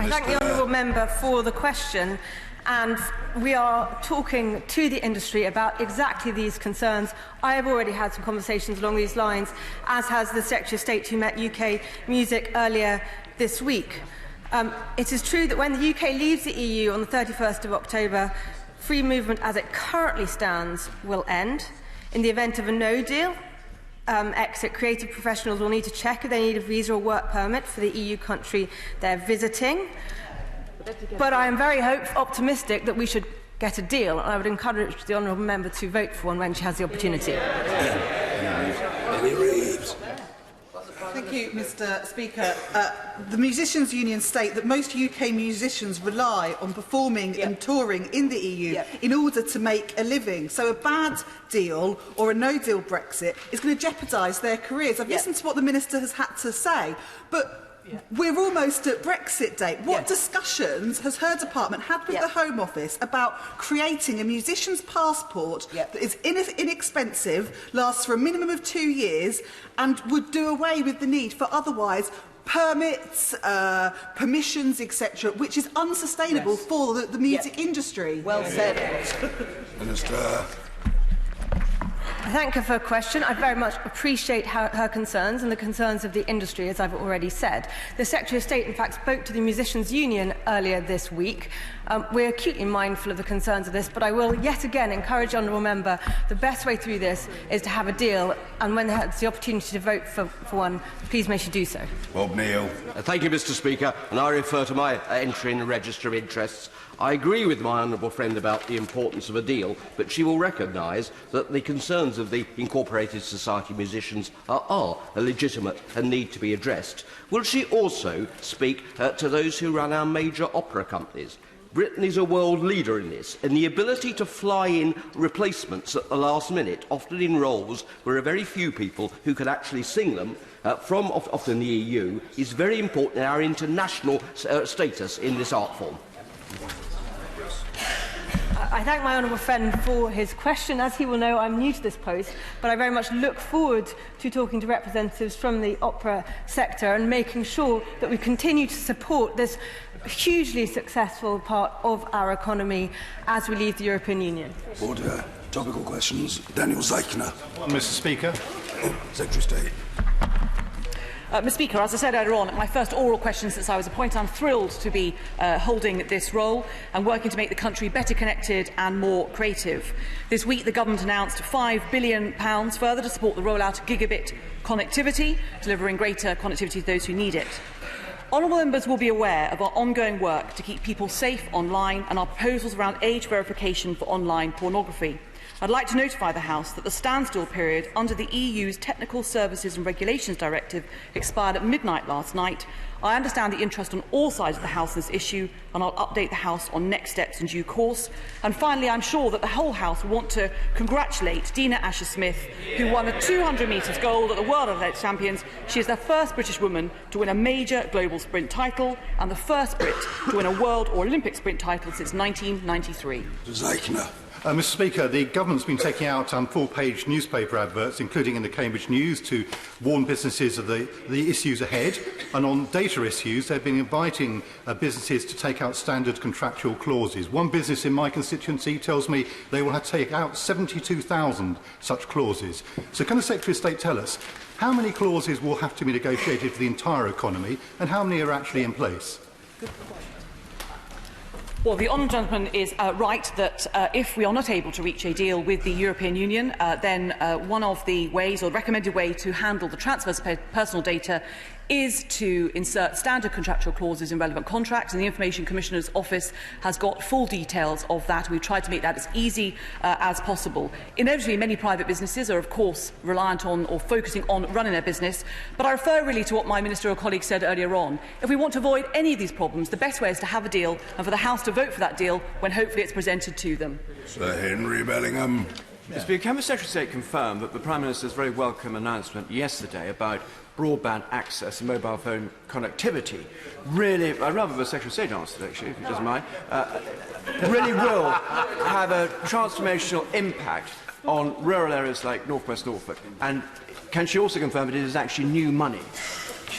I thank the honourable member for the question. And we are talking to the industry about exactly these concerns. I have already had some conversations along these lines, as has the Secretary of State who met UK Music earlier this week. It is true that when the UK leaves the EU on the 31st of October, free movement as it currently stands will end. In the event of a no-deal exit, creative professionals will need to check if they need a visa or work permit for the EU country they're visiting. But I am very optimistic that we should get a deal, and I would encourage the honourable member to vote for one when she has the opportunity. Thank you, Mr. Speaker. The Musicians' Union state that most UK musicians rely on performing and touring in the EU in order to make a living. So a bad deal or a no-deal Brexit is going to jeopardise their careers. I've listened to what the Minister has had to say, but we're almost at Brexit date. What discussions has her department had with the Home Office about creating a musician's passport that is inexpensive, lasts for a minimum of 2 years, and would do away with the need for otherwise permits, permissions, etc., which is unsustainable for the music industry? Well said. Minister. I thank her for her question. I very much appreciate her concerns and the concerns of the industry, as I've already said. The Secretary of State, in fact, spoke to the Musicians' Union earlier this week. We're acutely mindful of the concerns of this, but I will yet again encourage the honourable member the best way through this is to have a deal, and when there's the opportunity to vote for one, please may she do so. Bob Neal. Thank you, Mr. Speaker, and I refer to my entry in the Register of Interests. I agree with my honourable friend about the importance of a deal, but she will recognise that the concerns of the Incorporated Society musicians are legitimate and need to be addressed. Will she also speak to those who run our major opera companies? Britain is a world leader in this, and the ability to fly in replacements at the last minute, often in roles where there are very few people who can actually sing them, from often the EU, is very important in our international status in this art form. I thank my honourable friend for his question. As he will know, I'm new to this post, but I very much look forward to talking to representatives from the opera sector and making sure that we continue to support this hugely successful part of our economy as we leave the European Union. Order. Topical questions. Daniel Zeichner. Mr. Speaker. Secretary of State. Mr. Speaker, as I said earlier on, my first oral question since I was appointed, I'm thrilled to be holding this role and working to make the country better connected and more creative. This week, the Government announced £5 billion further to support the rollout of gigabit connectivity, delivering greater connectivity to those who need it. Honourable members will be aware of our ongoing work to keep people safe online and our proposals around age verification for online pornography. I'd like to notify the House that the standstill period under the EU's Technical Services and Regulations Directive expired at midnight last night. I understand the interest on all sides of the House in this issue, and I'll update the House on next steps in due course. And finally, I'm sure that the whole House will want to congratulate Dina Asher-Smith, who won a 200 metres gold at the World Athletics Champions. She is the first British woman to win a major global sprint title and the first Brit to win a World or Olympic sprint title since 1993. Zeichner. Mr. Speaker, the Government's been taking out full-page newspaper adverts, including in the Cambridge News, to warn businesses of the issues ahead. And on data issues, they've been inviting businesses to take out standard contractual clauses. One business in my constituency tells me they will have to take out 72,000 such clauses. So can the Secretary of State tell us how many clauses will have to be negotiated for the entire economy and how many are actually in place? Well, the honourable gentleman is right that if we are not able to reach a deal with the European Union, then one of the ways, or recommended way, to handle the transfers of personal data is to insert standard contractual clauses in relevant contracts, and the Information Commissioner's Office has got full details of that. We've tried to make that as easy as possible. Inevitably, many private businesses are, of course, reliant on or focusing on running their business, but I refer really to what my ministerial colleague said earlier on. If we want to avoid any of these problems, the best way is to have a deal and for the House to vote for that deal when hopefully it's presented to them. Sir Henry Bellingham. Mr. Speaker, can the Secretary of State confirm that the Prime Minister's very welcome announcement yesterday about broadband access and mobile phone connectivity really, I'd rather the Secretary of State answer it, actually, if he doesn't mind, really will have a transformational impact on rural areas like North West Norfolk? And can she also confirm that it is actually new money?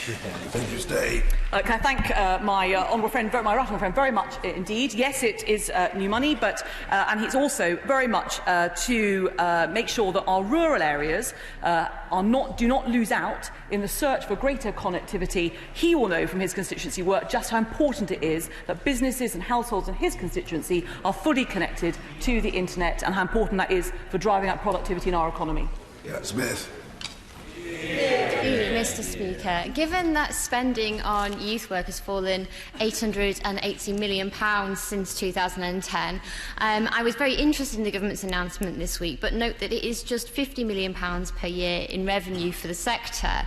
Secretary of State. Can I thank my honourable friend, my right honourable friend, very much indeed. Yes, it is new money, but and it's also very much to make sure that our rural areas do not lose out in the search for greater connectivity. He will know from his constituency work just how important it is that businesses and households in his constituency are fully connected to the internet, and how important that is for driving up productivity in our economy. Yeah, Smith. Mr. Speaker, given that spending on youth work has fallen £880 million since 2010, I was very interested in the government's announcement this week, but note that it is just £50 million per year in revenue for the sector.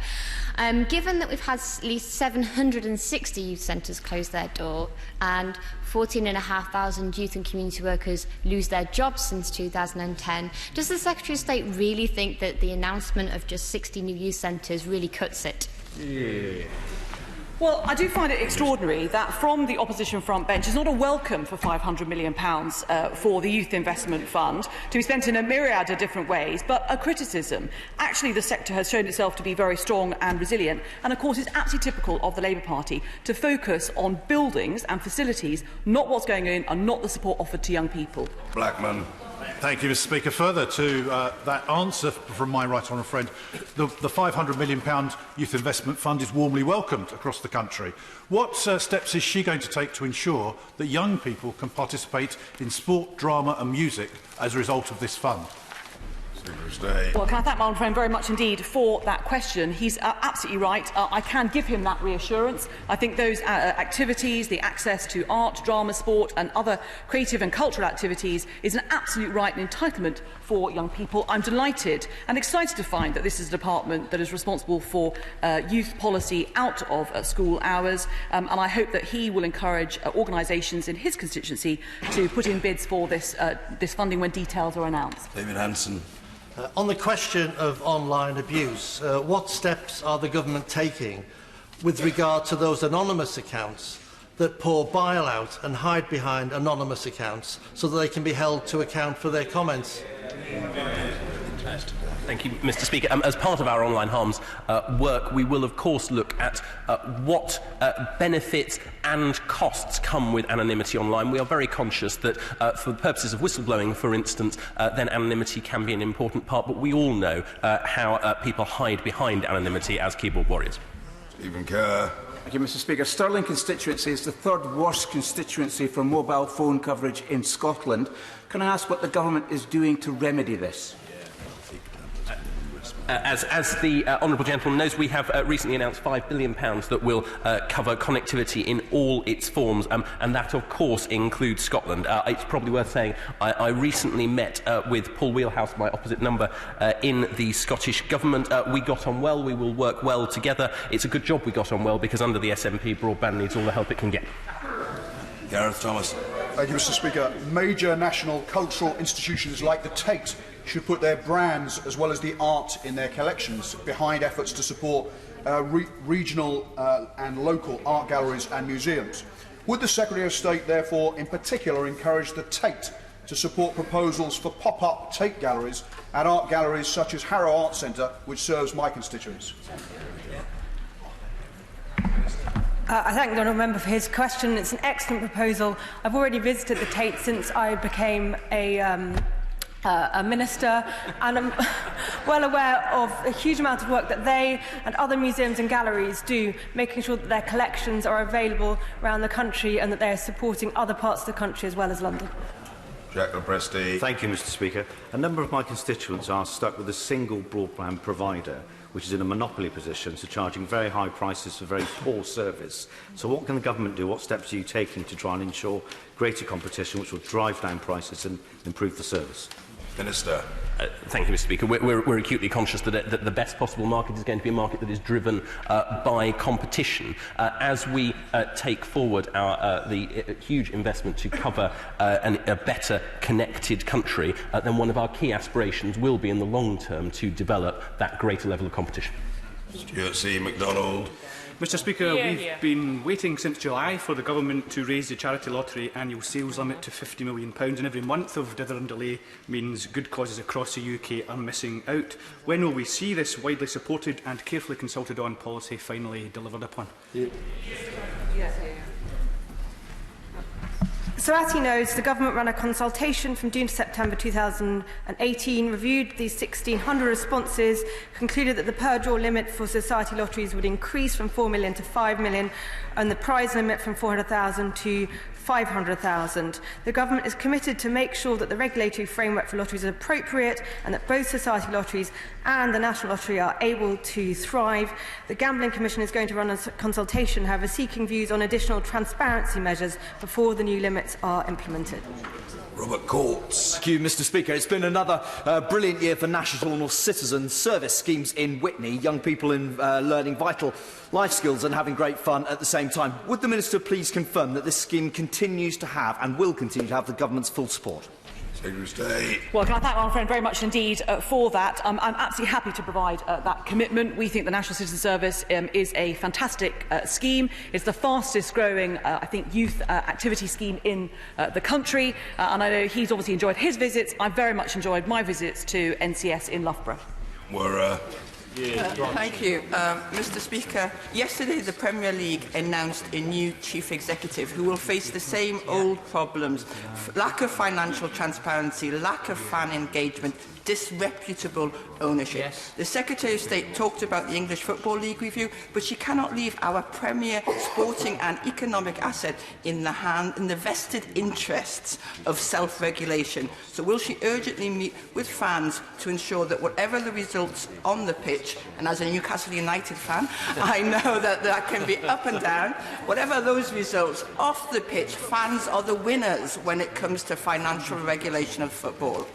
Given that we've had at least 760 youth centres close their door and 14,500 youth and community workers lose their jobs since 2010, does the Secretary of State really think that the announcement of just 60 new youth centres really cuts it? Yeah. Well, I do find it extraordinary that from the opposition front bench is not a welcome for £500 million for the Youth Investment Fund to be spent in a myriad of different ways, but a criticism. Actually, the sector has shown itself to be very strong and resilient, and of course it's absolutely typical of the Labour Party to focus on buildings and facilities, not what's going on and not the support offered to young people. Blackman. Thank you, Mr. Speaker. Further to that answer from my right honourable friend, the £500 million Youth Investment Fund is warmly welcomed across the country. What steps is she going to take to ensure that young people can participate in sport, drama and music as a result of this fund? Well, can I thank my old friend very much indeed for that question. He's absolutely right. I can give him that reassurance. I think those activities, the access to art, drama, sport and other creative and cultural activities is an absolute right and entitlement for young people. I'm delighted and excited to find that this is a department that is responsible for youth policy out of school hours, and I hope that he will encourage organisations in his constituency to put in bids for this funding when details are announced. David Hanson. On the question of online abuse, what steps are the government taking with regard to those anonymous accounts that pour bile out and hide behind anonymous accounts so that they can be held to account for their comments? Thank you, Mr. Speaker. As part of our online harms work, we will of course look at what benefits and costs come with anonymity online. We are very conscious that for the purposes of whistleblowing, for instance, then anonymity can be an important part, but we all know how people hide behind anonymity as keyboard warriors. Stephen Kerr. Thank you, Mr. Speaker. Stirling constituency is the third worst constituency for mobile phone coverage in Scotland. Can I ask what the government is doing to remedy this? As the honourable gentleman knows, we have recently announced £5 billion that will cover connectivity in all its forms, and that, of course, includes Scotland. It's probably worth saying I recently met with Paul Wheelhouse, my opposite number, in the Scottish Government. We got on well. We will work well together. It's a good job we got on well, because under the SNP, broadband needs all the help it can get. Gareth Thomas. Thank you, Mr. Speaker. Major national cultural institutions like the Tate should put their brands as well as the art in their collections behind efforts to support regional and local art galleries and museums. Would the Secretary of State therefore in particular encourage the Tate to support proposals for pop-up Tate galleries at art galleries such as Harrow Art Centre, which serves my constituents? I thank the honourable member for his question. It's an excellent proposal. I've already visited the Tate since I became a minister, and I'm well aware of a huge amount of work that they and other museums and galleries do, making sure that their collections are available around the country and that they are supporting other parts of the country as well as London. Jack Lepresti. Thank you, Mr. Speaker. A number of my constituents are stuck with a single broadband provider, which is in a monopoly position, so charging very high prices for very poor service. So what can the government do? What steps are you taking to try and ensure greater competition, which will drive down prices and improve the service? Minister. Thank you, Mr. Speaker. We're acutely conscious that the best possible market is going to be a market that is driven by competition. As we take forward the huge investment to cover a better connected country, then one of our key aspirations will be in the long term to develop that greater level of competition. Stuart C. MacDonald. Mr Speaker, we've been waiting since July for the Government to raise the charity lottery annual sales limit to £50 million, and every month of dither and delay means good causes across the UK are missing out. When will we see this widely supported and carefully consulted on policy finally delivered upon? So, as he knows, the Government ran a consultation from June to September 2018, reviewed these 1,600 responses, concluded that the per-draw limit for society lotteries would increase from 4 million to 5 million, and the prize limit from 400,000 to 500,000. The Government is committed to make sure that the regulatory framework for lotteries is appropriate and that both society lotteries and the National Lottery are able to thrive. The Gambling Commission is going to run a consultation, however, seeking views on additional transparency measures before the new limits are implemented. Robert Courts. Thank you, Mr Speaker. It's been another brilliant year for national citizen service schemes in Witney. Young people in learning vital life skills and having great fun at the same time. Would the Minister please confirm that this scheme continues to have and will continue to have the Government's full support? Secretary of State. Well, can I thank my friend very much indeed for that. I'm absolutely happy to provide that commitment. We think the National Citizen Service is a fantastic scheme. It's the fastest growing, I think, youth activity scheme in the country. And I know he's obviously enjoyed his visits. I've very much enjoyed my visits to NCS in Loughborough. Thank you. Mr Speaker, yesterday the Premier League announced a new chief executive who will face the same old problems: lack of financial transparency, lack of fan engagement, disreputable ownership. Yes. The Secretary of State talked about the English Football League review, but she cannot leave our premier sporting and economic asset in the vested interests of self-regulation. So will she urgently meet with fans to ensure that whatever the results on the pitch, and as a Newcastle United fan, I know that that can be up and down, whatever those results off the pitch, fans are the winners when it comes to financial regulation of football.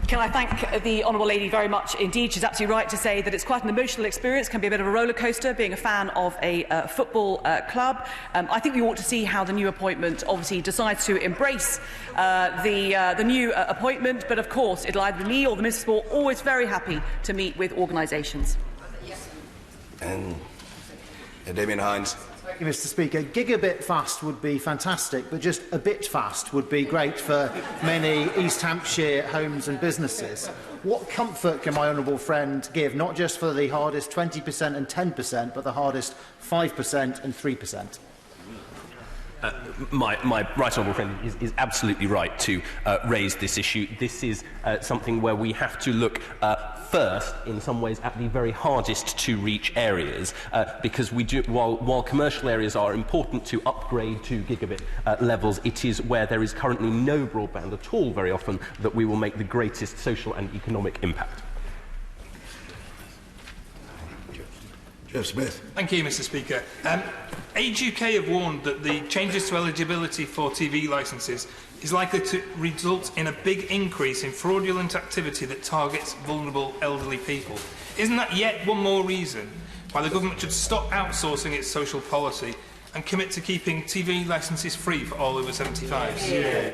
Can I thank the Honourable Lady very much indeed. She's absolutely right to say that it's quite an emotional experience, can be a bit of a roller coaster being a fan of a football club. I think we ought to see how the new appointment obviously decides to embrace the new appointment, but of course it'll either be me or the Minister for Sport, always very happy to meet with organisations. And Damien Hines. Thank you, Mr Speaker. Gigabit fast would be fantastic, but just a bit fast would be great for many East Hampshire homes and businesses. What comfort can my honourable friend give, not just for the hardest 20% and 10%, but the hardest 5% and 3%? My right honourable friend is absolutely right to raise this issue. This is something where we have to look first, in some ways, at the very hardest to reach areas, because we do, while commercial areas are important to upgrade to gigabit levels, it is where there is currently no broadband at all very often that we will make the greatest social and economic impact. Jeff Smith. Thank you, Mr Speaker. Age UK have warned that the changes to eligibility for TV licences is likely to result in a big increase in fraudulent activity that targets vulnerable elderly people. Isn't that yet one more reason why the government should stop outsourcing its social policy and commit to keeping TV licences free for all over 75s? Yeah.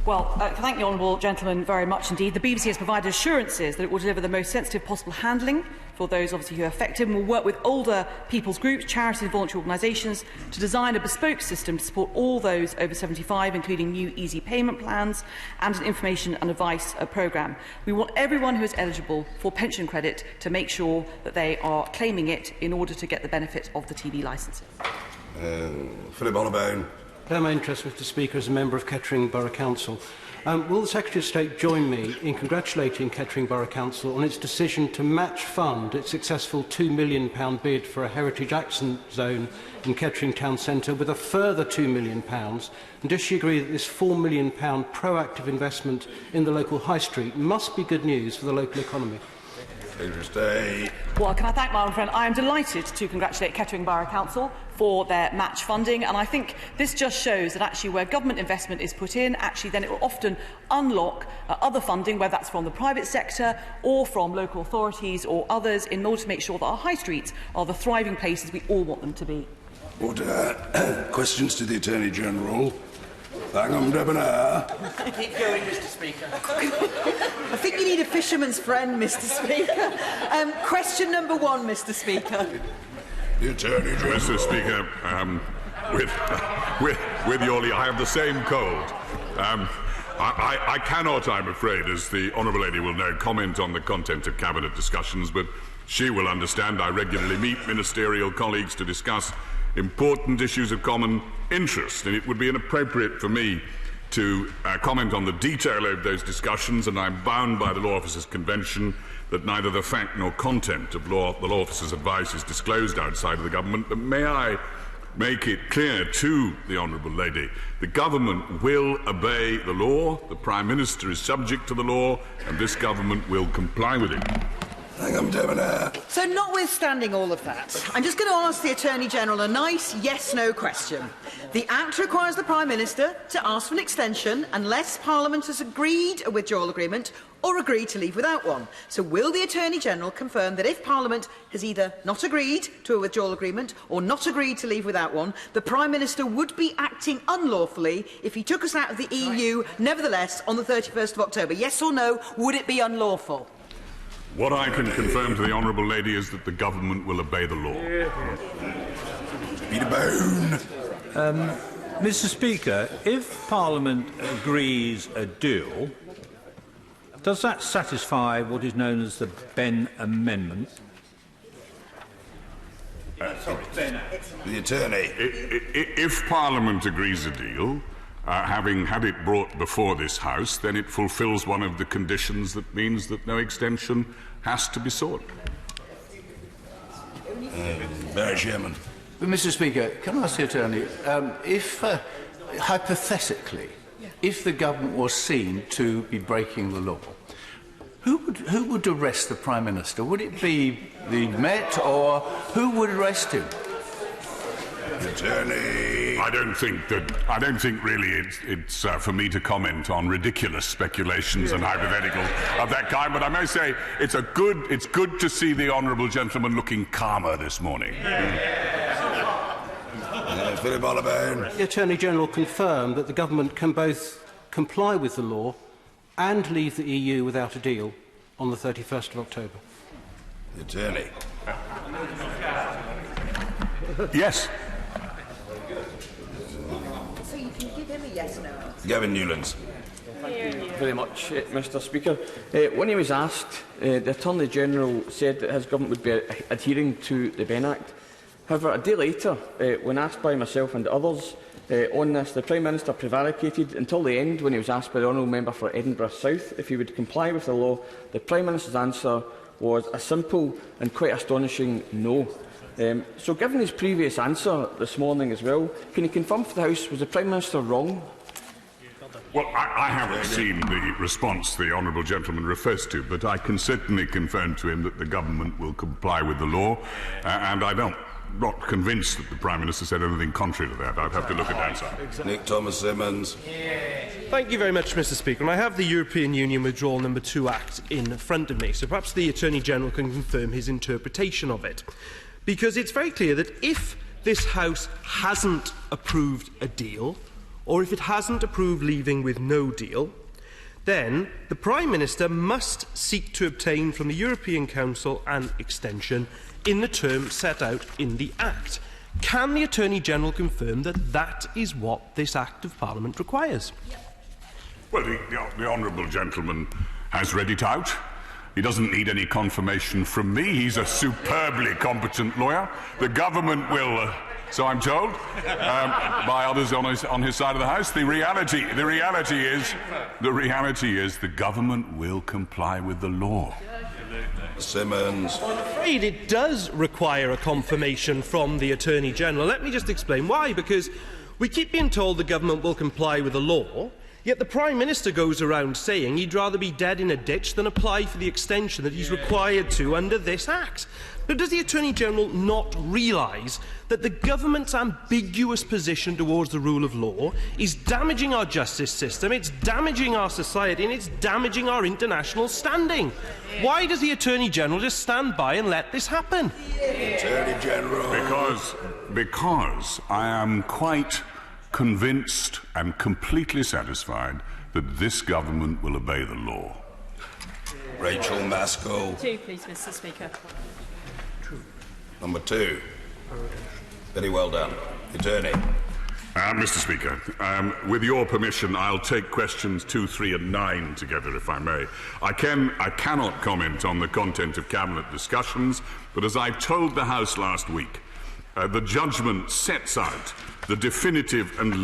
Well, thank the honourable gentleman very much indeed. The BBC has provided assurances that it will deliver the most sensitive possible handling for those obviously who are affected, and will work with older people's groups, charities and voluntary organisations to design a bespoke system to support all those over 75, including new easy payment plans and an information and advice programme. We want everyone who is eligible for pension credit to make sure that they are claiming it in order to get the benefit of the TV licensing. Philip Honorbone. My interest, Mr Speaker, as a member of Kettering Borough Council. Will the Secretary of State join me in congratulating Kettering Borough Council on its decision to match fund its successful £2 million bid for a heritage accent zone in Kettering Town Centre with a further £2 million? And does she agree that this £4 million proactive investment in the local high street must be good news for the local economy? Well, can I thank my own friend? I am delighted to congratulate Kettering Borough Council for their match funding, and I think this just shows that actually where government investment is put in, actually then it will often unlock other funding, whether that's from the private sector or from local authorities or others, in order to make sure that our high streets are the thriving places we all want them to be. Order. Questions to the Attorney-General. Hang on, debonair. Keep going, Mr. Speaker. I think you need a fisherman's friend, Mr. Speaker. Question number 1, Mr. Speaker. The Attorney General. Mr. Speaker, with your leave, I have the same cold. I cannot, I'm afraid, as the Honourable Lady will know, comment on the content of Cabinet discussions, but she will understand I regularly meet ministerial colleagues to discuss important issues of common interest, and it would be inappropriate for me to comment on the detail of those discussions, and I'm bound by the Law Officers' Convention that neither the fact nor content of the Law Officers' advice is disclosed outside of the government. But may I make it clear to the Honourable Lady, the government will obey the law, the Prime Minister is subject to the law, and this government will comply with it. Hang on, debonair. So, notwithstanding all of that, I'm just going to ask the Attorney-General a nice yes-no question. The Act requires the Prime Minister to ask for an extension unless Parliament has agreed a withdrawal agreement or agreed to leave without one. So will the Attorney-General confirm that if Parliament has either not agreed to a withdrawal agreement or not agreed to leave without one, the Prime Minister would be acting unlawfully if he took us out of the EU, nevertheless, on the 31st of October? Yes or no, would it be unlawful? What I can confirm to the Honourable Lady is that the government will obey the law. Peter Bone. Mr. Speaker, if Parliament agrees a deal, does that satisfy what is known as the Benn Amendment? The Attorney. If Parliament agrees a deal, having had it brought before this House, then it fulfils one of the conditions that means that no extension has to be sought. Chairman. But, Mr. Speaker, can I ask the Attorney, if, hypothetically, if the government was seen to be breaking the law, who would arrest the Prime Minister? Would it be the Met, or who would arrest him? Attorney. I don't think really it's for me to comment on ridiculous speculations and hypotheticals of that kind. But I may say it's good to see the honourable gentleman looking calmer this morning. Philip Oliver. The Attorney General confirmed that the government can both comply with the law and leave the EU without a deal on the 31st of October. The Attorney. Yes. So you can give him a yes or no answer. Gavin Newlands. Thank you very much, Mr. Speaker. When he was asked, the Attorney-General said that his government would be adhering to the Benn Act. However, a day later, when asked by myself and others on this, the Prime Minister prevaricated until the end when he was asked by the Honourable Member for Edinburgh South if he would comply with the law. The Prime Minister's answer was a simple and quite astonishing no. So given his previous answer this morning as well, can he confirm for the House, was the Prime Minister wrong? Well, I haven't seen the response the honourable gentleman refers to, but I can certainly confirm to him that the government will comply with the law, and I'm not convinced that the Prime Minister said anything contrary to that. I'd have to look at that, sir. Nick Thomas-Symonds. Thank you very much, Mr. Speaker. And I have the European Union Withdrawal No. 2 Act in front of me, so perhaps the Attorney-General can confirm his interpretation of it. Because it's very clear that if this House hasn't approved a deal, or if it hasn't approved leaving with no deal, then the Prime Minister must seek to obtain from the European Council an extension in the term set out in the Act. Can the Attorney-General confirm that that is what this Act of Parliament requires? Well, the honourable gentleman has read it out. He doesn't need any confirmation from me. He's a superbly competent lawyer. The government will, so I'm told, by others on his side of the House. The reality is the government will comply with the law. Symonds. I'm afraid it does require a confirmation from the Attorney-General. Let me just explain why. Because we keep being told the government will comply with the law, yet the Prime Minister goes around saying he'd rather be dead in a ditch than apply for the extension that he's required to under this Act. Now, does the Attorney-General not realise that the government's ambiguous position towards the rule of law is damaging our justice system, it's damaging our society and it's damaging our international standing? Why does the Attorney-General just stand by and let this happen? Attorney-General. Because I am quite convinced and completely satisfied that this government will obey the law. Rachel Maskell. 2, please, Mr. Speaker. Number 2. Very well done. Attorney. Mr. Speaker, with your permission, I'll take questions 2, 3 and 9 together, if I may. I cannot comment on the content of Cabinet discussions, but as I told the House last week, the judgment sets out the definitive and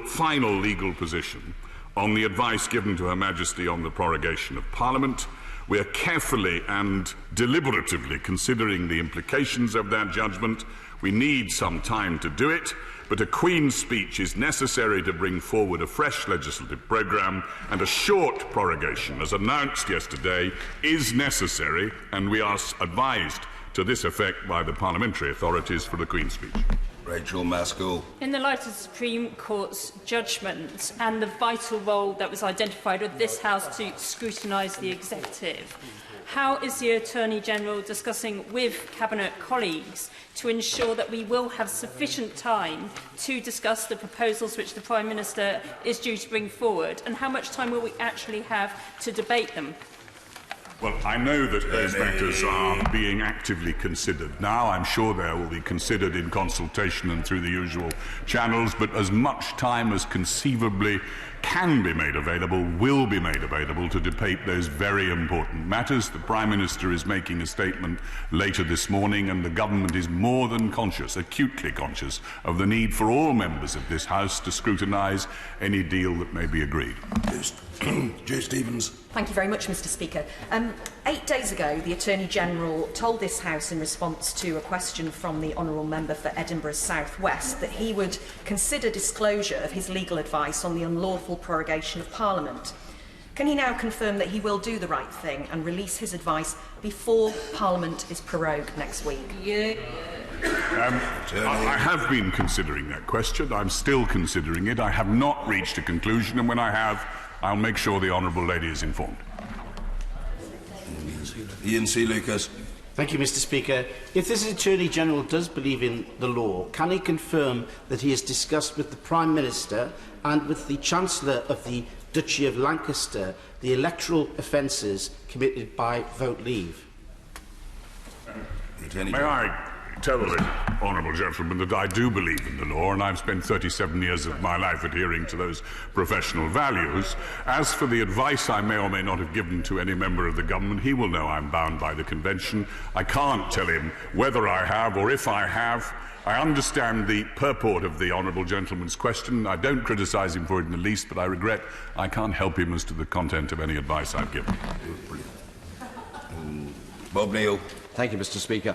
final legal position on the advice given to Her Majesty on the prorogation of Parliament. We are carefully and deliberatively considering the implications of that judgment. We need some time to do it, but a Queen's speech is necessary to bring forward a fresh legislative programme, and a short prorogation, as announced yesterday, is necessary, and we are advised to this effect by the parliamentary authorities for the Queen's speech. Rachel Maskell. In the light of the Supreme Court's judgment and the vital role that was identified with this House to scrutinise the executive, how is the Attorney-General discussing with Cabinet colleagues to ensure that we will have sufficient time to discuss the proposals which the Prime Minister is due to bring forward, and how much time will we actually have to debate them? Well, I know that those matters are being actively considered now. I'm sure they will be considered in consultation and through the usual channels, but as much time as conceivably can be made available will be made available to debate those very important matters. The Prime Minister is making a statement later this morning, and the Government is more than conscious, acutely conscious, of the need for all members of this House to scrutinise any deal that may be agreed. Jo Stevens. Thank you very much, Mr. Speaker. 8 days ago, the Attorney-General told this House in response to a question from the Honourable Member for Edinburgh South West that he would consider disclosure of his legal advice on the unlawful prorogation of Parliament. Can he now confirm that he will do the right thing and release his advice before Parliament is prorogued next week? I have been considering that question. I'm still considering it. I have not reached a conclusion, and when I have, I'll make sure the Honourable Lady is informed. Ian C. Lucas. Thank you, Mr. Speaker. If this Attorney-General does believe in the law, can he confirm that he has discussed with the Prime Minister and with the Chancellor of the Duchy of Lancaster the electoral offences committed by vote leave? May I tell the honourable gentleman that I do believe in the law, and I've spent 37 years of my life adhering to those professional values. As for the advice I may or may not have given to any member of the government, he will know I'm bound by the convention. I can't tell him whether I have or if I have. I understand the purport of the honourable gentleman's question. I don't criticise him for it in the least, but I regret I can't help him as to the content of any advice I've given. Bob Neal. Thank you, Mr. Speaker.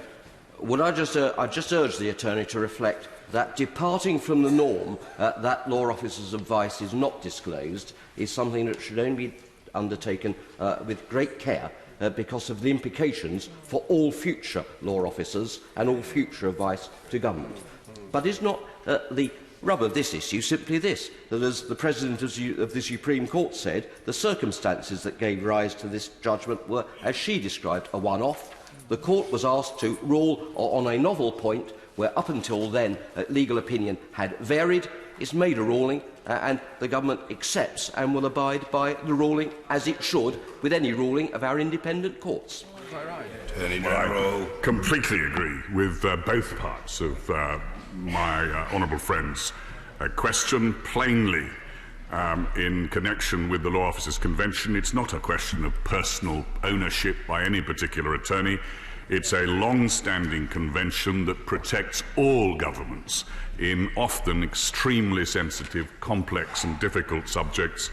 Would I just urge the Attorney to reflect that departing from the norm that law officers' advice is not disclosed is something that should only be undertaken with great care because of the implications for all future law officers and all future advice to government. But is not the rub of this issue simply this, that as the President of the Supreme Court said, the circumstances that gave rise to this judgment were, as she described, a one-off. The Court was asked to rule on a novel point where up until then legal opinion had varied. It's made a ruling and the Government accepts and will abide by the ruling as it should with any ruling of our independent courts. I completely agree with both parts of my honourable friend's question. Plainly, in connection with the Law Officers' Convention, it's not a question of personal ownership by any particular attorney. It's a long-standing convention that protects all governments in often extremely sensitive, complex and difficult subjects,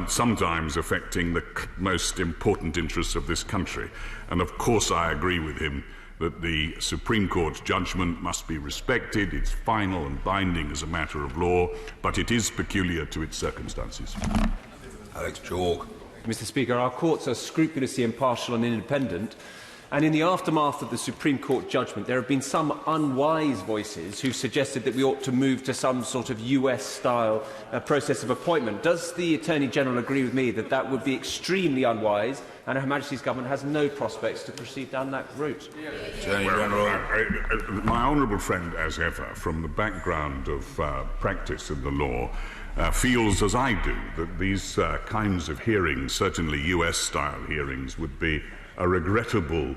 sometimes affecting the most important interests of this country. And of course I agree with him that the Supreme Court's judgment must be respected. It's final and binding as a matter of law, but it is peculiar to its circumstances. Alex Jorg. Mr. Speaker, our courts are scrupulously impartial and independent, And in the aftermath of the Supreme Court judgment, there have been some unwise voices who suggested that we ought to move to some sort of US-style process of appointment. Does the Attorney-General agree with me that that would be extremely unwise and Her Majesty's Government has no prospects to proceed down that route? My honourable friend, as ever, from the background of practice in the law, feels, as I do, that these kinds of hearings, certainly US-style hearings, would be a regrettable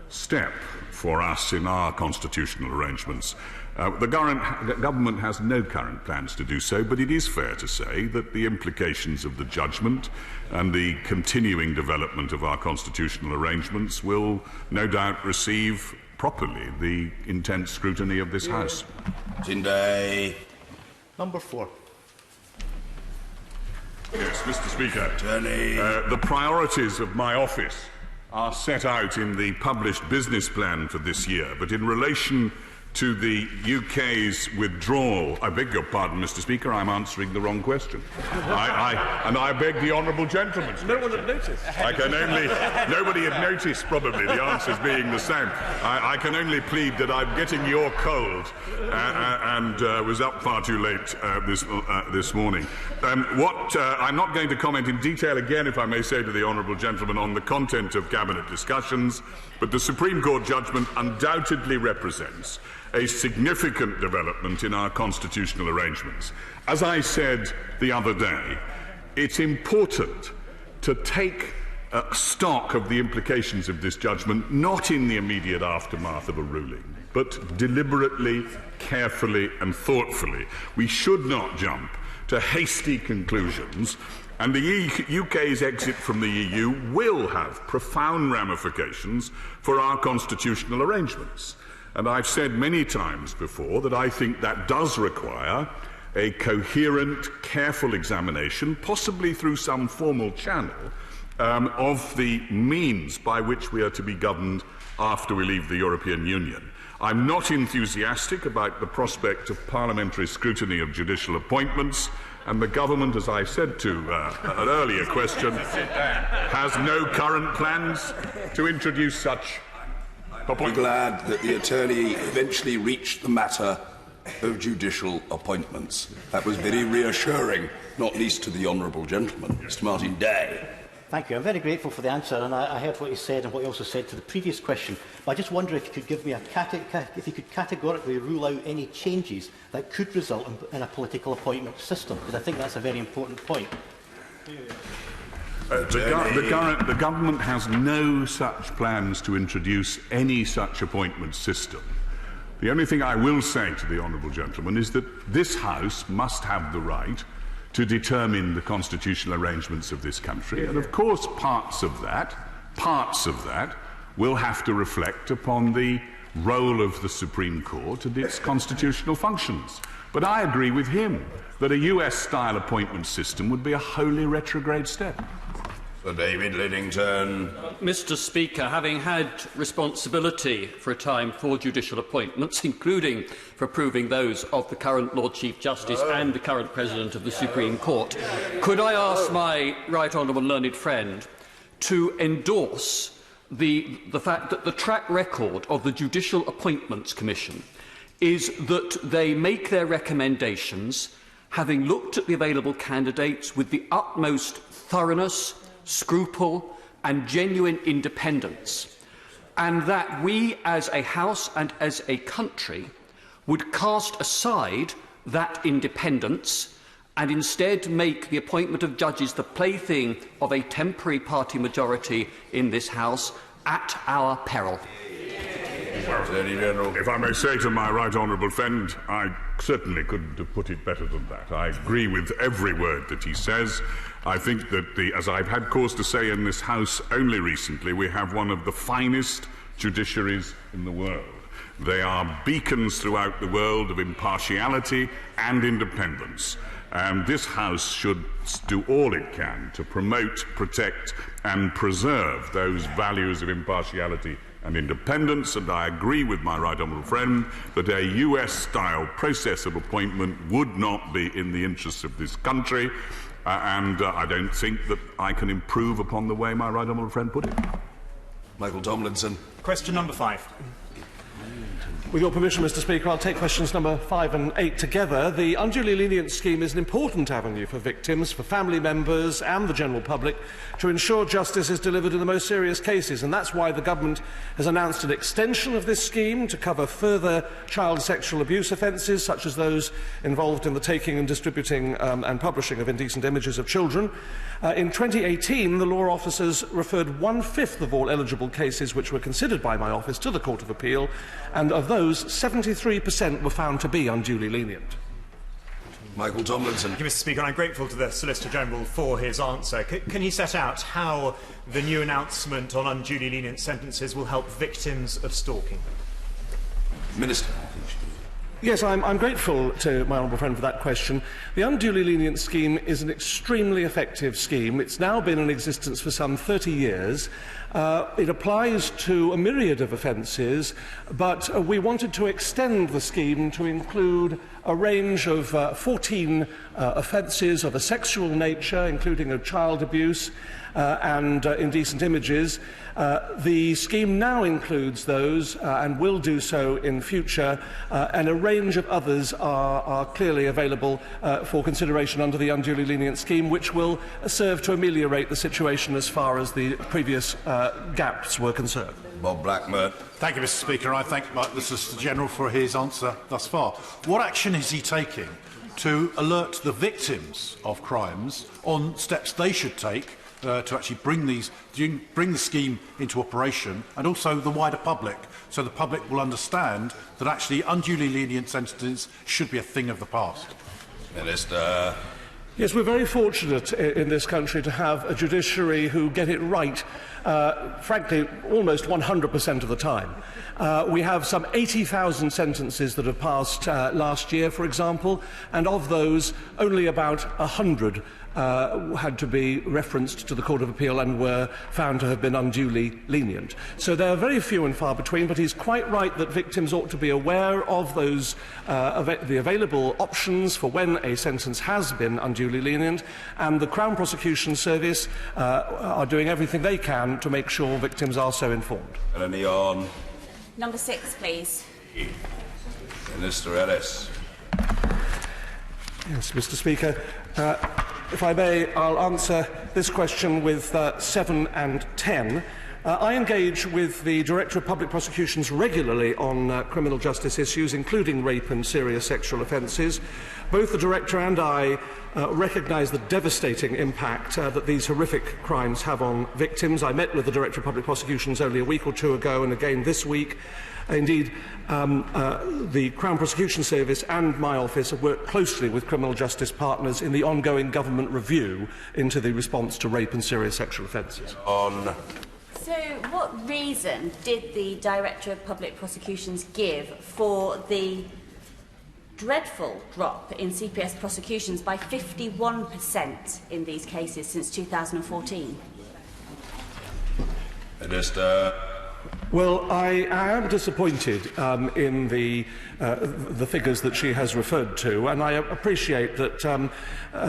step for us in our constitutional arrangements. The government has no current plans to do so, but it is fair to say that the implications of the judgment and the continuing development of our constitutional arrangements will no doubt receive properly the intense scrutiny of this House. Tinde. Number 4. Yes, Mr. Speaker. The priorities of my office are set out in the published business plan for this year, but in relation to the UK's withdrawal, I beg your pardon, Mr. Speaker, I'm answering the wrong question. I beg the honourable gentleman's question. No one had noticed. Nobody had noticed, probably, the answers being the same. I can only plead that I'm getting your cold and was up far too late this morning. I'm not going to comment in detail again, if I may say to the honourable gentleman, on the content of Cabinet discussions, but the Supreme Court judgment undoubtedly represents a significant development in our constitutional arrangements. As I said the other day, it's important to take stock of the implications of this judgment, not in the immediate aftermath of a ruling, but deliberately, carefully and thoughtfully. We should not jump to hasty conclusions, and the UK's exit from the EU will have profound ramifications for our constitutional arrangements. And I've said many times before that I think that does require a coherent, careful examination, possibly through some formal channel, of the means by which we are to be governed after we leave the European Union. I'm not enthusiastic about the prospect of parliamentary scrutiny of judicial appointments, and the government, as I said to an earlier question, has no current plans to introduce such. I'm glad that the attorney eventually reached the matter of judicial appointments. That was very reassuring, not least to the honourable gentleman, Mr. Martin Day. Thank you. I'm very grateful for the answer, and I heard what he said and what he also said to the previous question. But I just wonder if you could give me if you could categorically rule out any changes that could result in a political appointment system, because I think that's a very important point. The government has no such plans to introduce any such appointment system. The only thing I will say to the honourable gentleman is that this House must have the right to determine the constitutional arrangements of this country, and of course parts of that will have to reflect upon the role of the Supreme Court and its constitutional functions. But I agree with him that a US-style appointment system would be a wholly retrograde step. Sir David Liddington. Mr. Speaker, having had responsibility for a time for judicial appointments, including for approving those of the current Lord Chief Justice and the current President of the Supreme Court, could I ask my right honourable learned friend to endorse the fact that the track record of the Judicial Appointments Commission is that they make their recommendations having looked at the available candidates with the utmost thoroughness, scruple and genuine independence, and that we as a House and as a country would cast aside that independence and instead make the appointment of judges the plaything of a temporary party majority in this House at our peril. Well, if I may say to my right honourable friend, I certainly couldn't have put it better than that. I agree with every word that he says. I think that, as I've had cause to say in this House only recently, we have one of the finest judiciaries in the world. They are beacons throughout the world of impartiality and independence. And this House should do all it can to promote, protect and preserve those values of impartiality and independence, and I agree with my right honourable friend that a US-style process of appointment would not be in the interests of this country, and I don't think that I can improve upon the way my right honourable friend put it. Michael Tomlinson. Question number 5. With your permission, Mr. Speaker, I'll take questions number 5 and 8 together. The unduly lenient scheme is an important avenue for victims, for family members and the general public to ensure justice is delivered in the most serious cases, and that's why the Government has announced an extension of this scheme to cover further child sexual abuse offences, such as those involved in the taking and distributing and publishing of indecent images of children. In 2018, the law officers referred 1/5 of all eligible cases which were considered by my office to the Court of Appeal, and of those, 73% were found to be unduly lenient. Michael Tomlinson. Thank you, Mr. Speaker. I'm grateful to the Solicitor General for his answer. Can he set out how the new announcement on unduly lenient sentences will help victims of stalking? Minister. Yes, I'm grateful to my honourable friend for that question. The unduly lenient scheme is an extremely effective scheme. It's now been in existence for some 30 years. It applies to a myriad of offences, but we wanted to extend the scheme to include a range of 14 offences of a sexual nature, including of child abuse and indecent images. The scheme now includes those, and will do so in future, and a range of others are clearly available for consideration under the unduly lenient scheme, which will serve to ameliorate the situation as far as the previous gaps were concerned. Bob Blackburn. Thank you, Mr. Speaker. I thank the Solicitor General for his answer thus far. What action is he taking to alert the victims of crimes on steps they should take to actually bring the scheme into operation, and also the wider public, so the public will understand that actually unduly lenient sentences should be a thing of the past? Minister. Yes, we're very fortunate in this country to have a judiciary who get it right, frankly, almost 100% of the time. We have some 80,000 sentences that have passed last year, for example, and of those, only about 100 had to be referenced to the Court of Appeal and were found to have been unduly lenient. So they are very few and far between, but he's quite right that victims ought to be aware of those the available options for when a sentence has been unduly lenient, and the Crown Prosecution Service are doing everything they can to make sure victims are so informed. Melanie on. Number 6, please. Minister Ellis. Yes, Mr. Speaker. If I may, I'll answer this question with 7 and 10. I engage with the Director of Public Prosecutions regularly on criminal justice issues, including rape and serious sexual offences. Both the Director and I recognise the devastating impact that these horrific crimes have on victims. I met with the Director of Public Prosecutions only a week or two ago, and again this week. Indeed, the Crown Prosecution Service and my office have worked closely with criminal justice partners in the ongoing government review into the response to rape and serious sexual offences. So, what reason did the Director of Public Prosecutions give for the dreadful drop in CPS prosecutions by 51% in these cases since 2014? Minister. Well, I am disappointed in the figures that she has referred to, and I appreciate that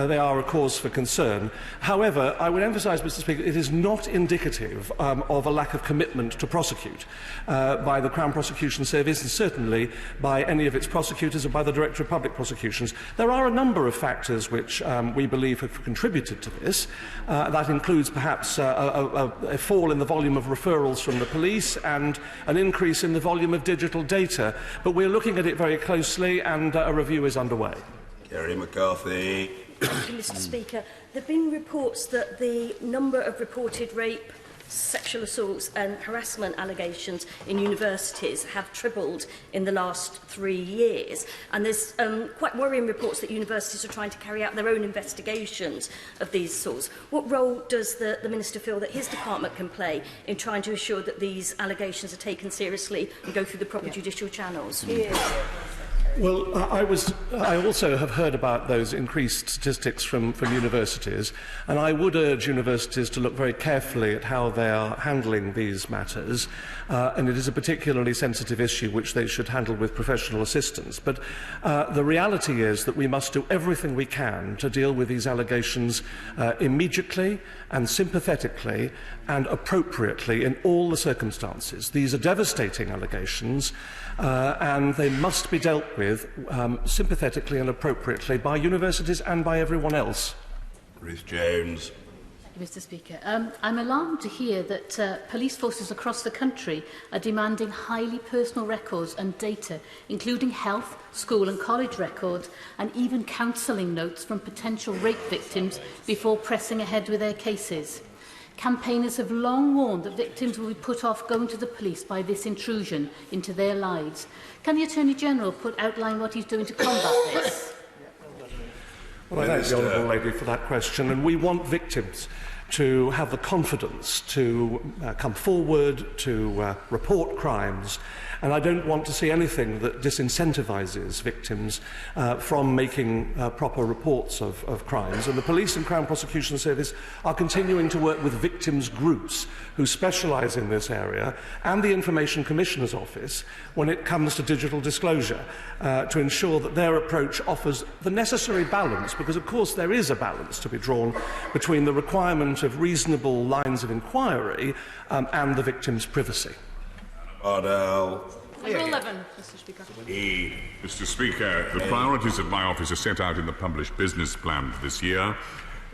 they are a cause for concern. However, I would emphasise, Mr. Speaker, it is not indicative of a lack of commitment to prosecute by the Crown Prosecution Service, and certainly by any of its prosecutors or by the Director of Public Prosecutions. There are a number of factors which we believe have contributed to this. That includes perhaps a fall in the volume of referrals from the police and an increase in the volume of digital data. But we're looking at it very closely, and a review is underway. Kerry McCarthy. Thank you, Mr. Speaker. There have been reports that the number of reported rape, sexual assaults and harassment allegations in universities have tripled in the last 3 years. And there's quite worrying reports that universities are trying to carry out their own investigations of these assaults. What role does the Minister feel that his department can play in trying to ensure that these allegations are taken seriously and go through the proper judicial channels? Well, I also have heard about those increased statistics from universities, and I would urge universities to look very carefully at how they are handling these matters, and it is a particularly sensitive issue which they should handle with professional assistance. But the reality is that we must do everything we can to deal with these allegations immediately and sympathetically and appropriately in all the circumstances. These are devastating allegations, and they must be dealt with sympathetically and appropriately by universities and by everyone else. Ruth Jones. Thank you, Mr. Speaker. I'm alarmed to hear that police forces across the country are demanding highly personal records and data, including health, school and college records, and even counselling notes from potential rape victims before pressing ahead with their cases. Campaigners have long warned that victims will be put off going to the police by this intrusion into their lives. Can the Attorney-General outline what he's doing to combat this? Well, I thank the Honourable Lady for that question, and we want victims to have the confidence to come forward, to report crimes, and I don't want to see anything that disincentivises victims from making proper reports of crimes. And the Police and Crown Prosecution Service are continuing to work with victims' groups who specialise in this area, and the Information Commissioner's Office when it comes to digital disclosure, to ensure that their approach offers the necessary balance, because of course there is a balance to be drawn between the requirement of reasonable lines of inquiry and the victim's privacy. Ardell. Number 11, Mr. Speaker. Mr. Speaker, the priorities of my office are set out in the published business plan for this year.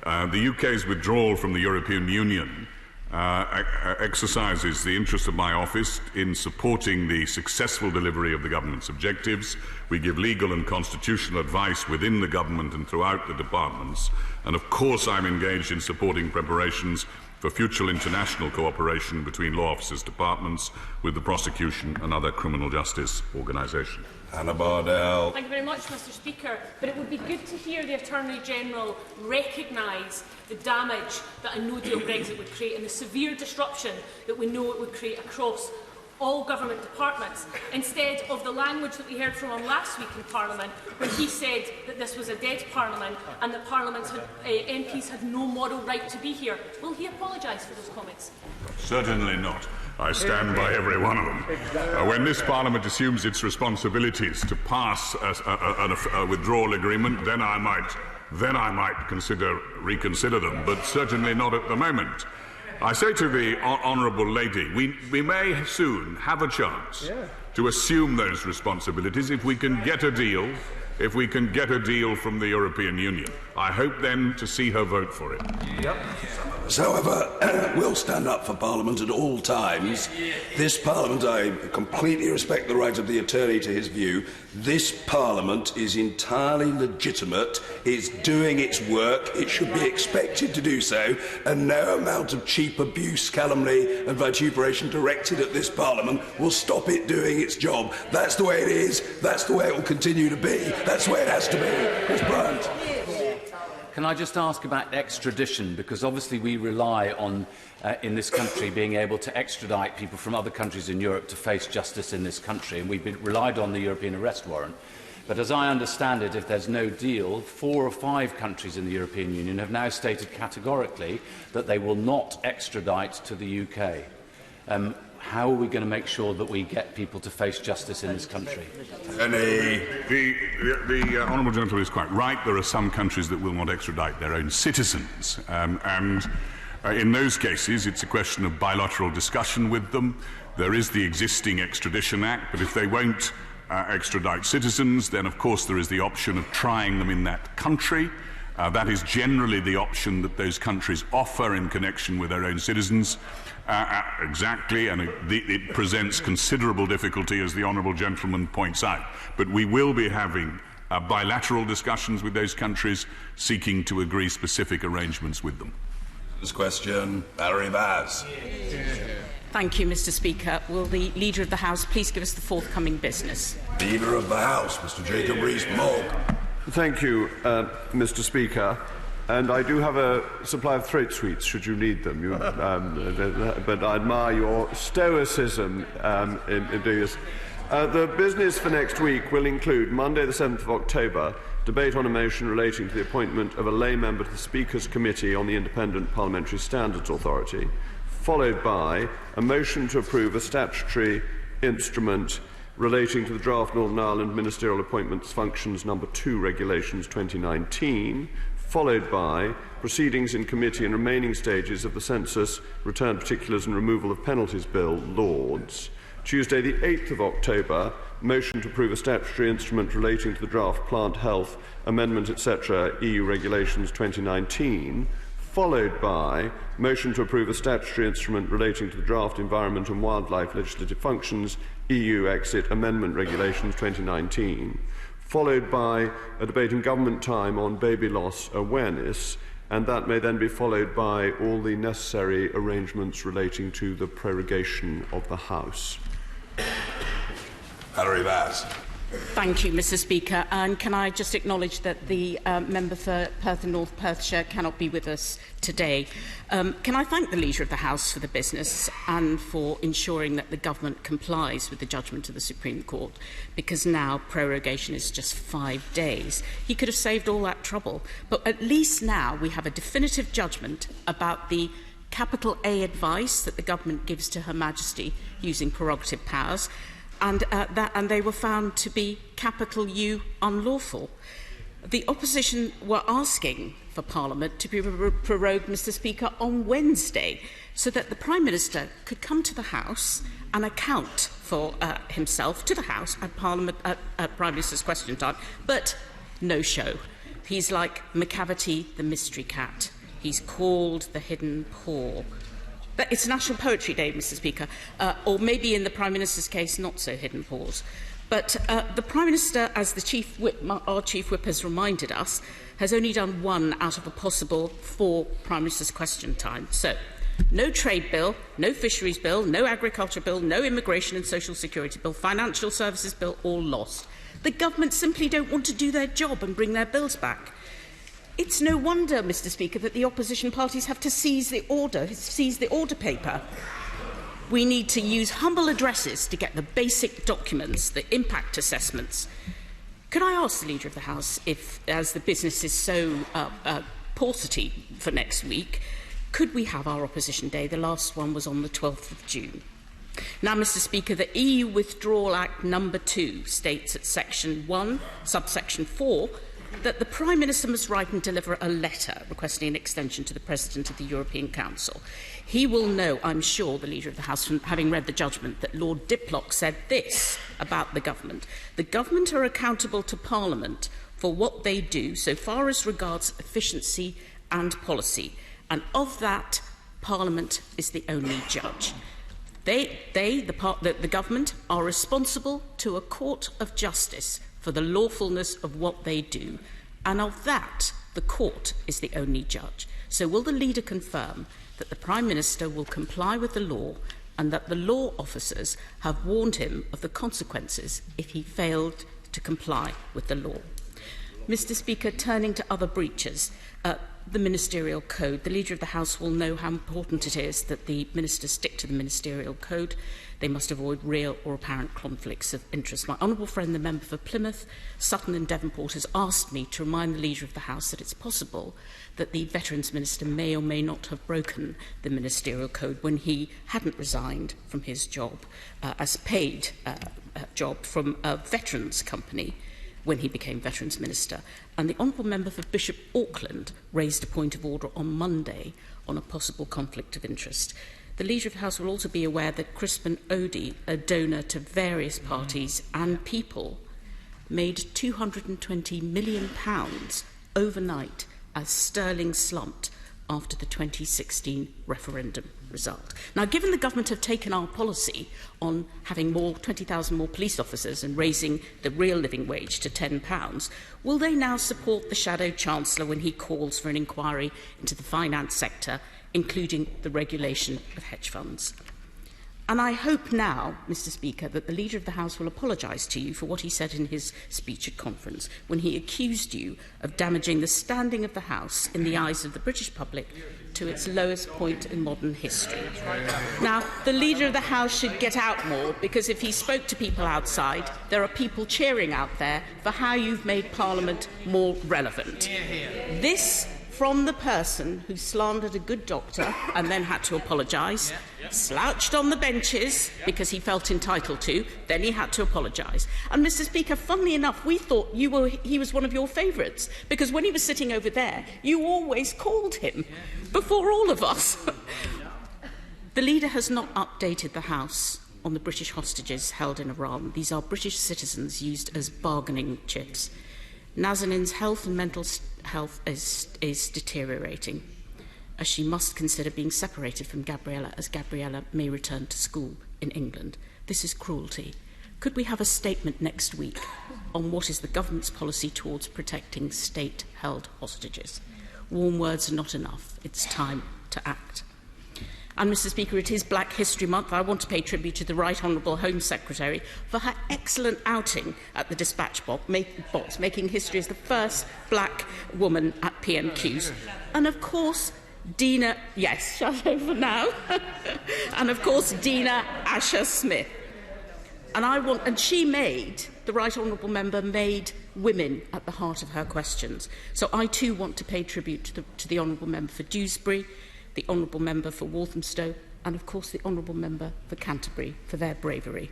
The UK's withdrawal from the European Union exercises the interest of my office in supporting the successful delivery of the government's objectives. We give legal and constitutional advice within the government and throughout the departments. And of course I'm engaged in supporting preparations for future international cooperation between law officers' departments with the prosecution and other criminal justice organisations. Hannah Bardell. Thank you very much, Mr. Speaker. But it would be good to hear the Attorney-General recognise the damage that a no-deal Brexit would create and the severe disruption that we know it would create across all government departments, instead of the language that we heard from him last week in Parliament, when he said that this was a dead Parliament and that MPs had no moral right to be here. Will he apologise for those comments? Certainly not. I stand by every one of them. When this Parliament assumes its responsibilities to pass a withdrawal agreement, then I might reconsider them, but certainly not at the moment. I say to the Honourable Lady, we may soon have a chance to assume those responsibilities if we can get a deal, from the European Union. I hope then to see her vote for it. However, we'll stand up for Parliament at all times. This Parliament, I completely respect the right of the Attorney to his view. This Parliament is entirely legitimate. It's doing its work. It should be expected to do so. And no amount of cheap abuse, calumny and vituperation directed at this Parliament will stop it doing its job. That's the way it is. That's the way it will continue to be. That's the way it has to be. Ms. Bryant. Can I just ask about extradition? Because obviously we rely on, in this country, being able to extradite people from other countries in Europe to face justice in this country, and we've relied on the European arrest warrant. But as I understand it, if there's no deal, 4 or 5 countries in the European Union have now stated categorically that they will not extradite to the UK. How are we going to make sure that we get people to face justice in this country? The Honourable Gentleman is quite right. There are some countries that will not extradite their own citizens. In those cases, it's a question of bilateral discussion with them. There is the existing Extradition Act, but if they won't extradite citizens, then of course there is the option of trying them in that country. That is generally the option that those countries offer in connection with their own citizens. Exactly, and it presents considerable difficulty, as the Honourable Gentleman points out. But we will be having bilateral discussions with those countries, seeking to agree specific arrangements with them. This question, Valerie Vaz. Thank you, Mr. Speaker. Will the Leader of the House please give us the forthcoming business? Leader of the House, Mr. Jacob Rees-Mogg. Thank you, Mr. Speaker. And I do have a supply of throat sweets, should you need them. But I admire your stoicism in doing this. The business for next week will include Monday the 7th of October, debate on a motion relating to the appointment of a lay member to the Speaker's Committee on the Independent Parliamentary Standards Authority, followed by a motion to approve a statutory instrument relating to the draft Northern Ireland Ministerial Appointments Functions No. 2 Regulations 2019, followed by proceedings in committee and remaining stages of the Census, Return Particulars and Removal of Penalties Bill, Lords. Tuesday the 8th of October, motion to approve a statutory instrument relating to the draft Plant Health Amendment, etc., EU Regulations 2019, followed by motion to approve a statutory instrument relating to the draft Environment and Wildlife Legislative Functions, EU Exit Amendment Regulations 2019, followed by a debate in government time on baby loss awareness, and that may then be followed by all the necessary arrangements relating to the prorogation of the House. Valerie Vaz. Thank you, Mr. Speaker. And can I just acknowledge that the member for Perth and North Perthshire cannot be with us today. Can I thank the Leader of the House for the business and for ensuring that the government complies with the judgment of the Supreme Court, because now prorogation is just 5 days. He could have saved all that trouble, but at least now we have a definitive judgment about the capital A advice that the government gives to Her Majesty using prerogative powers, and they were found to be capital U unlawful. The opposition were asking for Parliament to be prorogued, Mr. Speaker, on Wednesday, so that the Prime Minister could come to the House and account for himself to the House at Parliament at Prime Minister's question time. But no show. He's like McCavity, the mystery cat. He's called the hidden paw. But it's National Poetry Day, Mr. Speaker, or maybe in the Prime Minister's case, not so hidden paws. But the Prime Minister, as the Chief Whip, our Chief Whip has reminded us, has only done 1 out of a possible 4 Prime Minister's question time. So, no trade bill, no fisheries bill, no agriculture bill, no immigration and social security bill, financial services bill, all lost. The government simply don't want to do their job and bring their bills back. It's no wonder, Mr. Speaker, that the opposition parties have to seize the order paper. We need to use humble addresses to get the basic documents, the impact assessments. Could I ask the Leader of the House if, as the business is so paucity for next week, could we have our opposition day? The last one was on the 12th of June. Now, Mr. Speaker, the EU Withdrawal Act No. 2 states at Section 1, subsection 4, that the Prime Minister must write and deliver a letter requesting an extension to the President of the European Council. He will know, I'm sure, the Leader of the House, from having read the judgment, that Lord Diplock said this about the government. The government are accountable to Parliament for what they do so far as regards efficiency and policy, and of that, Parliament is the only judge. The government, are responsible to a court of justice for the lawfulness of what they do, and of that, the court is the only judge. So will the Leader confirm that the Prime Minister will comply with the law and that the law officers have warned him of the consequences if he failed to comply with the law? Mr. Speaker, turning to other breaches, the Ministerial Code. The Leader of the House will know how important it is that the ministers stick to the Ministerial Code. They must avoid real or apparent conflicts of interest. My honourable friend, the member for Plymouth, Sutton and Devonport, has asked me to remind the Leader of the House that it's possible that the Veterans Minister may or may not have broken the Ministerial Code when he hadn't resigned from his job as paid job from a veterans company when he became Veterans Minister. And the honourable member for Bishop Auckland raised a point of order on Monday on a possible conflict of interest. The Leader of the House will also be aware that Crispin Odey, a donor to various parties and people, made £220 million overnight as sterling slumped after the 2016 referendum result. Now, given the government have taken our policy on having 20,000 more police officers and raising the real living wage to £10, will they now support the Shadow Chancellor when he calls for an inquiry into the finance sector, including the regulation of hedge funds? And I hope now, Mr Speaker, that the Leader of the House will apologise to you for what he said in his speech at conference when he accused you of damaging the standing of the House in the eyes of the British public to its lowest point in modern history. Now, the Leader of the House should get out more, because if he spoke to people outside, there are people cheering out there for how you've made Parliament more relevant. This from the person who slandered a good doctor and then had to apologise, slouched on the benches because he felt entitled to, then he had to apologise. And, Mr Speaker, funnily enough, we thought he was one of your favourites, because when he was sitting over there, you always called him before all of us. The Leader has not updated the House on the British hostages held in Iran. These are British citizens used as bargaining chips. Nazanin's health and mental health is deteriorating, as she must consider being separated from Gabriella, as Gabriella may return to school in England. This is cruelty. Could we have a statement next week on what is the government's policy towards protecting state-held hostages? Warm words are not enough. It's time to act. And, Mr Speaker, it is Black History Month. I want to pay tribute to the Right Honourable Home Secretary for her excellent outing at the dispatch box, making history as the first black woman at PMQs. And, of course, Dina... Yes, shut over now. And, of course, Dina Asher-Smith. And she made, the Right Honourable Member made women at the heart of her questions. So I, too, want to pay tribute to the Honourable Member for Dewsbury, the Honourable Member for Walthamstow, and of course the Honourable Member for Canterbury for their bravery.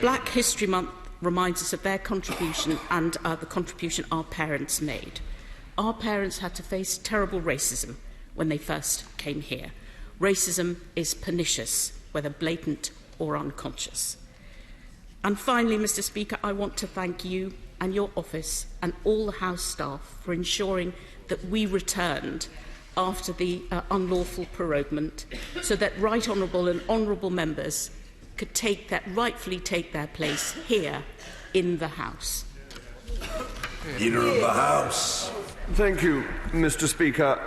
Black History Month reminds us of their contribution and the contribution our parents made. Our parents had to face terrible racism when they first came here. Racism is pernicious, whether blatant or unconscious. And finally, Mr Speaker, I want to thank you and your office and all the House staff for ensuring that we returned after the unlawful proroguement, so that Right Honourable and Honourable Members could rightfully take their place here in the House. Leader of the House. Thank you, Mr Speaker.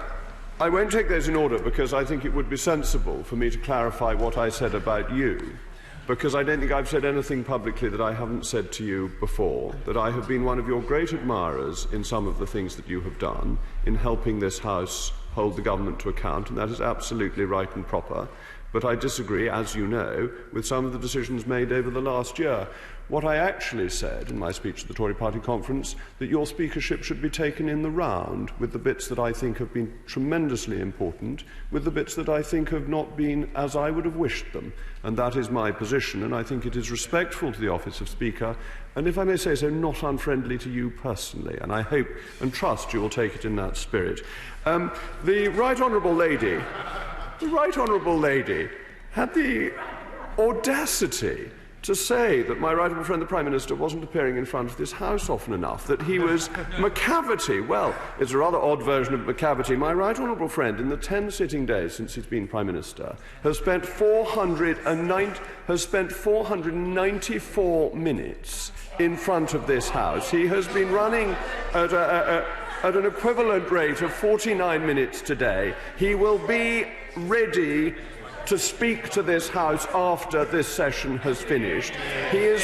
I won't take those in order because I think it would be sensible for me to clarify what I said about you, because I don't think I've said anything publicly that I haven't said to you before, that I have been one of your great admirers in some of the things that you have done in helping this House hold the government to account, and that is absolutely right and proper. But I disagree, as you know, with some of the decisions made over the last year. What I actually said in my speech at the Tory Party conference, that your speakership should be taken in the round, with the bits that I think have been tremendously important, with the bits that I think have not been as I would have wished them. And that is my position, and I think it is respectful to the office of Speaker, and if I may say so, not unfriendly to you personally, and I hope and trust you will take it in that spirit. The Right Honourable Lady had the audacity to say that my right honourable friend the Prime Minister wasn't appearing in front of this House often enough, that he was McCavity. Well, it's a rather odd version of McCavity. My right honourable friend, in the 10 sitting days since he's been Prime Minister, has spent 494 minutes in front of this House. He has been running at an equivalent rate of 49 minutes today. He will be ready to speak to this House after this session has finished. He is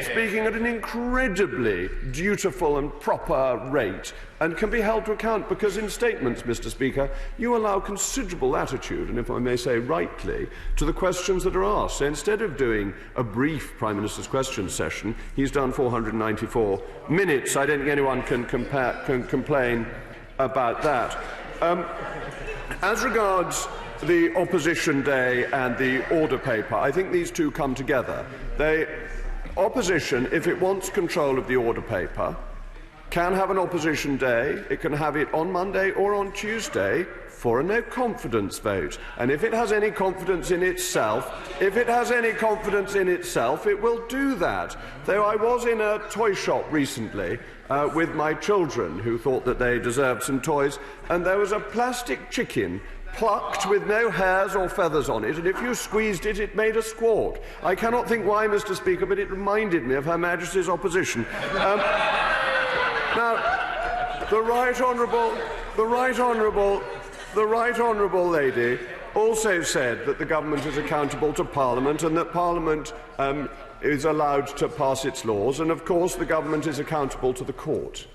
speaking at an incredibly dutiful and proper rate and can be held to account because in statements, Mr Speaker, you allow considerable latitude, and if I may say rightly, to the questions that are asked. So instead of doing a brief Prime Minister's Questions session, he's done 494 minutes. I don't think anyone can complain about that. As regards the Opposition Day and the Order Paper, I think these two come together. The Opposition, if it wants control of the Order Paper, can have an Opposition Day. It can have it on Monday or on Tuesday for a no-confidence vote. And if it has any confidence in itself, it will do that. Though I was in a toy shop recently with my children who thought that they deserved some toys, and there was a plastic chicken plucked with no hairs or feathers on it, and if you squeezed it, it made a squawk. I cannot think why, Mr Speaker, but it reminded me of Her Majesty's opposition. Now, the Right Honourable lady also said that the government is accountable to Parliament and that Parliament is allowed to pass its laws, and of course the government is accountable to the court.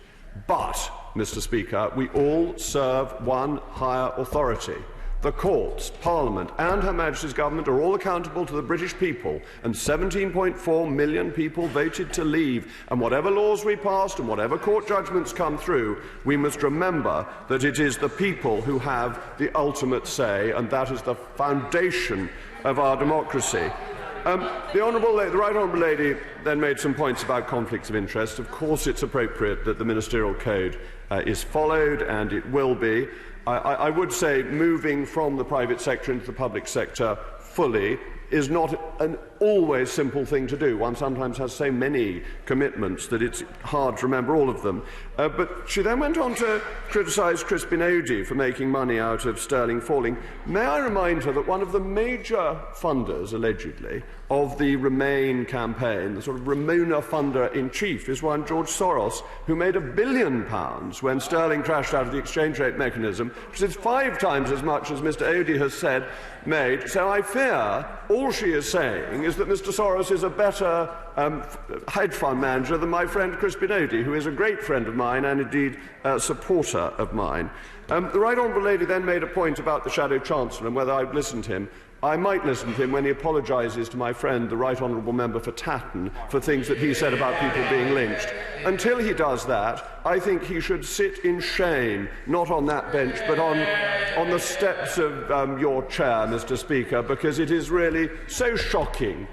But, Mr. Speaker, we all serve one higher authority. The courts, Parliament and Her Majesty's Government are all accountable to the British people, and 17.4 million people voted to leave. And whatever laws we passed and whatever court judgments come through, we must remember that it is the people who have the ultimate say, and that is the foundation of our democracy. The Right Honourable Lady then made some points about conflicts of interest. Of course it's appropriate that the Ministerial Code is followed, and it will be. I would say moving from the private sector into the public sector fully is not an always simple thing to do. One sometimes has so many commitments that it's hard to remember all of them. But she then went on to criticise Crispin Odey for making money out of sterling falling. May I remind her that one of the major funders, allegedly, of the Remain campaign, the sort of Ramona funder-in-chief, is one George Soros, who made £1 billion when sterling crashed out of the exchange rate mechanism, which is 5 times as much as Mr. Odey has said made. So I fear all she is saying is that Mr. Soros is a better hedge fund manager than my friend Crispin Odey, who is a great friend of mine and indeed a supporter of mine. The Right Honourable Lady then made a point about the Shadow Chancellor and whether I'd listened to him. I might listen to him when he apologises to my friend, the Right Honourable Member for Tatton, for things that he said about people being lynched. Until he does that, I think he should sit in shame, not on that bench, but on the steps of your chair, Mr. Speaker, because it is really so shocking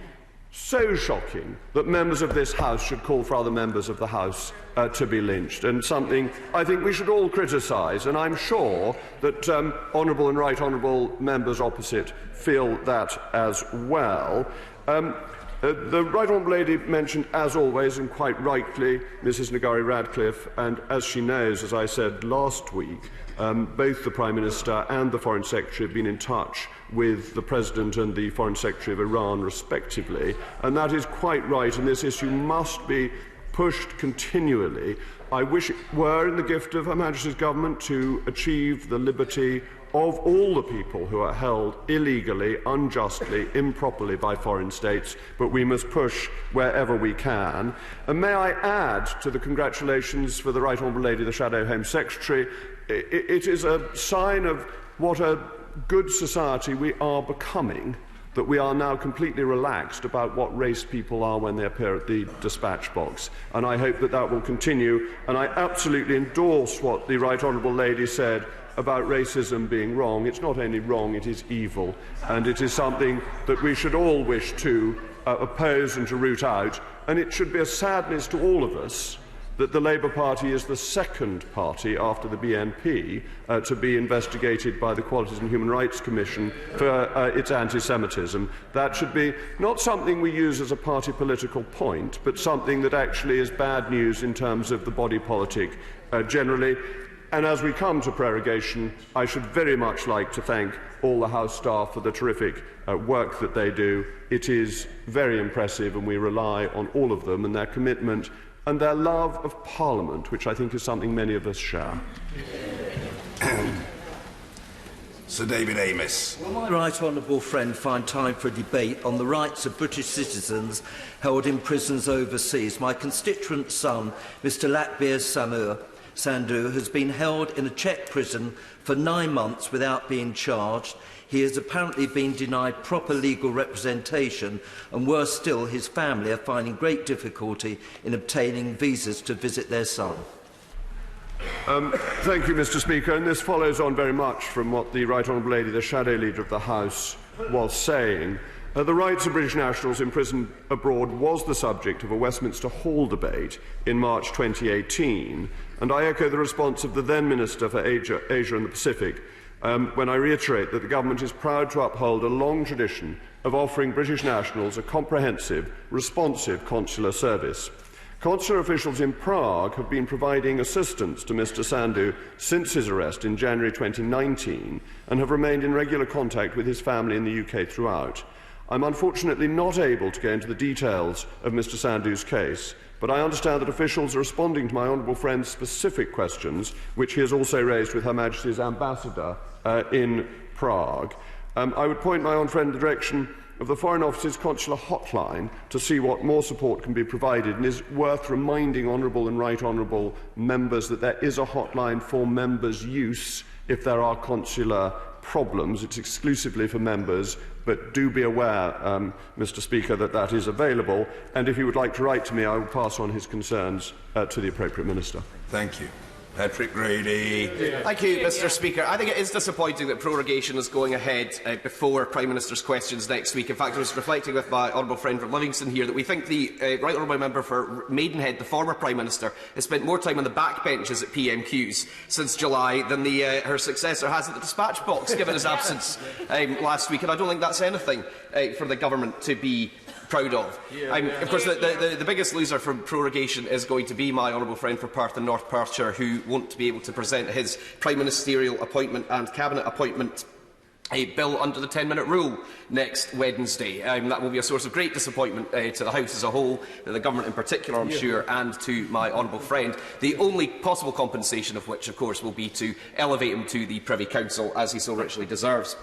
that members of this House should call for other members of the House to be lynched, and something I think we should all criticise, and I'm sure that honourable and right honourable members opposite feel that as well. The Right Honourable Lady mentioned, as always, and quite rightly, Mrs Ngari Radcliffe, and as she knows, as I said last week, both the Prime Minister and the Foreign Secretary have been in touch with the President and the Foreign Secretary of Iran, respectively, and that is quite right, and this issue must be pushed continually. I wish it were in the gift of Her Majesty's Government to achieve the liberty of all the people who are held illegally, unjustly, improperly by foreign states, but we must push wherever we can. And may I add to the congratulations for the Right Honourable Lady, the Shadow Home Secretary, it is a sign of what a good society we are becoming, that we are now completely relaxed about what race people are when they appear at the dispatch box. And I hope that that will continue, and I absolutely endorse what the Right Honourable Lady said about racism being wrong. It's not only wrong, it is evil, and it is something that we should all wish to oppose and to root out, and it should be a sadness to all of us that the Labour Party is the second party after the BNP to be investigated by the Qualities and Human Rights Commission for its anti-Semitism. That should be not something we use as a party political point, but something that actually is bad news in terms of the body politic generally. And as we come to prorogation, I should very much like to thank all the House staff for the terrific work that they do. It is very impressive, and we rely on all of them and their commitment and their love of Parliament, which I think is something many of us share. Sir David Amis. Will my right honourable friend find time for a debate on the rights of British citizens held in prisons overseas? My constituent son, Mr Lakbir Sandhu, has been held in a Czech prison for 9 months without being charged. He has apparently been denied proper legal representation, and worse still, his family are finding great difficulty in obtaining visas to visit their son. Thank you, Mr Speaker, and this follows on very much from what the Right Honourable Lady, the Shadow Leader of the House, was saying. The rights of British nationals imprisoned abroad was the subject of a Westminster Hall debate in March 2018, and I echo the response of the then Minister for Asia and the Pacific when I reiterate that the Government is proud to uphold a long tradition of offering British nationals a comprehensive, responsive consular service. Consular officials in Prague have been providing assistance to Mr Sandhu since his arrest in January 2019 and have remained in regular contact with his family in the UK throughout. I'm unfortunately not able to go into the details of Mr Sandhu's case, but I understand that officials are responding to my honourable friend's specific questions, which he has also raised with Her Majesty's Ambassador in Prague. I would point my honourable friend in the direction of the Foreign Office's consular hotline to see what more support can be provided, and is worth reminding honourable and right honourable members that there is a hotline for members' use if there are consular problems. It's exclusively for members, but do be aware, Mr. Speaker, that that is available, and if he would like to write to me, I will pass on his concerns to the appropriate minister. Thank you. Patrick Grady. Thank you, Mr. Speaker. I think it is disappointing that prorogation is going ahead before Prime Minister's questions next week. In fact, I was reflecting with my honourable friend from Livingston here that we think the right honourable member for Maidenhead, the former Prime Minister, has spent more time on the backbenches at PMQs since July than her successor has at the dispatch box, given his absence last week. And I don't think that's anything for the government to be proud of. Of course, the biggest loser from prorogation is going to be my honourable friend for Perth and North Perthshire, who won't be able to present his Prime Ministerial appointment and Cabinet appointment a bill under the 10-minute rule next Wednesday. That will be a source of great disappointment to the House as a whole, to the Government in particular, I'm sure, and to my honourable friend. The only possible compensation of which, of course, will be to elevate him to the Privy Council, as he so richly deserves.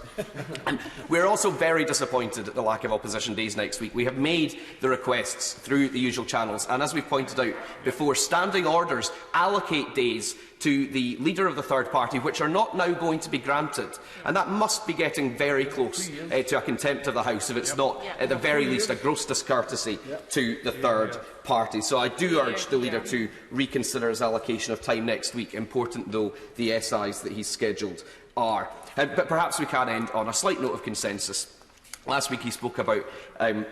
We're also very disappointed at the lack of opposition days next week. We have made the requests through the usual channels, and as we've pointed out before, standing orders allocate days to the leader of the third party, which are not now going to be granted. And that must be getting very close to a contempt of the House, if it's not, at the very least, a gross discourtesy to the third party. So I do urge the leader to reconsider his allocation of time next week, important though the SIs that he's scheduled are. But perhaps we can end on a slight note of consensus. Last week he spoke about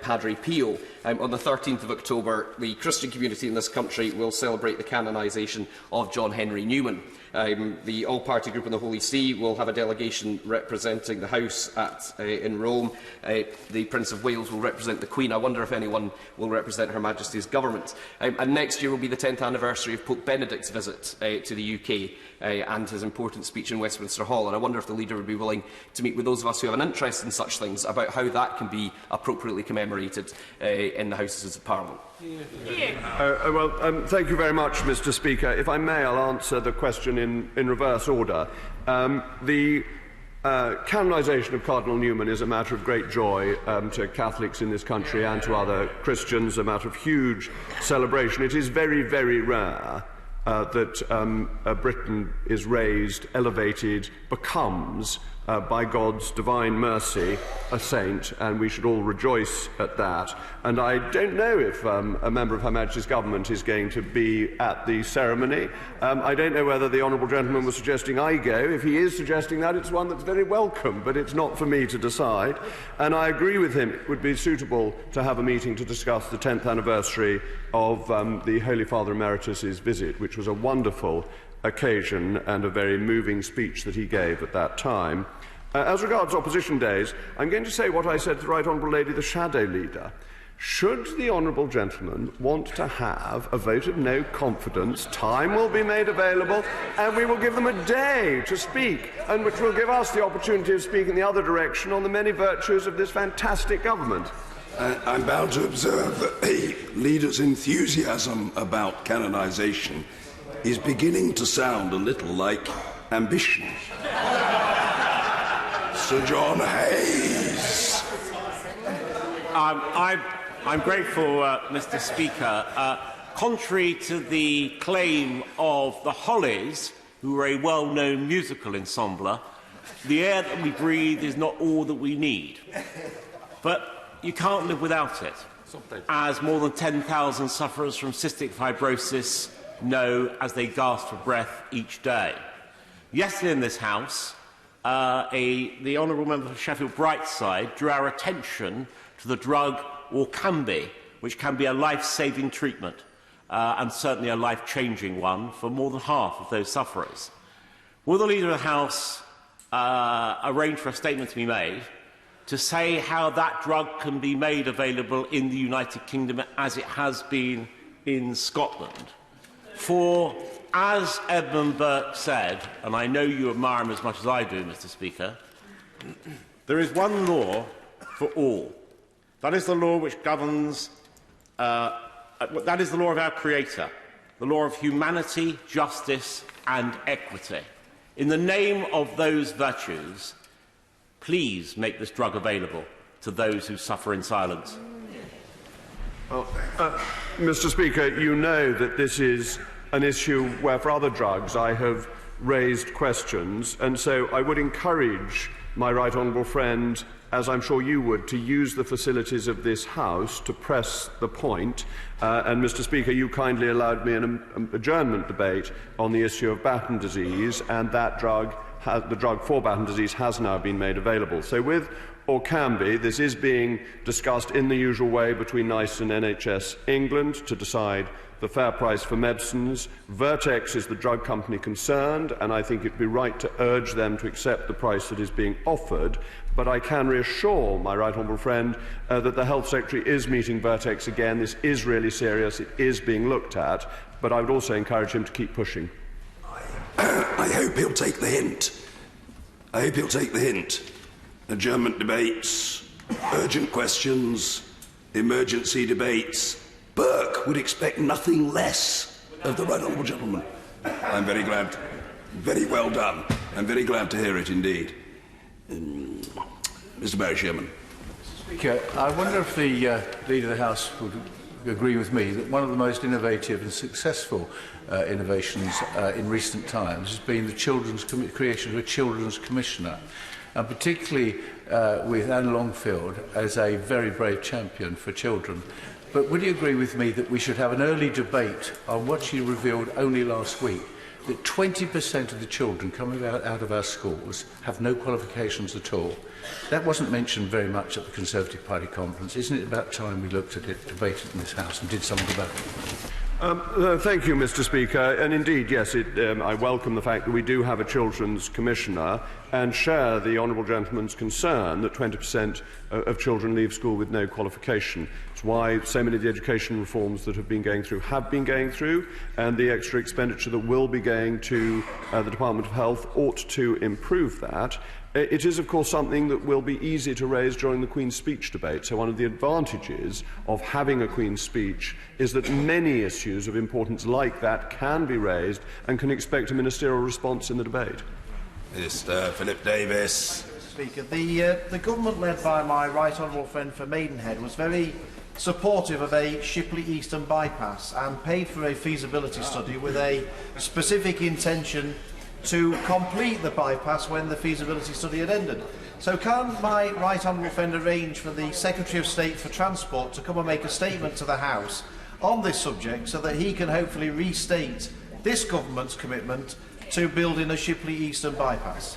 Padre Pio. On the 13th of October, the Christian community in this country will celebrate the canonisation of John Henry Newman. The all-party group in the Holy See will have a delegation representing the House in Rome. The Prince of Wales will represent the Queen. I wonder if anyone will represent Her Majesty's government. And next year will be the 10th anniversary of Pope Benedict's visit to the UK and his important speech in Westminster Hall. And I wonder if the leader would be willing to meet with those of us who have an interest in such things about how that can be appropriately commemorated in the Houses of Parliament. Thank you very much, Mr. Speaker. If I may, I'll answer the question in reverse order. The canonisation of Cardinal Newman is a matter of great joy to Catholics in this country and to other Christians, a matter of huge celebration. It is very, very rare that Britain is raised, elevated, becomes, by God's divine mercy, a saint, and we should all rejoice at that. And I don't know if a member of Her Majesty's Government is going to be at the ceremony. I don't know whether the honourable gentleman was suggesting I go. If he is suggesting that, it's one that's very welcome, but it's not for me to decide. And I agree with him. It would be suitable to have a meeting to discuss the 10th anniversary of the Holy Father Emeritus's visit, which was a wonderful occasion and a very moving speech that he gave at that time. As regards opposition days, I'm going to say what I said to the Right Honourable Lady, the Shadow Leader. Should the honourable gentleman want to have a vote of no confidence, time will be made available and we will give them a day to speak, and which will give us the opportunity of speaking in the other direction on the many virtues of this fantastic government. I'm bound to observe that the leader's enthusiasm about canonisation is beginning to sound a little like ambition. Sir John Hayes. I'm grateful, Mr. Speaker. Contrary to the claim of the Hollies, who are a well-known musical ensemble, the air that we breathe is not all that we need. But you can't live without it, as more than 10,000 sufferers from cystic fibrosis know as they gasp for breath each day. Yesterday in this House, the honourable member for Sheffield Brightside drew our attention to the drug Orkambi, which can be a life-saving treatment and certainly a life-changing one for more than half of those sufferers. Will the Leader of the House arrange for a statement to be made to say how that drug can be made available in the United Kingdom as it has been in Scotland? For, as Edmund Burke said, and I know you admire him as much as I do, Mr. Speaker, there is one law for all. That is the law which governs, that is the law of our Creator, the law of humanity, justice and equity. In the name of those virtues, please make this drug available to those who suffer in silence? Well, Mr. Speaker, you know that this is an issue where for other drugs I have raised questions, and so I would encourage my right honourable friend, as I'm sure you would, to use the facilities of this House to press the point. And, Mr. Speaker, you kindly allowed me an adjournment debate on the issue of Batten disease, and that drug, the drug for Batten disease, has now been made available. So with or can be, this is being discussed in the usual way between NICE and NHS England to decide the fair price for medicines. Vertex is the drug company concerned, and I think it would be right to urge them to accept the price that is being offered. But I can reassure my right honourable friend that the Health Secretary is meeting Vertex again. This is really serious. It is being looked at. But I would also encourage him to keep pushing. I hope he'll take the hint. I hope he'll take the hint. Adjournment debates, urgent questions, emergency debates. Burke would expect nothing less of the right honourable gentleman. I'm very glad. Very well done. I'm very glad to hear it indeed. Mr. Barry Sherman. Speaker, I wonder if the Leader of the House would agree with me that one of the most innovative and successful innovations in recent times has been the creation of a Children's Commissioner, and particularly with Anne Longfield as a very brave champion for children. But would you agree with me that we should have an early debate on what she revealed only last week, that 20% of the children coming out of our schools have no qualifications at all? That wasn't mentioned very much at the Conservative Party conference. Isn't it about time we looked at it, debated in this House and did something about it? Thank you, Mr. Speaker. And indeed, yes, I welcome the fact that we do have a Children's Commissioner and share the honourable gentleman's concern that 20% of children leave school with no qualification. It's why so many of the education reforms that have been going through, and the extra expenditure that will be going to the Department of Health ought to improve that. It is, of course, something that will be easy to raise during the Queen's Speech debate. So one of the advantages of having a Queen's Speech is that many issues of importance like that can be raised and can expect a ministerial response in the debate. Mr. Philip Davis. Speaker, the government led by my right honourable friend for Maidenhead was very supportive of a Shipley Eastern bypass and paid for a feasibility study with a specific intention to complete the bypass when the feasibility study had ended. So can my right honourable friend arrange for the Secretary of State for Transport to come and make a statement to the House on this subject so that he can hopefully restate this government's commitment to building a Shipley Eastern bypass?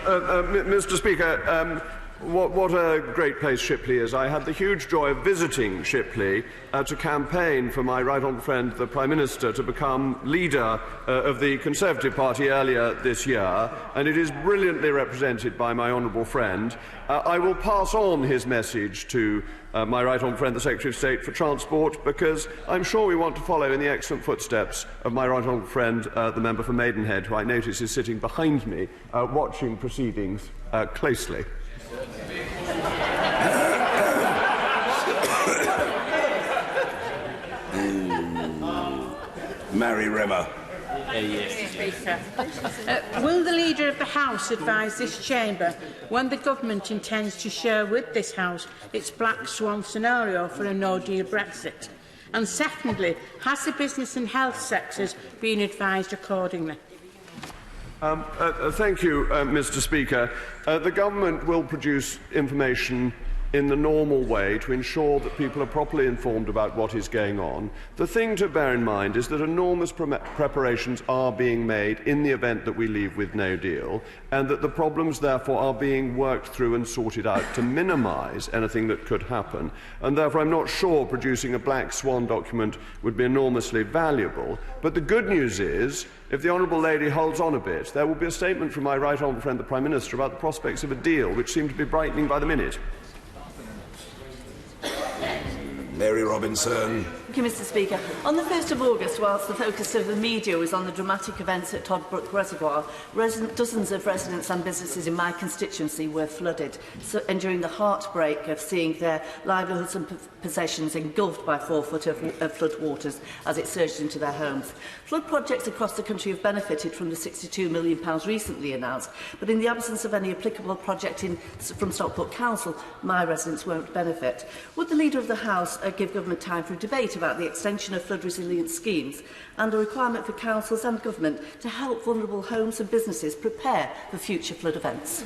Mr. Speaker, what a great place Shipley is. I had the huge joy of visiting Shipley to campaign for my right honourable friend, the Prime Minister, to become leader of the Conservative Party earlier this year, and it is brilliantly represented by my honourable friend. I will pass on his message to my right honourable friend, the Secretary of State for Transport, because I'm sure we want to follow in the excellent footsteps of my right honourable friend, the member for Maidenhead, who I notice is sitting behind me, watching proceedings closely. Mary Rimmer. Will the Leader of the House advise this Chamber when the Government intends to share with this House its black swan scenario for a no-deal Brexit? And secondly, has the business and health sectors been advised accordingly? Thank you, Mr. Speaker. The Government will produce information in the normal way to ensure that people are properly informed about what is going on. The thing to bear in mind is that enormous preparations are being made in the event that we leave with no deal, and that the problems therefore are being worked through and sorted out to minimise anything that could happen. And therefore I'm not sure producing a black swan document would be enormously valuable. But the good news is, if the Honourable Lady holds on a bit, there will be a statement from my right honourable friend the Prime Minister about the prospects of a deal, which seem to be brightening by the minute. Mary Robinson. Thank you, Mr Speaker. On the 1st of August, whilst the focus of the media was on the dramatic events at Toddbrook Reservoir, dozens of residents and businesses in my constituency were flooded, enduring the heartbreak of seeing their livelihoods and possessions engulfed by 4 foot of flood waters as it surged into their homes. Flood projects across the country have benefited from the £62 million recently announced, but in the absence of any applicable project from Stockport Council, my residents won't benefit. Would the Leader of the House give Government time for a debate about the extension of flood resilience schemes and a requirement for councils and government to help vulnerable homes and businesses prepare for future flood events?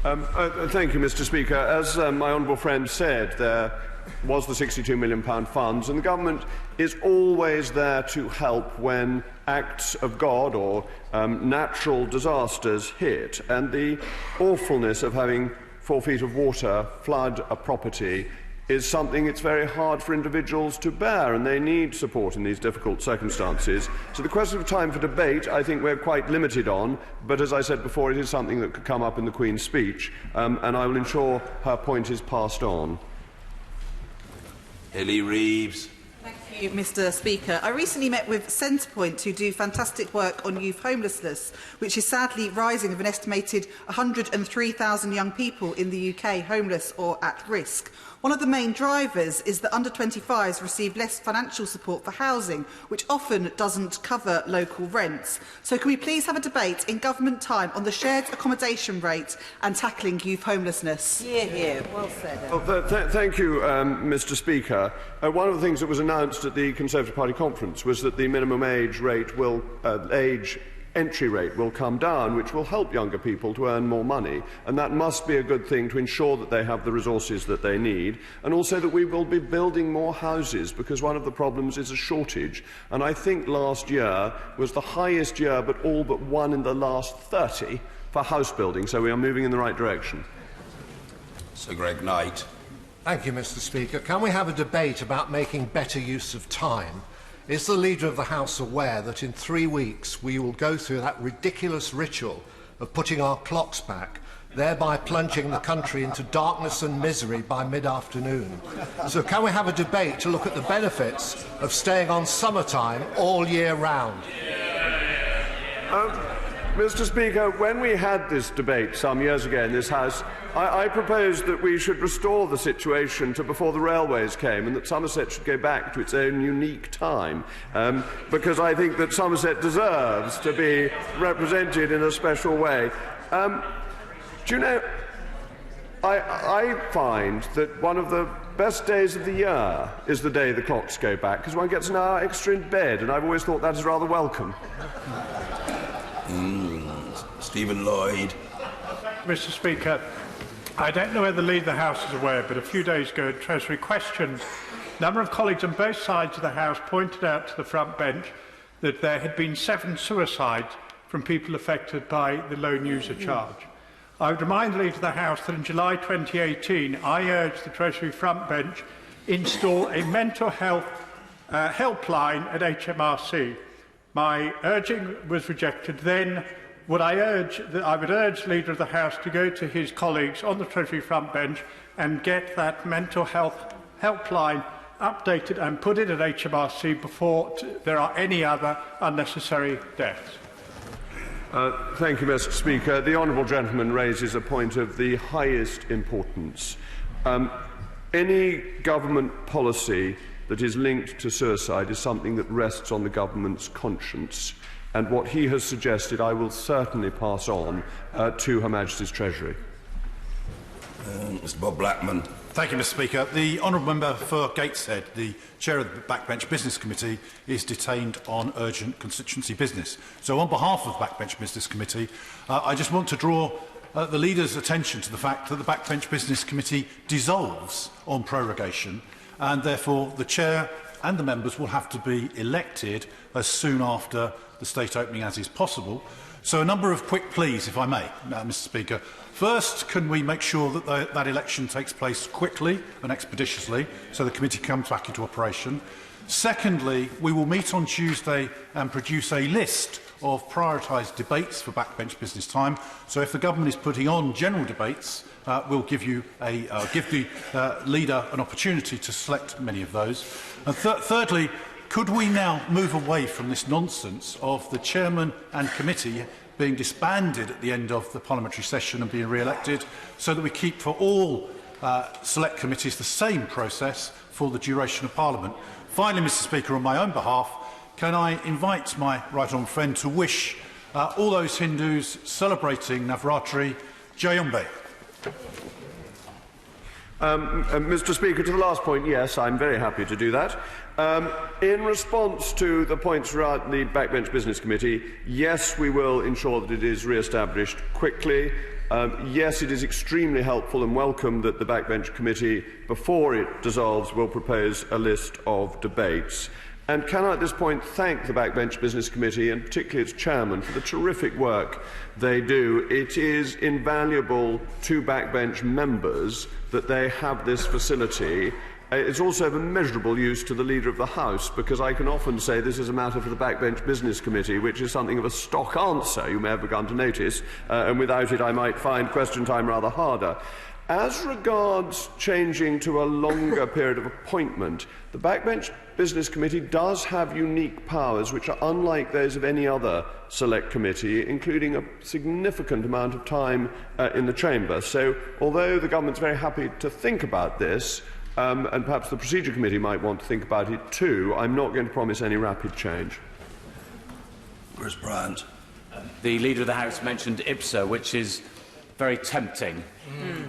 Thank you, Mr Speaker. As my honourable friend said, there was the £62 million funds, and the government is always there to help when acts of God or natural disasters hit, and the awfulness of having 4 feet of water flood a property is something it's very hard for individuals to bear, and they need support in these difficult circumstances. So the question of time for debate, I think we're quite limited on, but as I said before, it is something that could come up in the Queen's speech, and I will ensure her point is passed on. Ellie Reeves. Thank you, Mr Speaker. I recently met with Centrepoint, who do fantastic work on youth homelessness, which is sadly rising with an estimated 103,000 young people in the UK homeless or at risk. One of the main drivers is that under-25s receive less financial support for housing, which often doesn't cover local rents. So can we please have a debate in government time on the shared accommodation rate and tackling youth homelessness? Well said. Well, thank you, Mr Speaker. One of the things that was announced at the Conservative Party conference was that the minimum age rate will entry rate will come down, which will help younger people to earn more money, and that must be a good thing to ensure that they have the resources that they need, and also that we will be building more houses, because one of the problems is a shortage, and I think last year was the highest year but all but one in the last 30 for house building, so we are moving in the right direction. Sir Greg Knight. Thank you, Mr Speaker. Can we have a debate about making better use of time? Is the Leader of the House aware that in 3 weeks we will go through that ridiculous ritual of putting our clocks back, thereby plunging the country into darkness and misery by mid-afternoon? So can we have a debate to look at the benefits of staying on summertime all year round? Mr Speaker, when we had this debate some years ago in this House, I proposed that we should restore the situation to before the railways came, and that Somerset should go back to its own unique time, because I think that Somerset deserves to be represented in a special way. Do you know, I find that one of the best days of the year is the day the clocks go back, because one gets an hour extra in bed, and I've always thought that is rather welcome. Stephen Lloyd. Mr Speaker, I don't know whether the Leader of the House is aware, but a few days ago at Treasury Questions, a number of colleagues on both sides of the House pointed out to the front bench that there had been 7 suicides from people affected by the loan user charge. I would remind the Leader of the House that in July 2018 I urged the Treasury front bench install a mental health helpline at HMRC. My urging was rejected. Then I would urge the Leader of the House to go to his colleagues on the Treasury front bench and get that mental health helpline updated and put it at HMRC before there are any other unnecessary deaths. Thank you, Mr Speaker. The honourable gentleman raises a point of the highest importance. Any government policy that is linked to suicide is something that rests on the government's conscience, and what he has suggested I will certainly pass on to Her Majesty's Treasury. Mr Bob Blackman. Thank you, Mr Speaker. The honourable member for Gateshead, the chair of the Backbench Business Committee, is detained on urgent constituency business. So on behalf of the Backbench Business Committee, I just want to draw the Leader's attention to the fact that the Backbench Business Committee dissolves on prorogation, and therefore the chair and the members will have to be elected as soon after the state opening as is possible. So a number of quick pleas, if I may, Mr Speaker. First, can we make sure that that election takes place quickly and expeditiously so the committee comes back into operation? Secondly, we will meet on Tuesday and produce a list of prioritised debates for backbench business time. So if the government is putting on general debates will give the leader an opportunity to select many of those. And thirdly, could we now move away from this nonsense of the chairman and committee being disbanded at the end of the parliamentary session and being re-elected, so that we keep for all select committees the same process for the duration of Parliament? Finally, Mr Speaker, on my own behalf, can I invite my right honourable friend to wish all those Hindus celebrating Navratri Jayambe. Mr Speaker, to the last point, yes, I'm very happy to do that. In response to the points throughout the Backbench Business Committee, yes, we will ensure that it is re-established quickly. Yes, it is extremely helpful and welcome that the Backbench Committee, before it dissolves, will propose a list of debates. And can I at this point thank the Backbench Business Committee, and particularly its chairman, for the terrific work they do. It is invaluable to Backbench members that they have this facility. It's also of immeasurable use to the Leader of the House, because I can often say this is a matter for the Backbench Business Committee, which is something of a stock answer, you may have begun to notice, and without it I might find question time rather harder. As regards changing to a longer period of appointment, the Backbench Business Committee does have unique powers which are unlike those of any other select committee, including a significant amount of time in the chamber. So, although the government's very happy to think about this, and perhaps the Procedure Committee might want to think about it too, I'm not going to promise any rapid change. Chris Bryant. The Leader of the House mentioned IPSA, which is very tempting.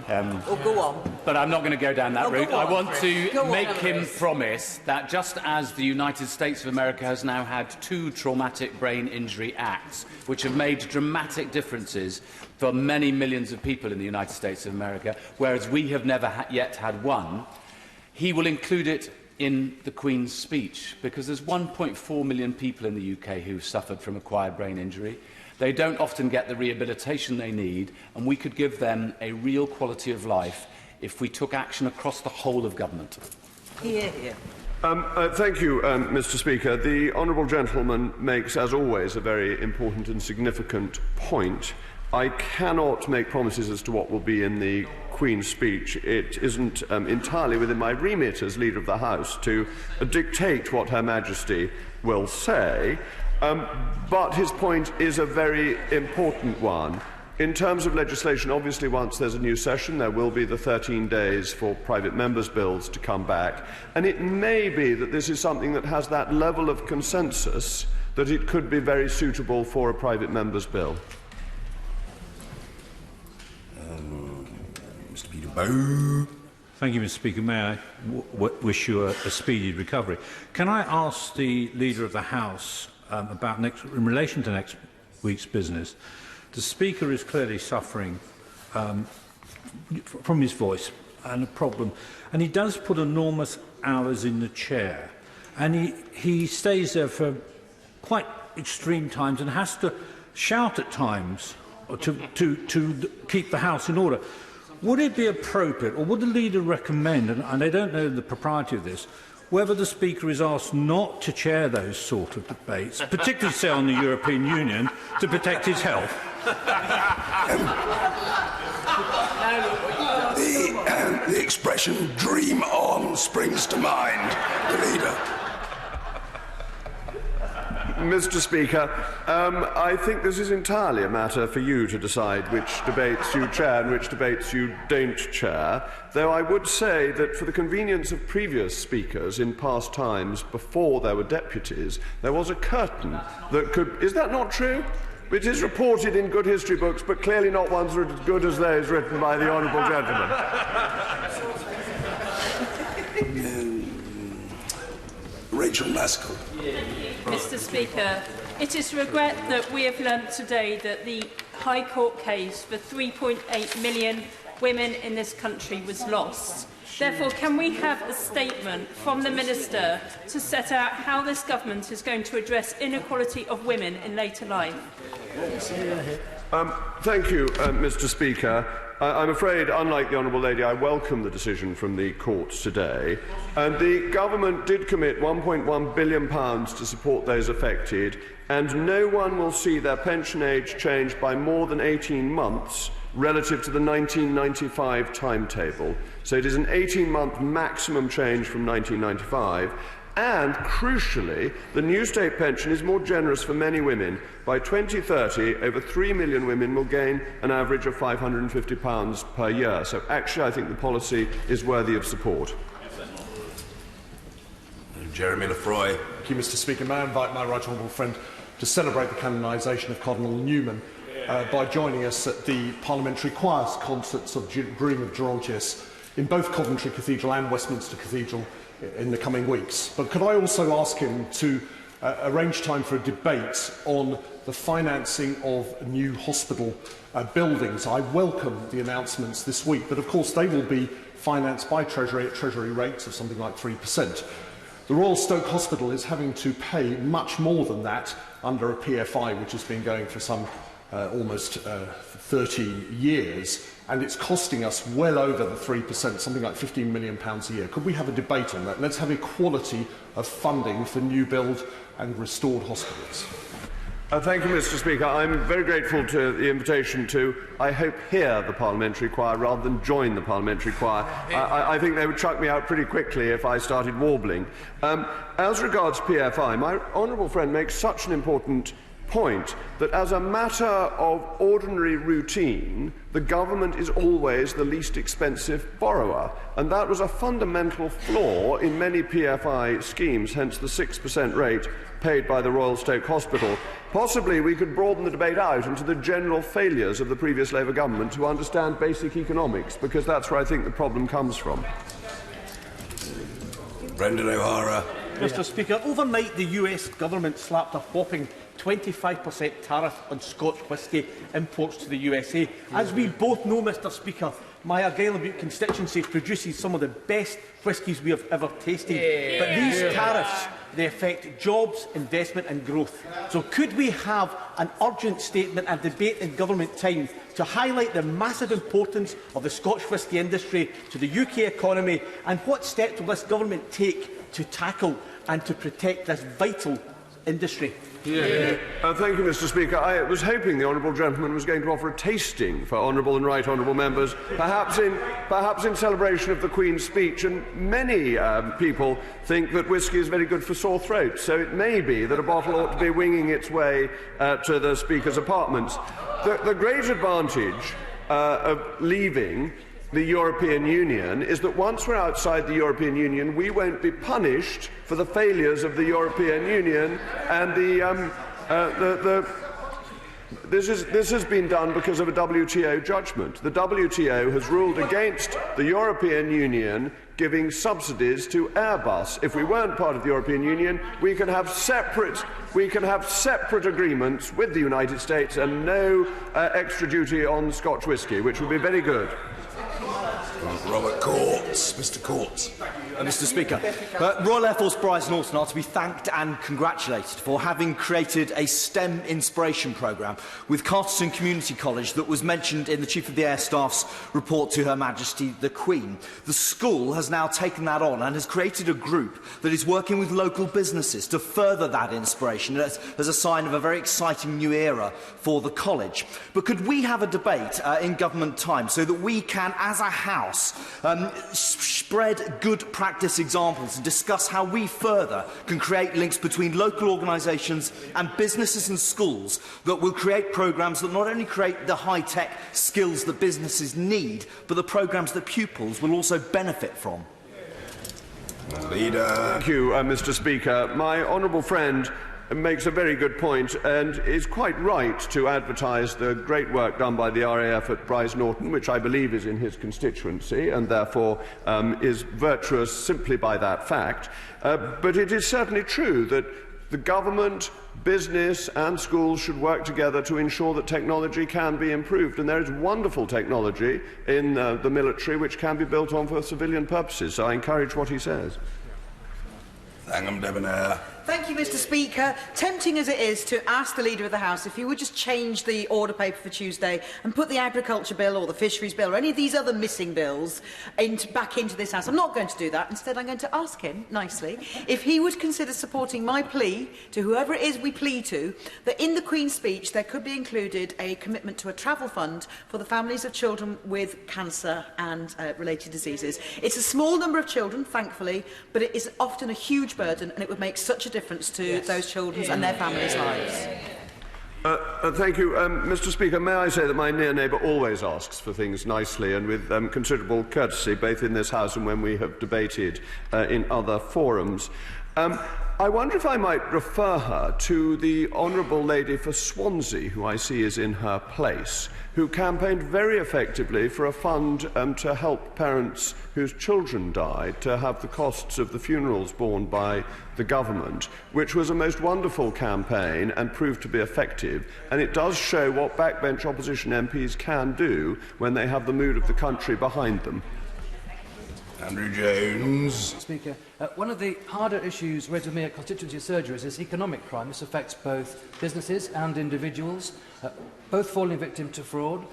Go on. But I'm not going to go down that route. I want to make him promise that just as the United States of America has now had 2 traumatic brain injury acts, which have made dramatic differences for many millions of people in the United States of America, whereas we have never yet had one, he will include it in the Queen's speech, because there's 1.4 million people in the UK who've suffered from acquired brain injury. They don't often get the rehabilitation they need, and we could give them a real quality of life if we took action across the whole of government. Hear, hear. Thank you, Mr Speaker. The honourable gentleman makes, as always, a very important and significant point. I cannot make promises as to what will be in the Queen's speech. It isn't entirely within my remit as Leader of the House to dictate what Her Majesty will say. But his point is a very important one. In terms of legislation, obviously once there's a new session, there will be the 13 days for private members' bills to come back. And it may be that this is something that has that level of consensus that it could be very suitable for a private member's bill. Mr Peter Bow. Thank you, Mr Speaker. May I wish you a speedy recovery. Can I ask the Leader of the House about in relation to next week's business? The Speaker is clearly suffering from his voice and a problem, and he does put enormous hours in the chair, and he stays there for quite extreme times and has to shout at times to keep the House in order. Would it be appropriate, or would the Leader recommend, and I don't know the propriety of this, whether the Speaker is asked not to chair those sort of debates, particularly, say, on the European Union, to protect his health? The expression "dream on" springs to mind. The Leader. Mr Speaker, I think this is entirely a matter for you to decide which debates you chair and which debates you don't chair, though I would say that for the convenience of previous speakers in past times, before there were deputies, there was a curtain that could... Is that not true? It is reported in good history books, but clearly not ones as good as those written by the honourable gentleman. Rachel Maskell. Mr Speaker, it is regret that we have learnt today that the High Court case for 3.8 million women in this country was lost. Therefore, can we have a statement from the Minister to set out how this government is going to address inequality of women in later life? Thank you, Mr Speaker. I'm afraid, unlike the Honourable Lady, I welcome the decision from the courts today. And the government did commit £1.1 billion to support those affected, and no one will see their pension age change by more than 18 months relative to the 1995 timetable. So it is an 18-month maximum change from 1995. And, crucially, the new state pension is more generous for many women. By 2030, over 3 million women will gain an average of £550 per year. So, actually, I think the policy is worthy of support. Jeremy Lefroy. Thank you, Mr. Speaker. May I invite my right honourable friend to celebrate the canonisation of Cardinal Newman by joining us at the Parliamentary Choir concerts of Broom of Gerontius in both Coventry Cathedral and Westminster Cathedral in the coming weeks. But could I also ask him to arrange time for a debate on the financing of new hospital buildings? I welcome the announcements this week, but of course they will be financed by Treasury at Treasury rates of something like 3%. The Royal Stoke Hospital is having to pay much more than that under a PFI, which has been going for some almost 30 years, and it's costing us well over the 3%, something like £15 million a year. Could we have a debate on that? Let's have equality of funding for new build and restored hospitals. Thank you, Mr. Speaker. I'm very grateful to the invitation to, I hope, hear the parliamentary choir rather than join the parliamentary choir. I think they would chuck me out pretty quickly if I started warbling. As regards PFI, my honourable friend makes such an important point that as a matter of ordinary routine, the government is always the least expensive borrower, and that was a fundamental flaw in many PFI schemes, hence the 6% rate paid by the Royal Stoke Hospital. Possibly we could broaden the debate out into the general failures of the previous Labour government to understand basic economics, because that's where I think the problem comes from. Brendan O'Hara. Mr. Speaker, overnight the US government slapped a whopping 25% tariff on Scotch whisky imports to the USA. As we both know, Mr. Speaker, my Argyll and Bute constituency produces some of the best whiskies we have ever tasted. But these tariffs, they affect jobs, investment and growth. So could we have an urgent statement and debate in government time to highlight the massive importance of the Scotch whisky industry to the UK economy, and what steps will this government take to tackle and to protect this vital industry? Thank you, Mr. Speaker. I was hoping the honourable gentleman was going to offer a tasting for honourable and right honourable members, perhaps in celebration of the Queen's speech. And many people think that whisky is very good for sore throats, so it may be that a bottle ought to be winging its way to the Speaker's apartments. The great advantage of leaving the European Union is that once we're outside the European Union, we won't be punished for the failures of the European Union, and this has been done because of a WTO judgment. The WTO has ruled against the European Union giving subsidies to Airbus. If we weren't part of the European Union, we can have separate agreements with the United States and no extra duty on Scotch whisky, which would be very good. Robert Courts. Mr. Courts. Mr. Speaker, Royal Air Force Brize Norton are to be thanked and congratulated for having created a STEM inspiration programme with Carterton Community College that was mentioned in the Chief of the Air Staff's report to Her Majesty the Queen. The school has now taken that on and has created a group that is working with local businesses to further that inspiration as a sign of a very exciting new era for the college. But could we have a debate in government time so that we can, as a house, spread good practice examples and discuss how we further can create links between local organisations and businesses and schools that will create programmes that not only create the high-tech skills that businesses need, but the programmes that pupils will also benefit from? Leader. Thank you, Mr. Speaker. My honourable friend makes a very good point and is quite right to advertise the great work done by the RAF at Brize Norton, which I believe is in his constituency and therefore is virtuous simply by that fact. But it is certainly true that the government, business and schools should work together to ensure that technology can be improved. And there is wonderful technology in the military which can be built on for civilian purposes. So I encourage what he says. Langham Debonair. Thank you, Mr. Speaker. Tempting as it is to ask the Leader of the House if he would just change the order paper for Tuesday and put the Agriculture Bill or the Fisheries Bill or any of these other missing bills back into this House. I'm not going to do that. Instead, I'm going to ask him, nicely, if he would consider supporting my plea to whoever it is we plea to, that in the Queen's speech there could be included a commitment to a travel fund for the families of children with cancer and related diseases. It's a small number of children, thankfully, but it is often a huge burden, and it would make such a difference to those children's and their families' lives. Thank you. Mr. Speaker, may I say that my near neighbour always asks for things nicely and with considerable courtesy, both in this House and when we have debated in other forums. I wonder if I might refer her to the Honourable Lady for Swansea, who I see is in her place, who campaigned very effectively for a fund to help parents whose children died to have the costs of the funerals borne by the government, which was a most wonderful campaign and proved to be effective. And it does show what backbench opposition MPs can do when they have the mood of the country behind them. Andrew Jones. Speaker, one of the harder issues raised with me at constituency surgeries is economic crime. This affects both businesses and individuals, both falling victim to fraud.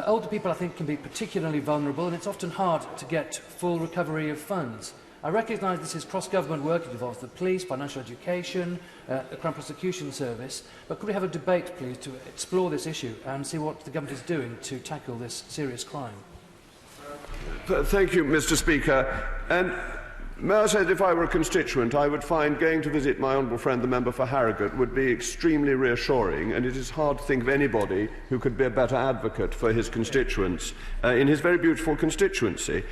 Older people, I think, can be particularly vulnerable, and it's often hard to get full recovery of funds. I recognise this is cross-government work. It involves the police, financial education, the Crown Prosecution Service. But could we have a debate, please, to explore this issue and see what the government is doing to tackle this serious crime? Thank you, Mr. Speaker. And may I say that if I were a constituent, I would find going to visit my honourable friend, the member for Harrogate, would be extremely reassuring, and it is hard to think of anybody who could be a better advocate for his constituents in his very beautiful constituency.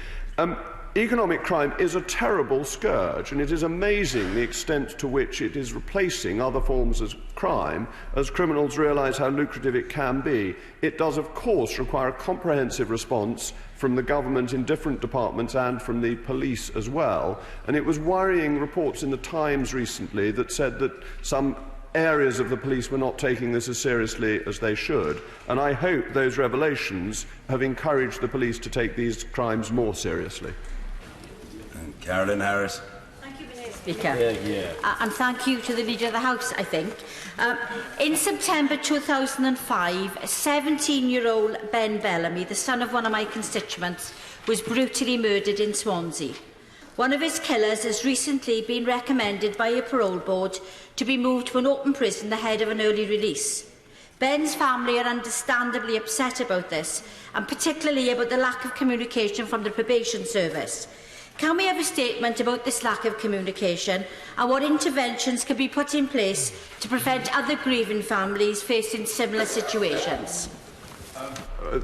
Economic crime is a terrible scourge, and it is amazing the extent to which it is replacing other forms of crime as criminals realise how lucrative it can be. It does, of course, require a comprehensive response from the government in different departments and from the police as well. And it was worrying reports in the Times recently that said that some areas of the police were not taking this as seriously as they should. And I hope those revelations have encouraged the police to take these crimes more seriously. Carolyn Harris. Thank you, Mr. Speaker. And thank you to the Leader of the House, I think. In September 2005, 17-year-old Ben Bellamy, the son of one of my constituents, was brutally murdered in Swansea. One of his killers has recently been recommended by a parole board to be moved to an open prison ahead of an early release. Ben's family are understandably upset about this, and particularly about the lack of communication from the probation service. Can we have a statement about this lack of communication and what interventions can be put in place to prevent other grieving families facing similar situations?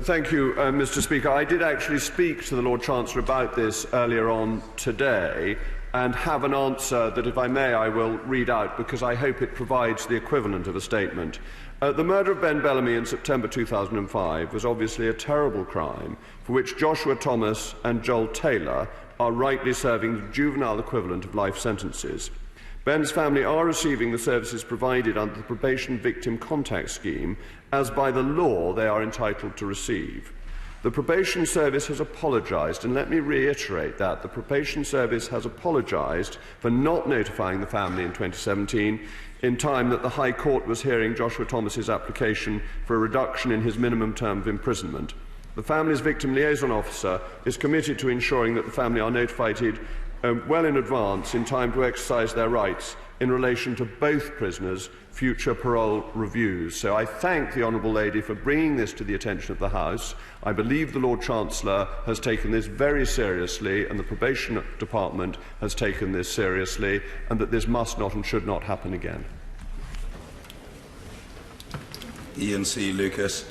Thank you, Mr. Speaker. I did actually speak to the Lord Chancellor about this earlier on today and have an answer that, if I may, I will read out because I hope it provides the equivalent of a statement. The murder of Ben Bellamy in September 2005 was obviously a terrible crime for which Joshua Thomas and Joel Taylor are rightly serving the juvenile equivalent of life sentences. Ben's family are receiving the services provided under the Probation Victim Contact Scheme, as by the law they are entitled to receive. The Probation Service has apologised, and let me reiterate that the Probation Service has apologised for not notifying the family in 2017 in time that the High Court was hearing Joshua Thomas's application for a reduction in his minimum term of imprisonment. The family's victim liaison officer is committed to ensuring that the family are notified well in advance in time to exercise their rights in relation to both prisoners' future parole reviews. So I thank the Honourable Lady for bringing this to the attention of the House. I believe the Lord Chancellor has taken this very seriously and the Probation Department has taken this seriously, and that this must not and should not happen again. Ian C. Lucas.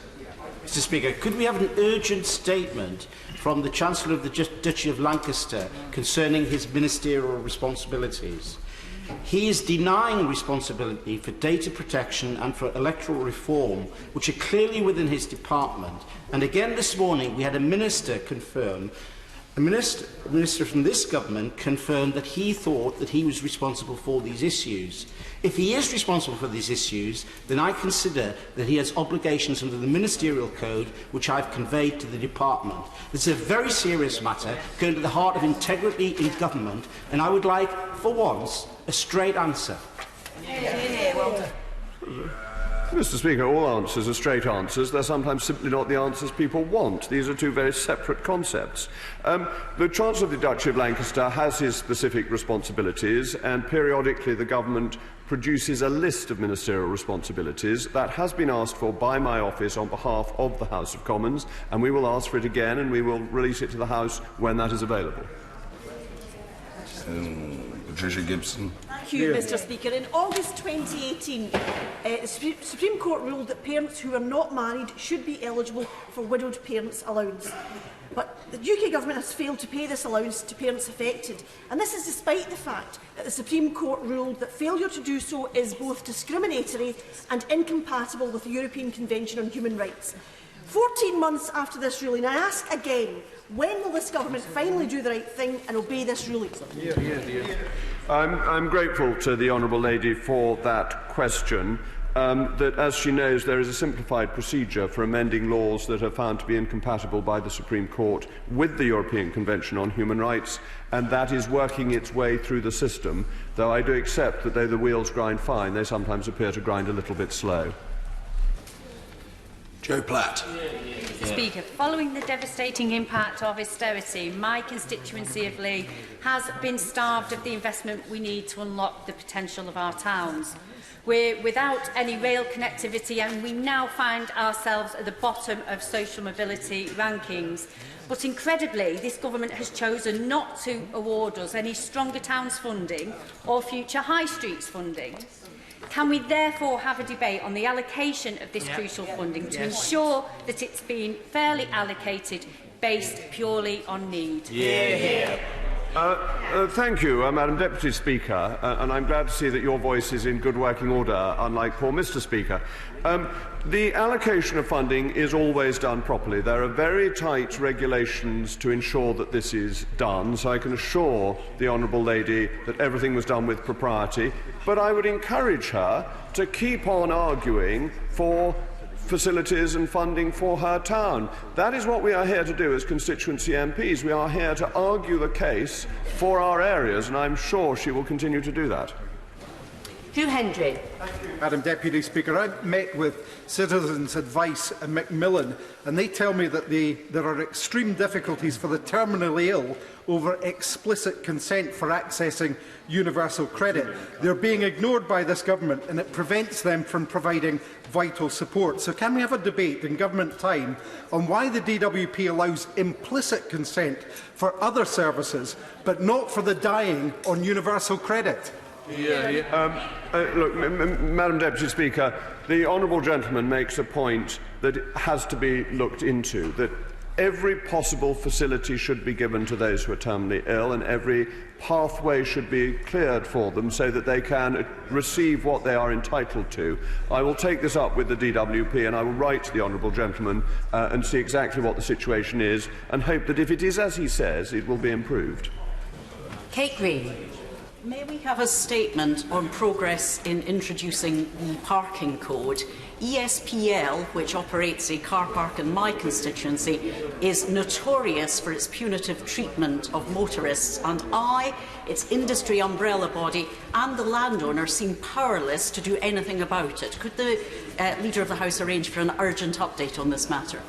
Mr. Speaker, could we have an urgent statement from the Chancellor of the Duchy of Lancaster concerning his ministerial responsibilities? He is denying responsibility for data protection and for electoral reform, which are clearly within his department. And again this morning we had a minister confirm, a minister from this government confirmed that he thought that he was responsible for these issues. If he is responsible for these issues, then I consider that he has obligations under the Ministerial Code, which I've conveyed to the Department. This is a very serious matter, going to the heart of integrity in government, and I would like, for once, a straight answer. Mr. Speaker, all answers are straight answers. They're sometimes simply not the answers people want. These are two very separate concepts. The Chancellor of the Duchy of Lancaster has his specific responsibilities, and periodically the government produces a list of ministerial responsibilities. That has been asked for by my office on behalf of the House of Commons, and we will ask for it again, and we will release it to the House when that is available. Patricia Gibson. Thank you, Mr. Speaker. In August 2018, the Supreme Court ruled that parents who are not married should be eligible for widowed parents' allowance. But the UK Government has failed to pay this allowance to parents affected, and this is despite the fact that the Supreme Court ruled that failure to do so is both discriminatory and incompatible with the European Convention on Human Rights. 14 months after this ruling, I ask again, when will this government finally do the right thing and obey this ruling? I'm grateful to the Honourable Lady for that question. That, as she knows, there is a simplified procedure for amending laws that are found to be incompatible by the Supreme Court with the European Convention on Human Rights, and that is working its way through the system, though I do accept that though the wheels grind fine, they sometimes appear to grind a little bit slow. Joe Platt. Speaker, following the devastating impact of austerity, my constituency of Lee has been starved of the investment we need to unlock the potential of our towns. We're without any rail connectivity, and we now find ourselves at the bottom of social mobility rankings. But incredibly, this government has chosen not to award us any Stronger Towns funding or future High Streets funding. Can we therefore have a debate on the allocation of this crucial funding to ensure that it's been fairly allocated based purely on need? Thank you, Madam Deputy Speaker, and I'm glad to see that your voice is in good working order, unlike poor Mr. Speaker. The allocation of funding is always done properly. There are very tight regulations to ensure that this is done, so I can assure the Honourable Lady that everything was done with propriety, but I would encourage her to keep on arguing for facilities and funding for her town. That is what we are here to do as constituency MPs. We are here to argue the case for our areas, and I'm sure she will continue to do that. Hugh Hendry. Madam Deputy Speaker, I met with Citizens Advice in Macmillan, and they tell me that there are extreme difficulties for the terminally ill over explicit consent for accessing universal credit. They're being ignored by this government, and it prevents them from providing vital support. So can we have a debate in government time on why the DWP allows implicit consent for other services, but not for the dying on universal credit? Look, Madam Deputy Speaker, the honourable gentleman makes a point that has to be looked into, that every possible facility should be given to those who are terminally ill, and every pathway should be cleared for them so that they can receive what they are entitled to. I will take this up with the DWP, and I will write to the honourable gentleman and see exactly what the situation is, and hope that if it is as he says, it will be improved. Kate Green. May we have a statement on progress in introducing the parking code? ESPL, which operates a car park in my constituency, is notorious for its punitive treatment of motorists, and I, its industry umbrella body, and the landowner seem powerless to do anything about it. Could the Leader of the House arrange for an urgent update on this matter?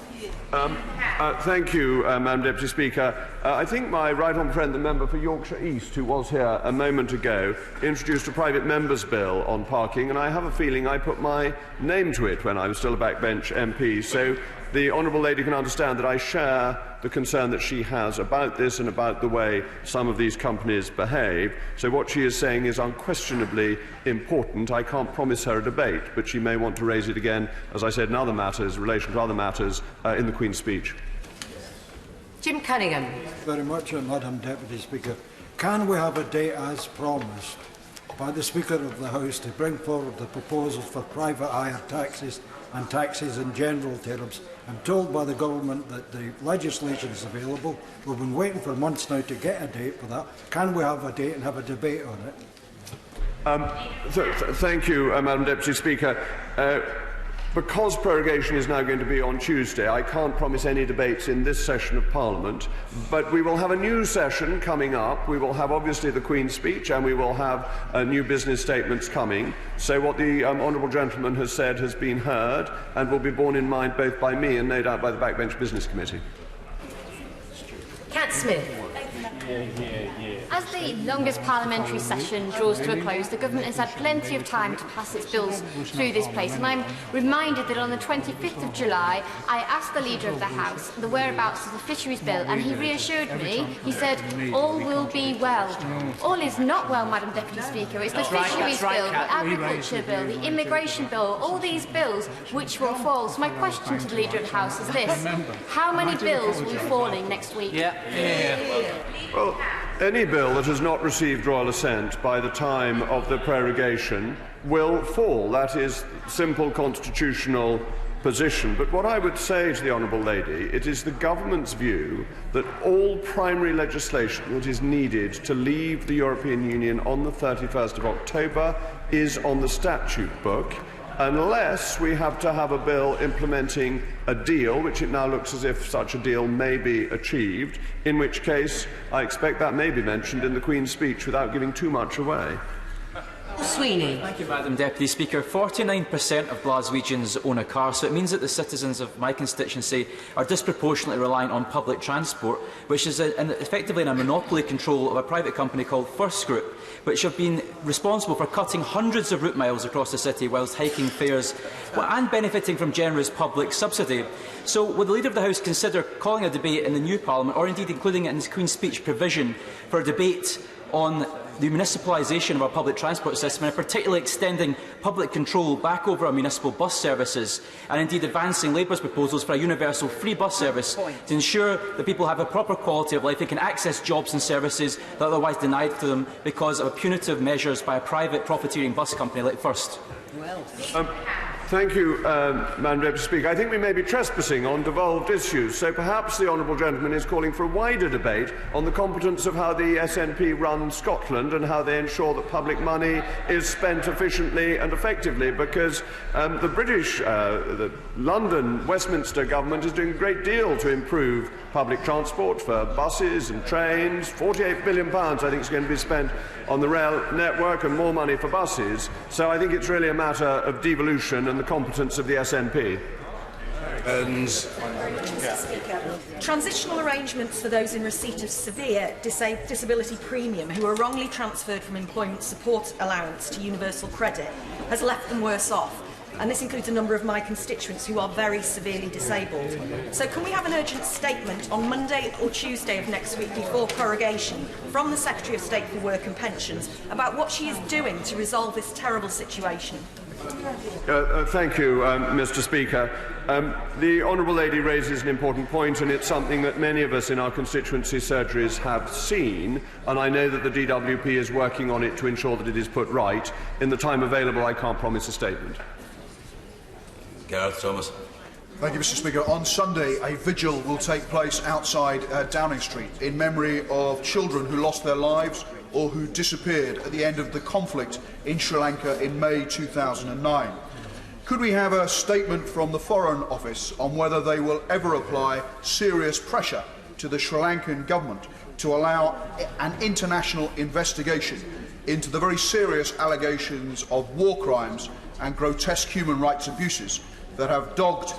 Thank you, Madam Deputy Speaker. I think my right honourable friend, the member for Yorkshire East, who was here a moment ago, introduced a private member's bill on parking, and I have a feeling I put my name to it when I was still a backbench MP. So the honourable lady can understand that I share the concern that she has about this and about the way some of these companies behave. So what she is saying is unquestionably important. I can't promise her a debate, but she may want to raise it again, as I said, in other matters, in relation to other matters, in the Queen's speech. Jim Cunningham. Very much, Madam Deputy Speaker. Can we have a date as promised by the Speaker of the House to bring forward the proposals for private hire taxes and taxes in general terms? I'm told by the government that the legislation is available. We've been waiting for months now to get a date for that. Can we have a date and have a debate on it? Thank you, Madam Deputy Speaker. Because prorogation is now going to be on Tuesday, I can't promise any debates in this session of Parliament, but we will have a new session coming up. We will have, obviously, the Queen's speech, and we will have new business statements coming. So what the honourable gentleman has said has been heard and will be borne in mind both by me and no doubt by the Backbench Business Committee. Cat Smith. As the longest parliamentary session draws to a close, the government has had plenty of time to pass its bills through this place, and I'm reminded that on the 25th of July I asked the Leader of the House the whereabouts of the Fisheries Bill, and he reassured me. He said, all will be well. All is not well, Madam Deputy Speaker. It's the Fisheries Bill, the Agriculture Bill, the Immigration Bill, all these bills which will fall. So my question to the Leader of the House is this: how many bills will be falling next week? Well, any bill that has not received royal assent by the time of the prorogation will fall. That is simple constitutional position. But what I would say to the honourable lady, it is the government's view that all primary legislation that is needed to leave the European Union on the 31st of October is on the statute book, unless we have to have a bill implementing a deal, which it now looks as if such a deal may be achieved, in which case I expect that may be mentioned in the Queen's speech without giving too much away. Sweeney. Thank you, Madam Deputy Speaker. 49% of Glaswegians own a car, so it means that the citizens of my constituency are disproportionately reliant on public transport, which is effectively in a monopoly control of a private company called First Group, which have been responsible for cutting hundreds of route miles across the city whilst hiking fares and benefiting from generous public subsidy. So would the Leader of the House consider calling a debate in the new Parliament, or indeed including it in his Queen's speech provision, for a debate on the municipalisation of our public transport system, and particularly extending public control back over our municipal bus services, and indeed advancing Labour's proposals for a universal free bus service to ensure that people have a proper quality of life and can access jobs and services that are otherwise denied to them because of punitive measures by a private profiteering bus company like First? Thank you, Madam Deputy Speaker. I think we may be trespassing on devolved issues, so perhaps the honourable gentleman is calling for a wider debate on the competence of how the SNP run Scotland and how they ensure that public money is spent efficiently and effectively, because the British, the London, Westminster government is doing a great deal to improve public transport for buses and trains. £48 billion, I think, is going to be spent on the rail network, and more money for buses. So I think it's really a matter of devolution and the competence of the SNP. Mr. Speaker, transitional arrangements for those in receipt of severe disability premium who are wrongly transferred from employment support allowance to universal credit has left them worse off. And this includes a number of my constituents who are very severely disabled. So can we have an urgent statement on Monday or Tuesday of next week before prorogation from the Secretary of State for Work and Pensions about what she is doing to resolve this terrible situation? Thank you, Mr. Speaker. The honourable lady raises an important point, and it's something that many of us in our constituency surgeries have seen, and I know that the DWP is working on it to ensure that it is put right. In the time available, I can't promise a statement. Gareth Thomas. Thank you, Mr. Speaker. On Sunday, a vigil will take place outside Downing Street in memory of children who lost their lives or who disappeared at the end of the conflict in Sri Lanka in May 2009. Could we have a statement from the Foreign Office on whether they will ever apply serious pressure to the Sri Lankan government to allow an international investigation into the very serious allegations of war crimes and grotesque human rights abuses that have dogged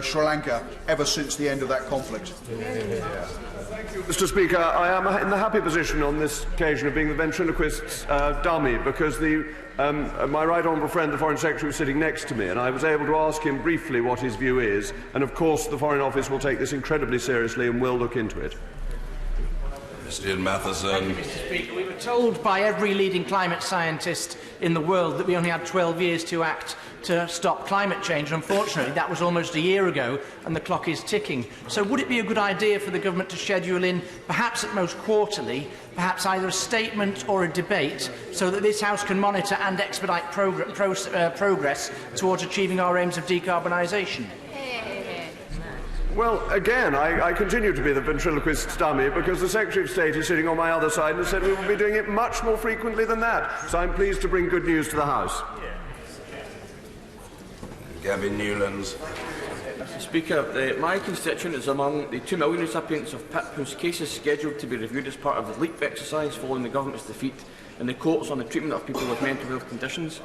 Sri Lanka ever since the end of that conflict? Mr. Speaker, I am in the happy position on this occasion of being the ventriloquist's dummy, because my right honourable friend, the Foreign Secretary, was sitting next to me, and I was able to ask him briefly what his view is, and of course the Foreign Office will take this incredibly seriously and will look into it. Mr. Ian Matheson. Thank you, Mr. Speaker. We were told by every leading climate scientist in the world that we only had 12 years to act to stop climate change. Unfortunately, that was almost a year ago, and the clock is ticking. So would it be a good idea for the government to schedule in, perhaps at most quarterly, perhaps either a statement or a debate, so that this House can monitor and expedite progress towards achieving our aims of decarbonisation? Well, again, I continue to be the ventriloquist's dummy, because the Secretary of State is sitting on my other side and has said we will be doing it much more frequently than that. So I'm pleased to bring good news to the House. Gavin Newlands. Mr Speaker, my constituent is among the 2 million recipients of PIP whose case is scheduled to be reviewed as part of the LEAP exercise following the government's defeat in the courts on the treatment of people with mental health conditions.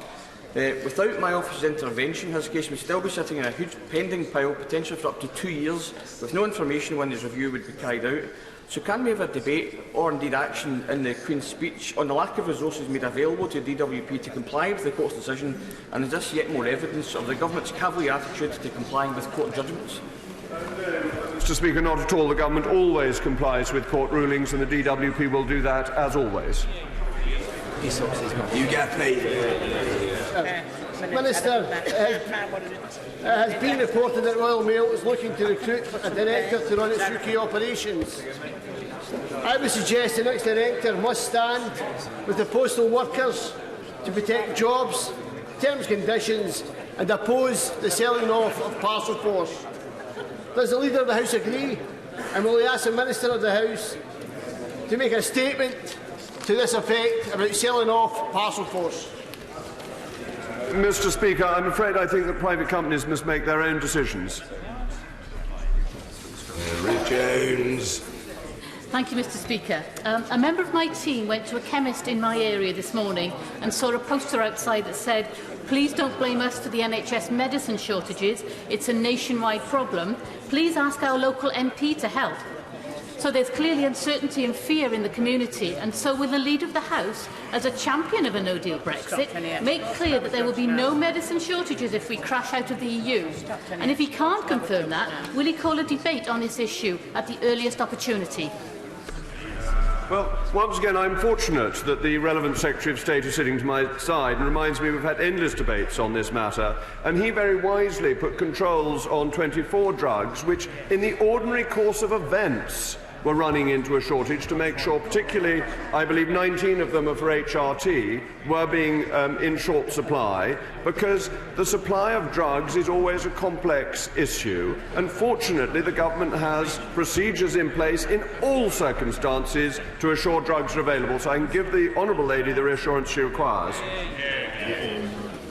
Without my office's intervention, his case would still be sitting in a huge pending pile, potentially for up to 2 years, with no information when his review would be carried out. So can we have a debate, or indeed action, in the Queen's speech on the lack of resources made available to DWP to comply with the court's decision, and is this yet more evidence of the government's cavalier attitude to complying with court judgments? Mr Speaker, not at all. The government always complies with court rulings, and the DWP will do that as always. You get me. Minister, it has been reported that Royal Mail is looking to recruit a director to run its UK operations. I would suggest the next director must stand with the postal workers to protect jobs, terms and conditions, and oppose the selling off of Parcel Force. Does the Leader of the House agree? And will he ask the Minister of the House to make a statement to this effect about selling off Parcel Force? Mr Speaker, I'm afraid I think that private companies must make their own decisions. Jones. Thank you, Mr Speaker. A member of my team went to a chemist in my area this morning and saw a poster outside that said, "Please don't blame us for the NHS medicine shortages. It's a nationwide problem. Please ask our local MP to help." So there's clearly uncertainty and fear in the community, and so will the Leader of the House, as a champion of a no-deal Brexit, make clear that there will be no medicine shortages if we crash out of the EU? And if he can't confirm that, will he call a debate on this issue at the earliest opportunity? Well, once again, I'm fortunate that the relevant Secretary of State is sitting to my side and reminds me we've had endless debates on this matter, and he very wisely put controls on 24 drugs which, in the ordinary course of events, were running into a shortage, to make sure, particularly, I believe 19 of them are for HRT, were being in short supply, because the supply of drugs is always a complex issue, and fortunately the government has procedures in place in all circumstances to assure drugs are available, so I can give the Honourable Lady the reassurance she requires.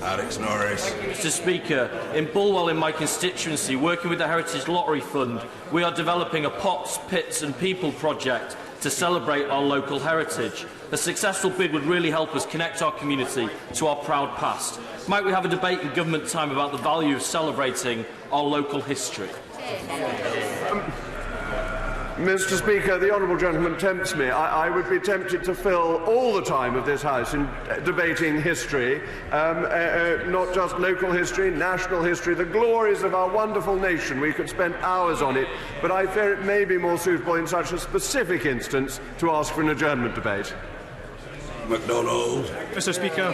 Alex Norris. Mr Speaker, in Bulwell in my constituency, working with the Heritage Lottery Fund, we are developing a Pots, Pits and People project to celebrate our local heritage. A successful bid would really help us connect our community to our proud past. Might we have a debate in government time about the value of celebrating our local history? Mr Speaker, the honourable gentleman tempts me. I would be tempted to fill all the time of this House in debating history, not just local history, national history, the glories of our wonderful nation. We could spend hours on it, but I fear it may be more suitable in such a specific instance to ask for an adjournment debate. MacDonald. Mr Speaker,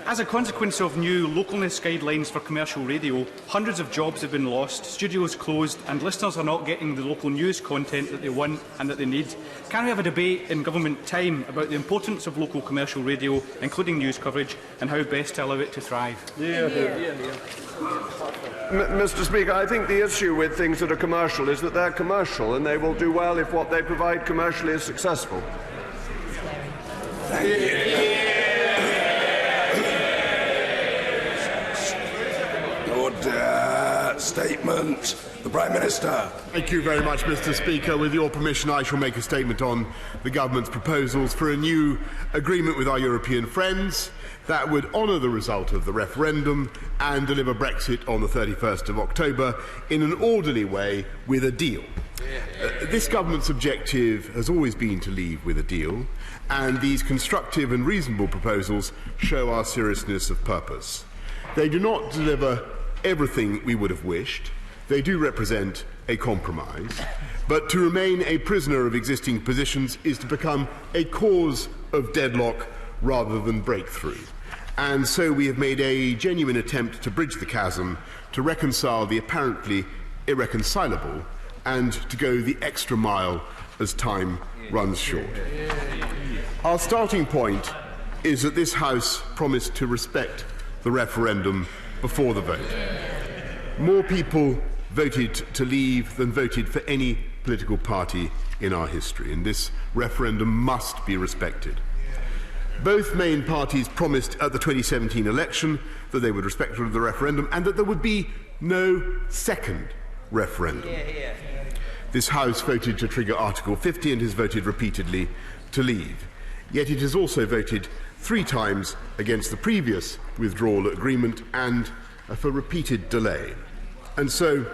as a consequence of new localness guidelines for commercial radio, hundreds of jobs have been lost, studios closed and listeners are not getting the local news content that they want and that they need. Can we have a debate in government time about the importance of local commercial radio, including news coverage, and how best to allow it to thrive? Mr Speaker, I think the issue with things that are commercial is that they're commercial and they will do well if what they provide commercially is successful. Thank you. Good statement. The Prime Minister. Thank you very much, Mr Speaker. With your permission, I shall make a statement on the Government's proposals for a new agreement with our European friends that would honour the result of the referendum and deliver Brexit on the 31st of October in an orderly way with a deal. This Government's objective has always been to leave with a deal, and these constructive and reasonable proposals show our seriousness of purpose. They do not deliver everything we would have wished. They do represent a compromise, but to remain a prisoner of existing positions is to become a cause of deadlock rather than breakthrough. And so we have made a genuine attempt to bridge the chasm, to reconcile the apparently irreconcilable, and to go the extra mile as time runs short. Our starting point is that this House promised to respect the referendum before the vote. More people voted to leave than voted for any political party in our history, and this referendum must be respected. Both main parties promised at the 2017 election that they would respect the referendum and that there would be no second referendum. This House voted to trigger Article 50 and has voted repeatedly to leave. Yet it has also voted 3 times against the previous withdrawal agreement and for repeated delay. And so,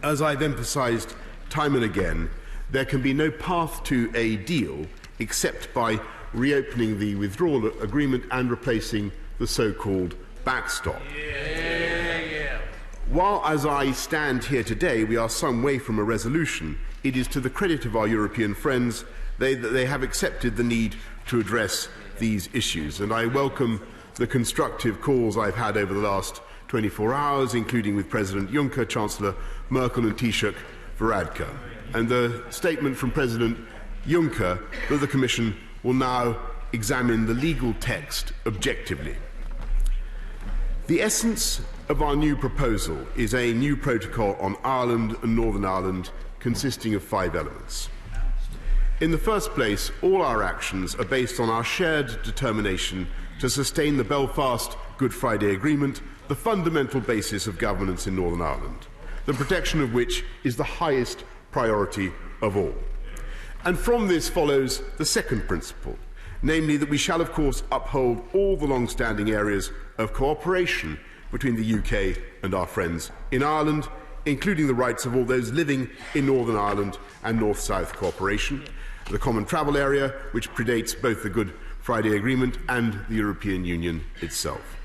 as I've emphasised time and again, there can be no path to a deal except by reopening the withdrawal agreement and replacing the so-called backstop. While, as I stand here today, we are some way from a resolution, it is to the credit of our European friends that they have accepted the need to address these issues. And I welcome the constructive calls I've had over the last 24 hours, including with President Juncker, Chancellor Merkel and Taoiseach Varadkar. And the statement from President Juncker that the Commission will now examine the legal text objectively. The essence of our new proposal is a new protocol on Ireland and Northern Ireland consisting of 5 elements. In the first place, all our actions are based on our shared determination to sustain the Belfast Good Friday Agreement, the fundamental basis of governance in Northern Ireland, the protection of which is the highest priority of all. And from this follows the second principle, namely that we shall of course uphold all the long-standing areas of cooperation between the UK and our friends in Ireland, including the rights of all those living in Northern Ireland and North-South cooperation, the common travel area, which predates both the Good Friday Agreement and the European Union itself.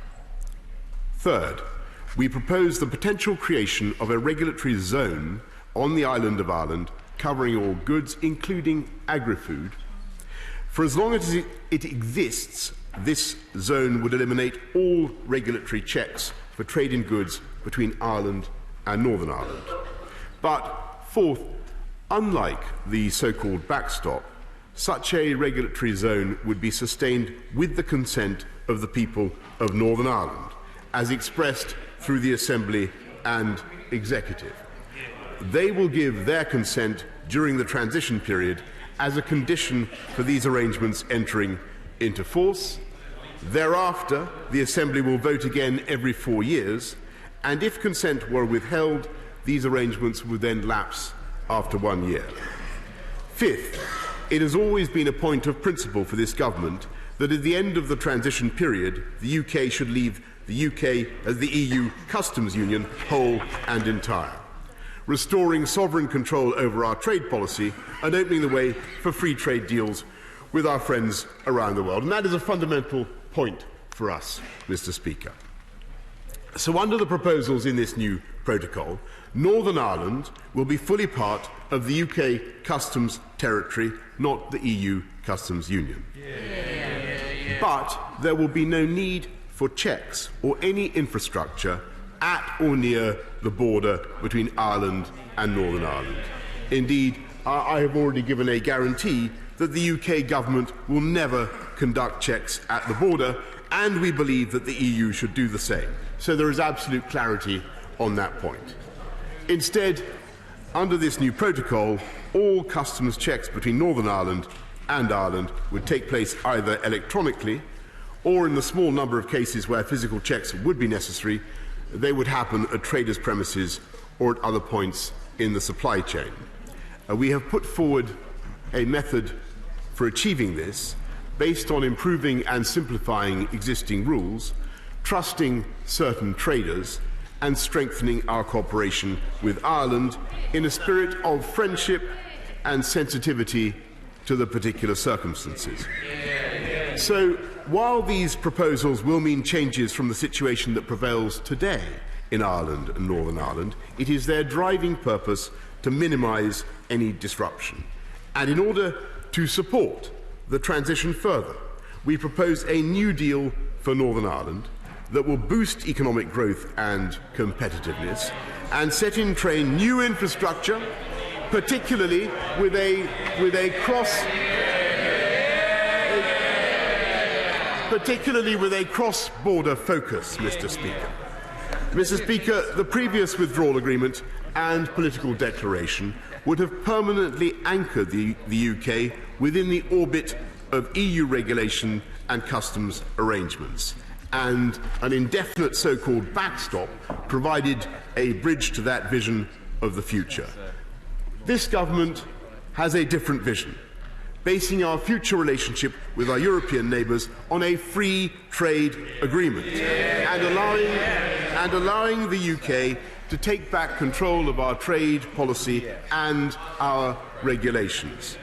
Third, we propose the potential creation of a regulatory zone on the island of Ireland covering all goods, including agri-food. For as long as it exists, this zone would eliminate all regulatory checks for trade in goods between Ireland and Northern Ireland. But fourth, unlike the so-called backstop, such a regulatory zone would be sustained with the consent of the people of Northern Ireland, as expressed through the Assembly and Executive. They will give their consent during the transition period as a condition for these arrangements entering into force. Thereafter, the Assembly will vote again every 4 years, and if consent were withheld, these arrangements would then lapse after 1 year. Fifth, it has always been a point of principle for this government that at the end of the transition period, the UK should leave the UK as the EU customs union whole and entire, restoring sovereign control over our trade policy and opening the way for free trade deals with our friends around the world. And that is a fundamental point for us, Mr. Speaker. So under the proposals in this new protocol, Northern Ireland will be fully part of the UK customs territory, not the EU customs union. But there will be no need for checks or any infrastructure at or near the border between Ireland and Northern Ireland. Indeed, I have already given a guarantee that the UK government will never conduct checks at the border, and we believe that the EU should do the same. So there is absolute clarity on that point. Instead, under this new protocol, all customs checks between Northern Ireland and Ireland would take place either electronically or, in the small number of cases where physical checks would be necessary, they would happen at traders' premises or at other points in the supply chain. We have put forward a method for achieving this based on improving and simplifying existing rules, trusting certain traders, and strengthening our cooperation with Ireland in a spirit of friendship and sensitivity to the particular circumstances. So, while these proposals will mean changes from the situation that prevails today in Ireland and Northern Ireland, it is their driving purpose to minimise any disruption. And in order to support the transition further, we propose a new deal for Northern Ireland that will boost economic growth and competitiveness and set in train new infrastructure, particularly with a cross-border focus, Mr. Speaker. Mr. Speaker, the previous withdrawal agreement and political declaration would have permanently anchored the UK within the orbit of EU regulation and customs arrangements, and an indefinite so-called backstop provided a bridge to that vision of the future. This government has a different vision, basing our future relationship with our European neighbours on a free trade agreement and allowing the UK to take back control of our trade policy and our regulations.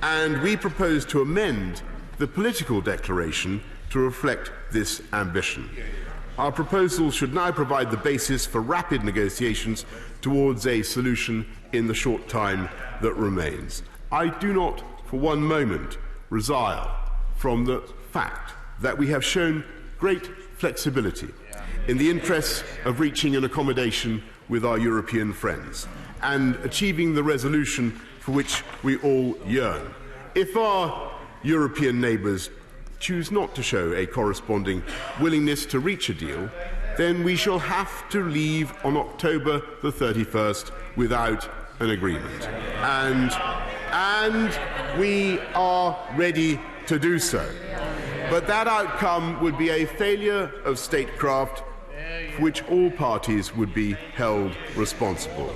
And we propose to amend the political declaration to reflect this ambition. Our proposal should now provide the basis for rapid negotiations towards a solution in the short time that remains. I do not for one moment resile from the fact that we have shown great flexibility in the interests of reaching an accommodation with our European friends and achieving the resolution for which we all yearn. If our European neighbours choose not to show a corresponding willingness to reach a deal, then we shall have to leave on October the 31st without an agreement. And we are ready to do so. But that outcome would be a failure of statecraft for which all parties would be held responsible.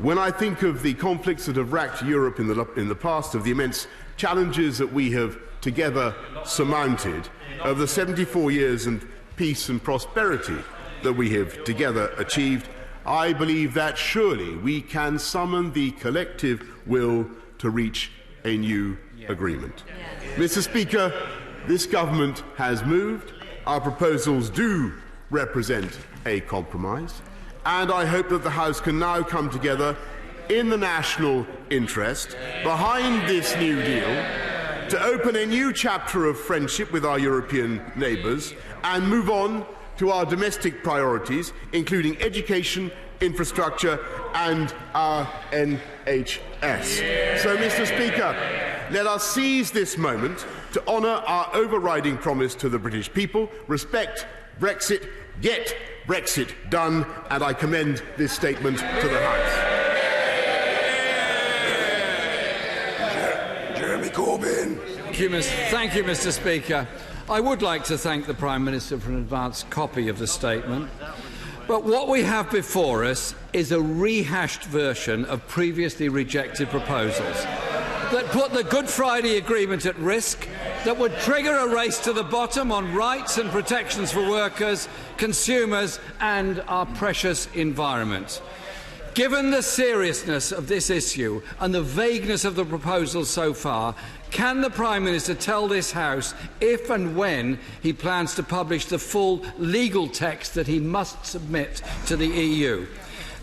When I think of the conflicts that have racked Europe in the past, of the immense challenges that we have together surmounted, of the 74 years of peace and prosperity that we have together achieved, I believe that surely we can summon the collective will to reach a new agreement. Mr. Speaker, this government has moved. Our proposals do represent a compromise, and I hope that the House can now come together in the national interest behind this new deal to open a new chapter of friendship with our European neighbours and move on to our domestic priorities, including education, infrastructure and our NHS. So, Mr. Speaker, let us seize this moment to honour our overriding promise to the British people: respect Brexit, get Brexit done, and I commend this statement to the House. Jeremy Corbyn. Thank you, Mr. Speaker. I would like to thank the Prime Minister for an advance copy of the statement. But what we have before us is a rehashed version of previously rejected proposals that put the Good Friday Agreement at risk, that would trigger a race to the bottom on rights and protections for workers, consumers and our precious environment. Given the seriousness of this issue and the vagueness of the proposals so far, can the Prime Minister tell this House if and when he plans to publish the full legal text that he must submit to the EU?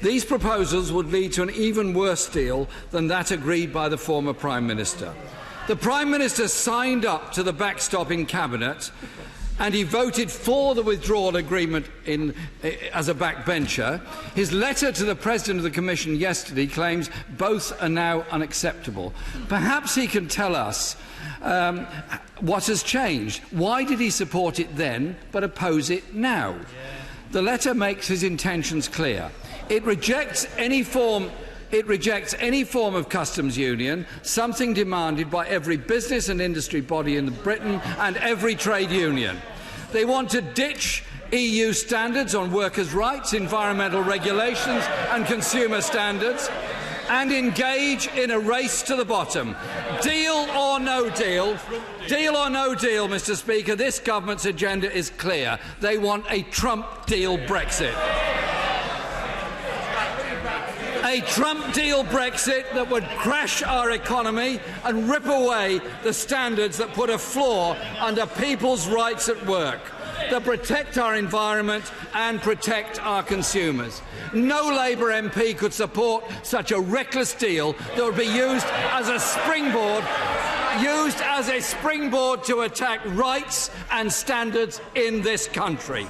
These proposals would lead to an even worse deal than that agreed by the former Prime Minister. The Prime Minister signed up to the backstop in Cabinet and he voted for the withdrawal agreement as a backbencher. His letter to the President of the Commission yesterday claims both are now unacceptable. Perhaps he can tell us what has changed. Why did he support it then but oppose it now? The letter makes his intentions clear. It rejects any form of customs union, something demanded by every business and industry body in Britain and every trade union. They want to ditch EU standards on workers' rights, environmental regulations and consumer standards and engage in a race to the bottom. Deal or no deal, Mr. Speaker, this government's agenda is clear. They want a Trump deal Brexit. A Trump deal Brexit that would crash our economy and rip away the standards that put a floor under people's rights at work, that protect our environment and protect our consumers. No Labour MP could support such a reckless deal that would be used as a springboard to attack rights and standards in this country.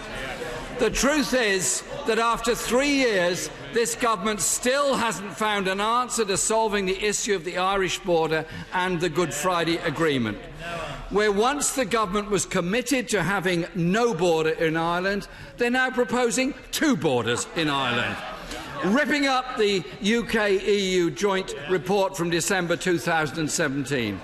The truth is that after 3 years, this government still hasn't found an answer to solving the issue of the Irish border and the Good Friday Agreement. Where once the government was committed to having no border in Ireland, they're now proposing 2 borders in Ireland. Ripping up the UK-EU joint report from December 2017.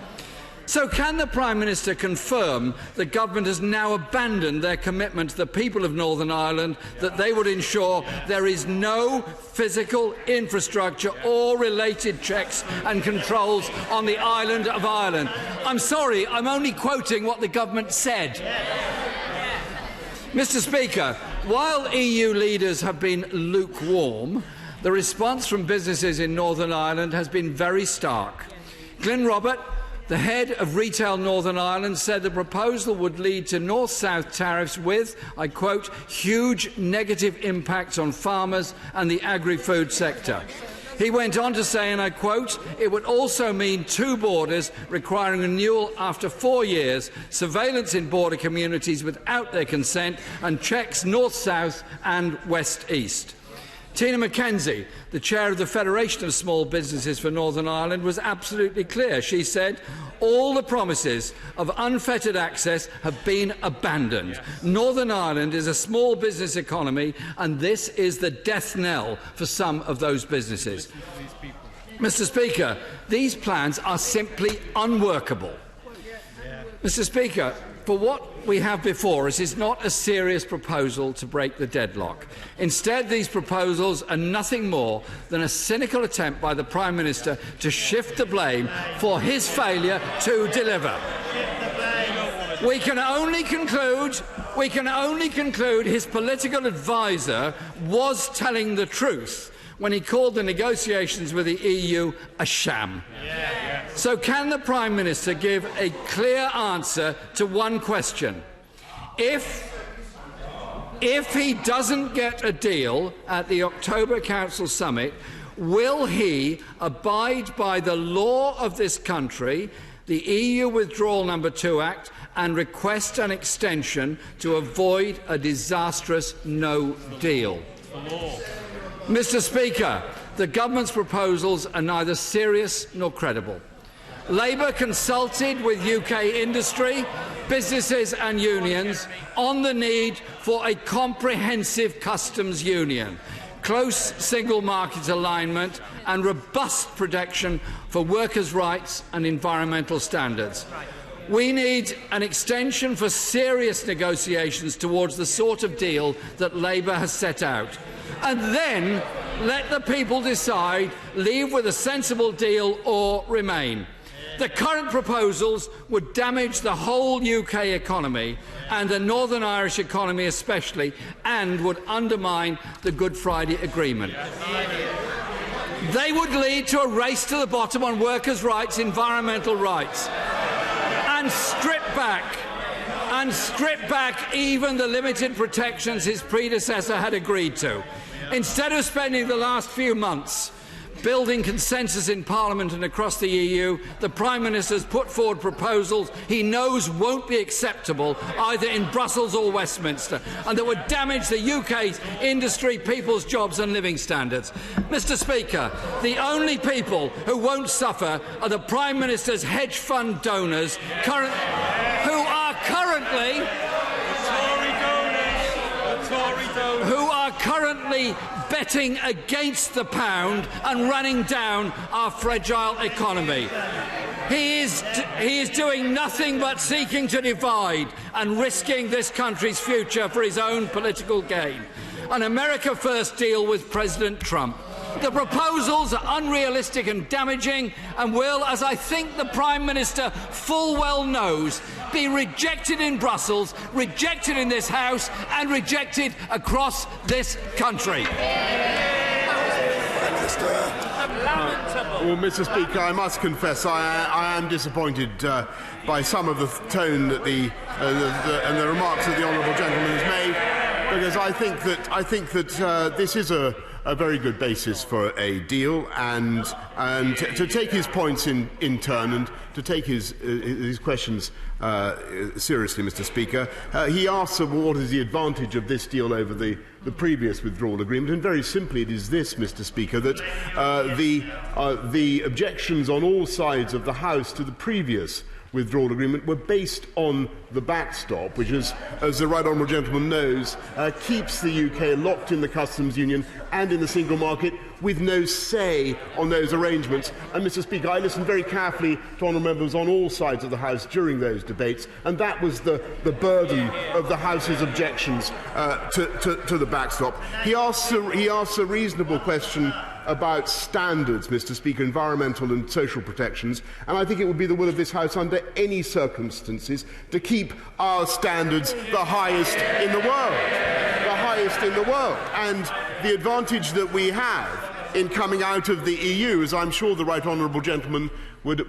So can the Prime Minister confirm the government has now abandoned their commitment to the people of Northern Ireland that they would ensure there is no physical infrastructure or related checks and controls on the island of Ireland? I'm sorry, I'm only quoting what the government said. Mr. Speaker, while EU leaders have been lukewarm, the response from businesses in Northern Ireland has been very stark. Glyn Robert, the head of Retail Northern Ireland, said the proposal would lead to north-south tariffs with, I quote, huge negative impacts on farmers and the agri-food sector. He went on to say, and I quote, it would also mean two borders requiring renewal after 4 years, surveillance in border communities without their consent, and checks north-south and west-east. Tina McKenzie, the chair of the Federation of Small Businesses for Northern Ireland, was absolutely clear. She said, all the promises of unfettered access have been abandoned. Northern Ireland is a small business economy, and this is the death knell for some of those businesses. Mr. Speaker, these plans are simply unworkable. Mr. Speaker, for what we have before us is not a serious proposal to break the deadlock. Instead, these proposals are nothing more than a cynical attempt by the Prime Minister to shift the blame for his failure to deliver. We can only conclude his political adviser was telling the truth when he called the negotiations with the EU a sham. So can the Prime Minister give a clear answer to one question? If he doesn't get a deal at the October Council Summit, will he abide by the law of this country, the EU Withdrawal No. 2 Act, and request an extension to avoid a disastrous no deal? Mr. Speaker, the government's proposals are neither serious nor credible. Labour consulted with UK industry, businesses and unions on the need for a comprehensive customs union, close single market alignment and robust protection for workers' rights and environmental standards. We need an extension for serious negotiations towards the sort of deal that Labour has set out. And then let the people decide, leave with a sensible deal or remain. The current proposals would damage the whole UK economy, and the Northern Irish economy especially, and would undermine the Good Friday Agreement. They would lead to a race to the bottom on workers' rights, environmental rights, and strip back even the limited protections his predecessor had agreed to. Instead of spending the last few months building consensus in Parliament and across the EU, the Prime Minister has put forward proposals he knows won't be acceptable either in Brussels or Westminster, and that would damage the UK's industry, people's jobs and living standards. Mr. Speaker, the only people who won't suffer are the Prime Minister's hedge fund donors who are currently betting against the pound and running down our fragile economy. He is doing nothing but seeking to divide and risking this country's future for his own political gain. An America First deal with President Trump. The proposals are unrealistic and damaging and will, as I think the Prime Minister full well knows, be rejected in Brussels, rejected in this House and rejected across this country. Well, Mr. Speaker, I must confess I am disappointed by some of the tone that and the remarks that the honourable gentleman has made, because I think that this is a very good basis for a deal, and to take his points in turn and to take his questions seriously, Mr. Speaker. He asks what is the advantage of this deal over the previous withdrawal agreement, and very simply it is this, Mr. Speaker, that the objections on all sides of the House to the previous withdrawal agreement were based on the backstop, which, as the right honourable gentleman knows, keeps the UK locked in the customs union and in the single market with no say on those arrangements. And, Mr. Speaker, I listened very carefully to honourable members on all sides of the House during those debates, and that was the burden of the House's objections to the backstop. He asks a reasonable question about standards, Mr. Speaker, environmental and social protections, and I think it would be the will of this House under any circumstances to keep our standards the highest in the world. The highest in the world. And the advantage that we have in coming out of the EU, as I'm sure the right honourable gentleman would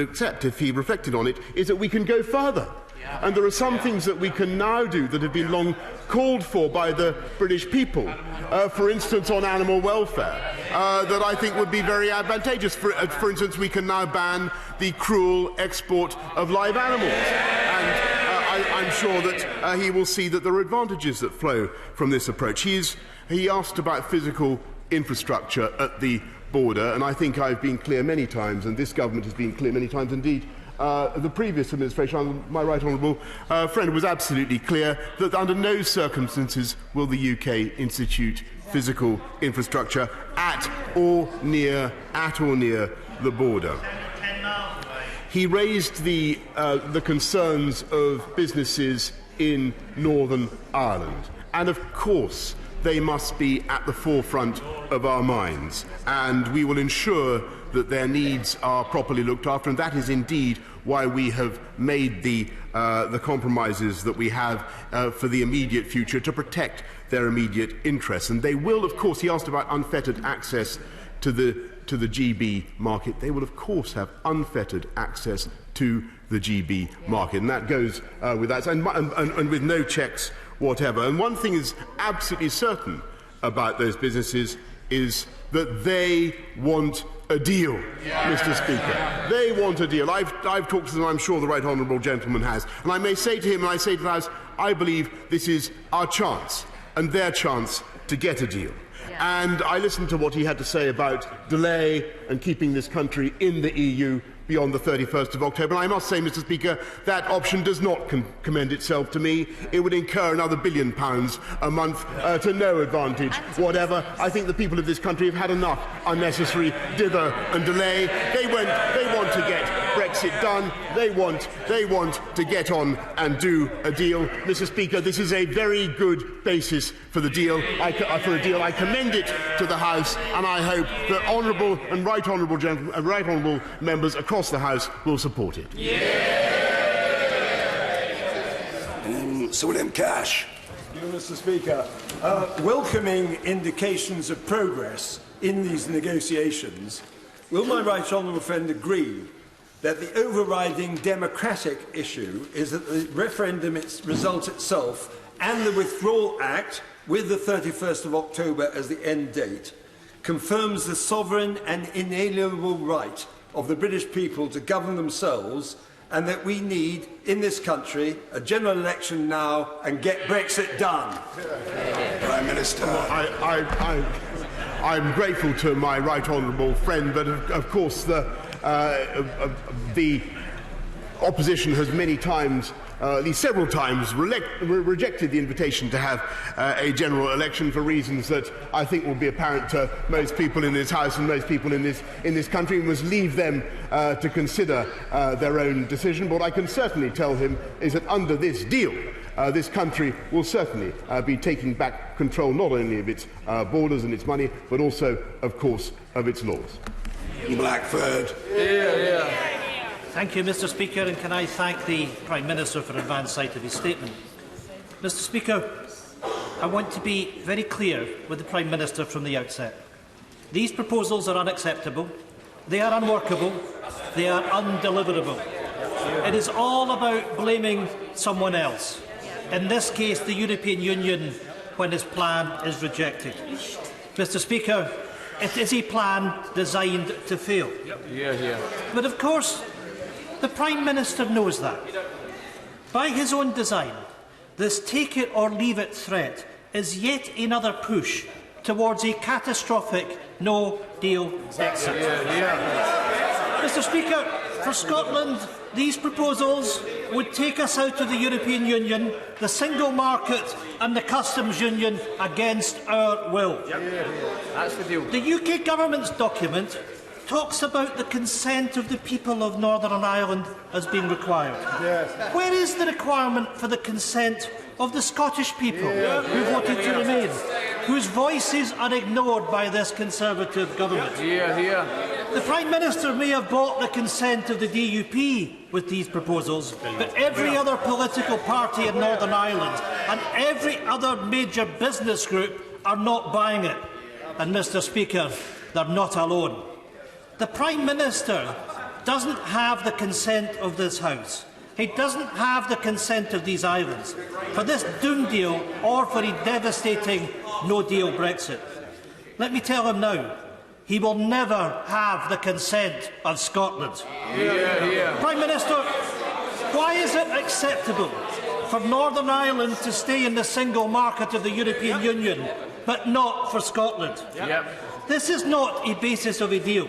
accept if he reflected on it, is that we can go further. And there are some things that we can now do that have been long called for by the British people, for instance on animal welfare, that I think would be very advantageous. For instance, we can now ban the cruel export of live animals. And I'm sure that he will see that there are advantages that flow from this approach. He asked about physical infrastructure at the border, and I think I've been clear many times, and this government has been clear many times indeed. The previous administration, my right honourable friend, was absolutely clear that under no circumstances will the UK institute physical infrastructure at or near the border. He raised the concerns of businesses in Northern Ireland, and of course they must be at the forefront of our minds, and we will ensure that their needs are properly looked after, and that is indeed why we have made the compromises that we have for the immediate future to protect their immediate interests. And they will, of course, he asked about unfettered access to the GB market. They will, of course, have unfettered access to the GB market, and that goes with that, and with no checks whatever. And one thing is absolutely certain about those businesses is that they want a deal, Mr. Speaker. They want a deal. I've talked to them, I'm sure the right honourable gentleman has. And I may say to him, and I say to the House, I believe this is our chance and their chance to get a deal. And I listened to what he had to say about delay and keeping this country in the EU beyond the 31st of October. And I must say, Mr. Speaker, that option does not commend itself to me. It would incur another £1 billion a month to no advantage whatever. I think the people of this country have had enough unnecessary dither and delay. They want to get Brexit done. They want to get on and do a deal. Mr. Speaker, this is a very good basis for the deal. I commend it to the House, and I hope that honourable and right honourable members across the House will support it. Sir William Cash. Thank you, Mr. Speaker. Welcoming indications of progress in these negotiations, will my right honourable friend agree that the overriding democratic issue is that the referendum result itself and the Withdrawal Act, with the 31st of October as the end date, confirms the sovereign and inalienable right of the British people to govern themselves, and that we need, in this country, a general election now and get Brexit done? Prime Minister. I'm grateful to my right honourable friend, but of course the opposition has many times, at least several times, rejected the invitation to have a general election for reasons that I think will be apparent to most people in this House and most people in this country. We must leave them to consider their own decision. But what I can certainly tell him is that under this deal, this country will certainly be taking back control not only of its borders and its money, but also, of course, of its laws. Blackford. Thank you, Mr. Speaker, and can I thank the Prime Minister for an advance sight of his statement. Mr. Speaker, I want to be very clear with the Prime Minister from the outset. These proposals are unacceptable, they are unworkable, they are undeliverable. It is all about blaming someone else, in this case the European Union, when his plan is rejected. Mr. Speaker, it is a plan designed to fail. But of course, the Prime Minister knows that. By his own design, this take-it-or-leave-it threat is yet another push towards a catastrophic no-deal exit. Mr. Speaker, For Scotland, these proposals would take us out of the European Union, the single market and the customs union against our will. That's the deal. The UK Government's document talks about the consent of the people of Northern Ireland as being required. Where is the requirement for the consent of the Scottish people who voted to remain, whose voices are ignored by this Conservative government? The Prime Minister may have bought the consent of the DUP with these proposals, but every other political party in Northern Ireland and every other major business group are not buying it. And, Mr. Speaker, they're not alone. The Prime Minister doesn't have the consent of this House. He doesn't have the consent of these islands for this doom deal or for a devastating no-deal Brexit. Let me tell him now, he will never have the consent of Scotland. Prime Minister, why is it acceptable for Northern Ireland to stay in the single market of the European Union, but not for Scotland? This is not a basis of a deal.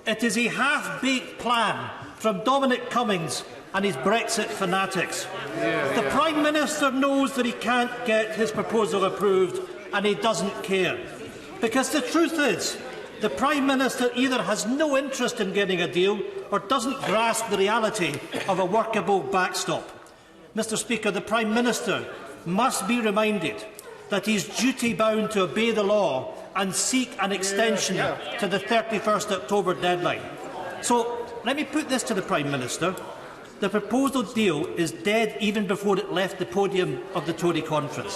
It is a half-baked plan from Dominic Cummings and his Brexit fanatics. The Prime Minister knows that he can't get his proposal approved, and he doesn't care. Because the truth is, the Prime Minister either has no interest in getting a deal or doesn't grasp the reality of a workable backstop. Mr. Speaker, the Prime Minister must be reminded that he is duty-bound to obey the law and seek an extension to the 31st October deadline. So, let me put this to the Prime Minister. The proposed deal is dead even before it left the podium of the Tory conference.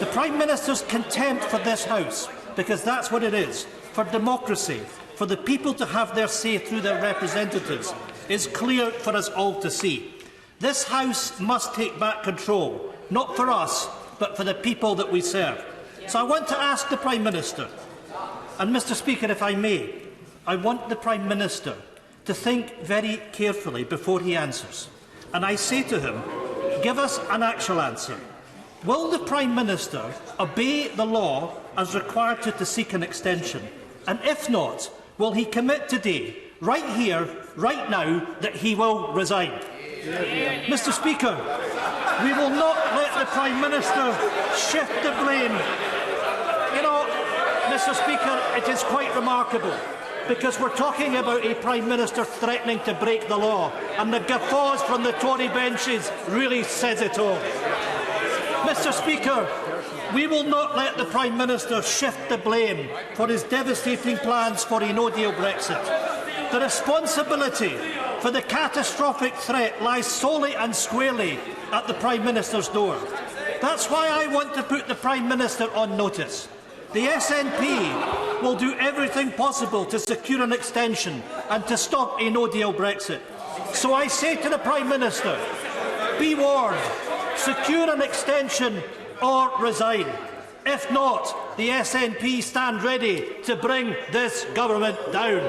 The Prime Minister's contempt for this House, because that's what it is, for democracy, for the people to have their say through their representatives, is clear for us all to see. This House must take back control, not for us, but for the people that we serve. So I want to ask the Prime Minister, and Mr. Speaker, if I may, I want the Prime Minister to think very carefully before he answers. And I say to him, give us an actual answer. Will the Prime Minister obey the law as required to seek an extension? And if not, will he commit today, right here, right now, that he will resign? Mr. Speaker, we will not let the Prime Minister shift the blame. You know, Mr. Speaker, it is quite remarkable, because we're talking about a Prime Minister threatening to break the law, and the guffaws from the Tory benches really says it all. Mr. Speaker, we will not let the Prime Minister shift the blame for his devastating plans for a no-deal Brexit. The responsibility for the catastrophic threat lies solely and squarely at the Prime Minister's door. That's why I want to put the Prime Minister on notice. The SNP will do everything possible to secure an extension and to stop a no-deal Brexit. So I say to the Prime Minister, be warned, secure an extension or resign. If not, the SNP stand ready to bring this government down.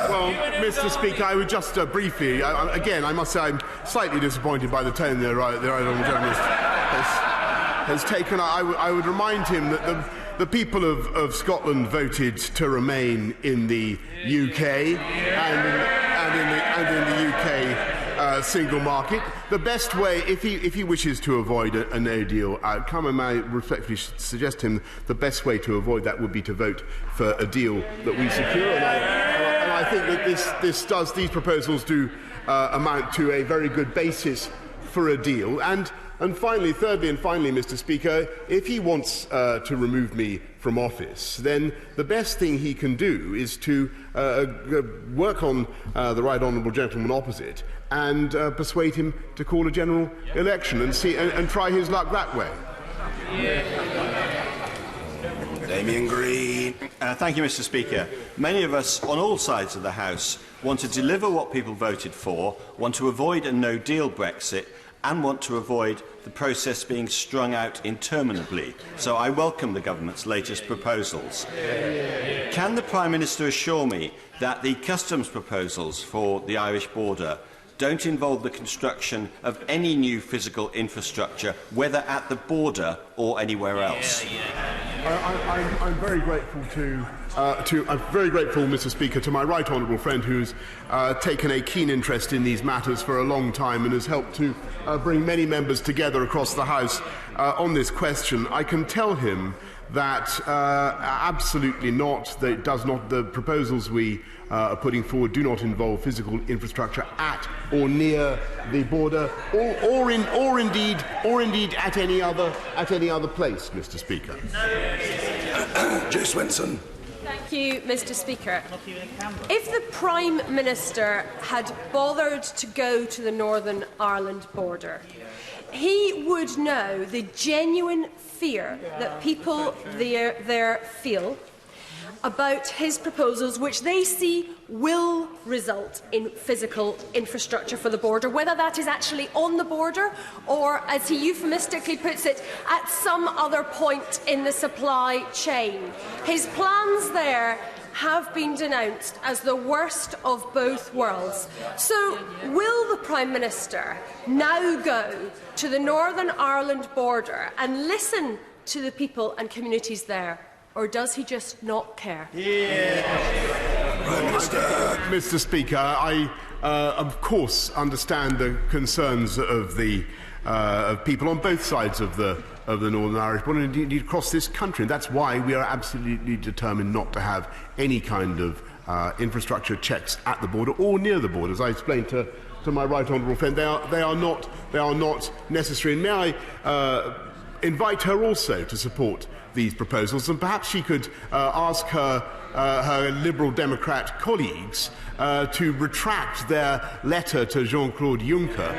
Well, Mr. Speaker, I would just briefly, again, I must say I'm slightly disappointed by the tone the right honourable journalist has taken. I would remind him that the people of Scotland voted to remain in the UK and in the UK single market. The best way, if he wishes to avoid a no-deal outcome, and I respectfully suggest to him the best way to avoid that would be to vote for a deal that we secure. And I think that these proposals do amount to a very good basis for a deal. And finally, thirdly and finally, Mr. Speaker, if he wants to remove me from office, then the best thing he can do is to work on the right honourable gentleman opposite and persuade him to call a general election and try his luck that way. Damien Green. Thank you, Mr. Speaker. Many of us on all sides of the House want to deliver what people voted for, want to avoid a no-deal Brexit, and want to avoid the process being strung out interminably. So I welcome the Government's latest proposals. Can the Prime Minister assure me that the customs proposals for the Irish border don't involve the construction of any new physical infrastructure, whether at the border or anywhere else? I'm very grateful I'm very grateful, Mr. Speaker, to my right honourable friend who's taken a keen interest in these matters for a long time and has helped to bring many members together across the House on this question. I can tell him that absolutely not. That it does not. The proposals we are putting forward do not involve physical infrastructure at or near the border, or indeed at any other place, Mr. Speaker. Joe Swenson. Thank you, Mr. Speaker. If the Prime Minister had bothered to go to the Northern Ireland border, he would know the genuine fear that people there feel about his proposals, which they see will result in physical infrastructure for the border, whether that is actually on the border or, as he euphemistically puts it, at some other point in the supply chain. His plans there have been denounced as the worst of both worlds. So, will the Prime Minister now go to the Northern Ireland border and listen to the people and communities there? Or does he just not care? Mr. Speaker, I of course understand the concerns of the people on both sides of the Northern Irish border, and indeed across this country. And that's why we are absolutely determined not to have any kind of infrastructure checks at the border or near the border. As I explained to my right honourable friend, they are not necessary. And may I invite her also to support these proposals, and perhaps she could ask her Liberal Democrat colleagues to retract their letter to Jean-Claude Juncker,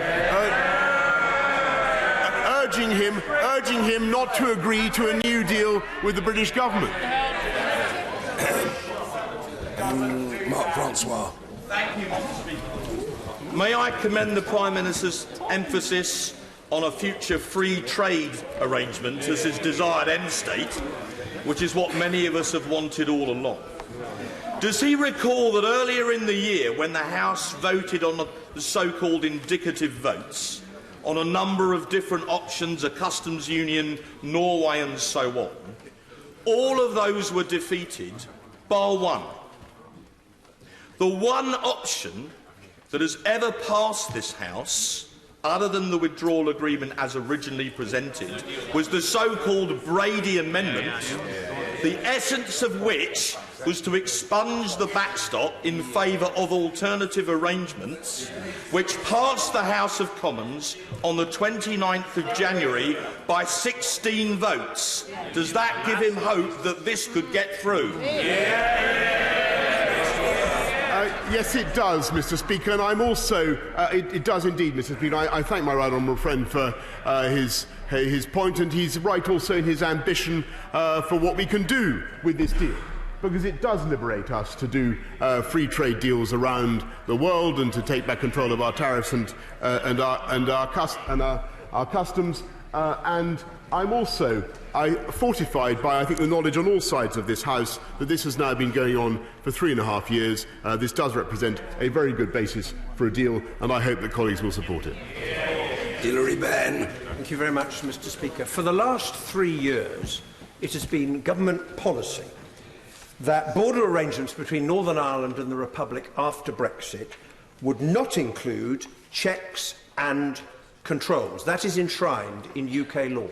urging him not to agree to a new deal with the British government. Mark Francois. Thank you, Mr. Speaker. May I commend the Prime Minister's emphasis on a future free trade arrangement as his desired end state, which is what many of us have wanted all along. Does he recall that earlier in the year, when the House voted on the so-called indicative votes on a number of different options, a customs union, Norway and so on, all of those were defeated bar one? The one option that has ever passed this House, other than the withdrawal agreement as originally presented, was the so-called Brady Amendment, the essence of which was to expunge the backstop in favour of alternative arrangements, which passed the House of Commons on the 29th of January by 16 votes. Does that give him hope that this could get through? Yes, it does, Mr. Speaker, and I'm also. It does indeed, Mr. Speaker. I thank my right honourable friend for his point, and he's right also in his ambition for what we can do with this deal, because it does liberate us to do free trade deals around the world and to take back control of our tariffs and our customs. And I'm also fortified by, I think, the knowledge on all sides of this House that this has now been going on for 3.5 years. This does represent a very good basis for a deal, and I hope that colleagues will support it. Hilary Benn. Thank you very much, Mr. Speaker. For the last 3 years, it has been government policy that border arrangements between Northern Ireland and the Republic after Brexit would not include checks and controls. That is enshrined in UK law.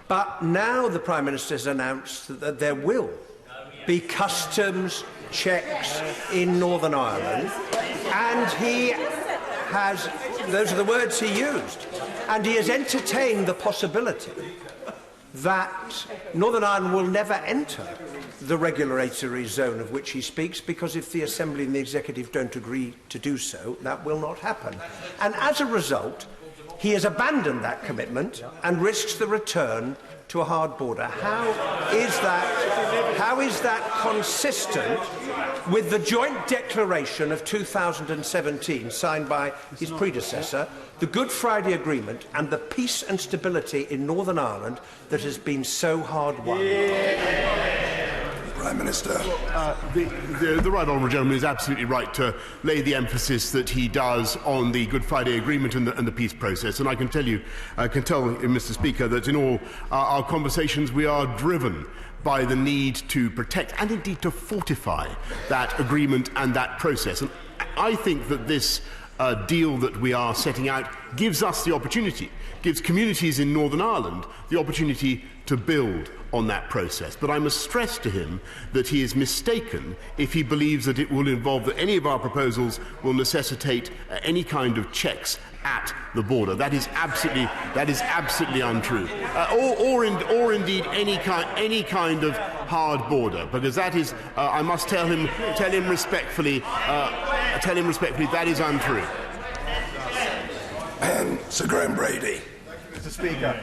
But now the Prime Minister has announced that there will be customs checks in Northern Ireland, and he has, those are the words he used, and he has entertained the possibility that Northern Ireland will never enter the regulatory zone of which he speaks, because if the Assembly and the Executive don't agree to do so, that will not happen. And as a result, he has abandoned that commitment and risks the return to a hard border. How is that consistent with the joint declaration of 2017 signed by his predecessor, the Good Friday Agreement, and the peace and stability in Northern Ireland that has been so hard won? Right Prime Minister. The right honourable gentleman is absolutely right to lay the emphasis that he does on the Good Friday Agreement and the peace process. And I can tell Mr. Speaker, that in all our conversations we are driven by the need to protect and indeed to fortify that agreement and that process. And I think that this deal that we are setting out gives us the opportunity, gives communities in Northern Ireland the opportunity to build on that process. But I must stress to him that he is mistaken if he believes that it will involve, that any of our proposals will necessitate any kind of checks at the border. That is absolutely untrue. Or indeed any kind of hard border, because that is, I must tell him respectfully, that is untrue. Sir Graham Brady. Mr. Speaker,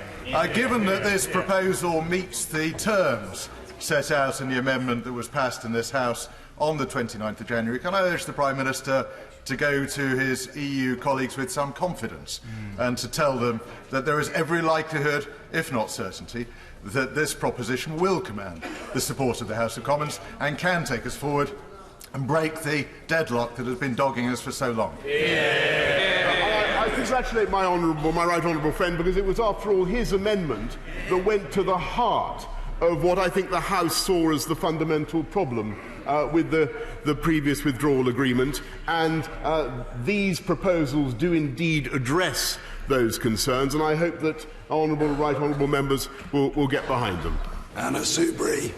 given that this proposal meets the terms set out in the amendment that was passed in this House on the 29th of January, can I urge the Prime Minister to go to his EU colleagues with some confidence and to tell them that there is every likelihood, if not certainty, that this proposition will command the support of the House of Commons and can take us forward and break the deadlock that has been dogging us for so long. I congratulate my right honourable friend, because it was, after all, his amendment that went to the heart of what I think the House saw as the fundamental problem with the previous withdrawal agreement, and these proposals do indeed address those concerns, and I hope that right honourable members will get behind them. Anna Soubry.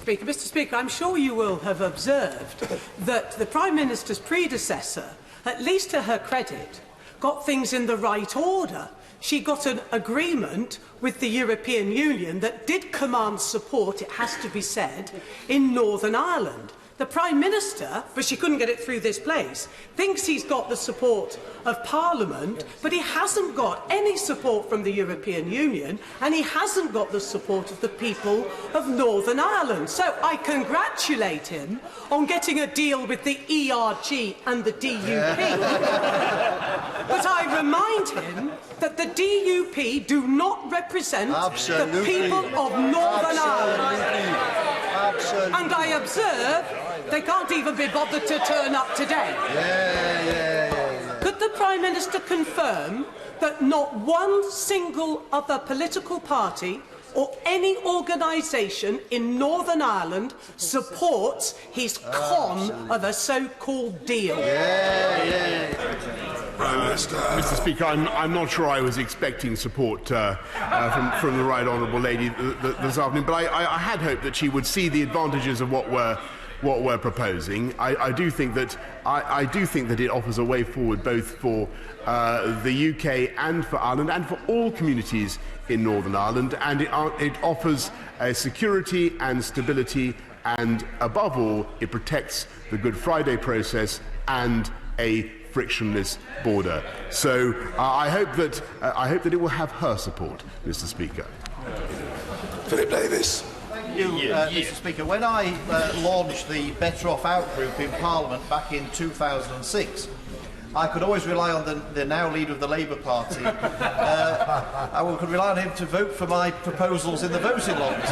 Mr. Speaker, I'm sure you will have observed that the Prime Minister's predecessor, at least to her credit, got things in the right order. She got an agreement with the European Union that did command support, it has to be said, in Northern Ireland. The Prime Minister, but she couldn't get it through this place, thinks he's got the support of Parliament, but he hasn't got any support from the European Union, and he hasn't got the support of the people of Northern Ireland. So I congratulate him on getting a deal with the ERG and the DUP. But I remind him that the DUP do not represent the people of Northern Ireland. And I observe they can't even be bothered to turn up today. Could the Prime Minister confirm that not one single other political party or any organisation in Northern Ireland supports his con of a so-called deal? Mr. Speaker, I'm not sure I was expecting support from the right honourable lady this afternoon, but I had hoped that she would see the advantages of what we're proposing. I do think that it offers a way forward both for the UK and for Ireland and for all communities in Northern Ireland, and it offers security and stability, and above all, it protects the Good Friday process and a frictionless border. So I hope that it will have her support, Mr. Speaker. Philip Davis. Thank you, Mr. Speaker. When I launched the Better Off Out group in Parliament back in 2006, I could always rely on the now leader of the Labour Party. I could rely on him to vote for my proposals in the voting logs.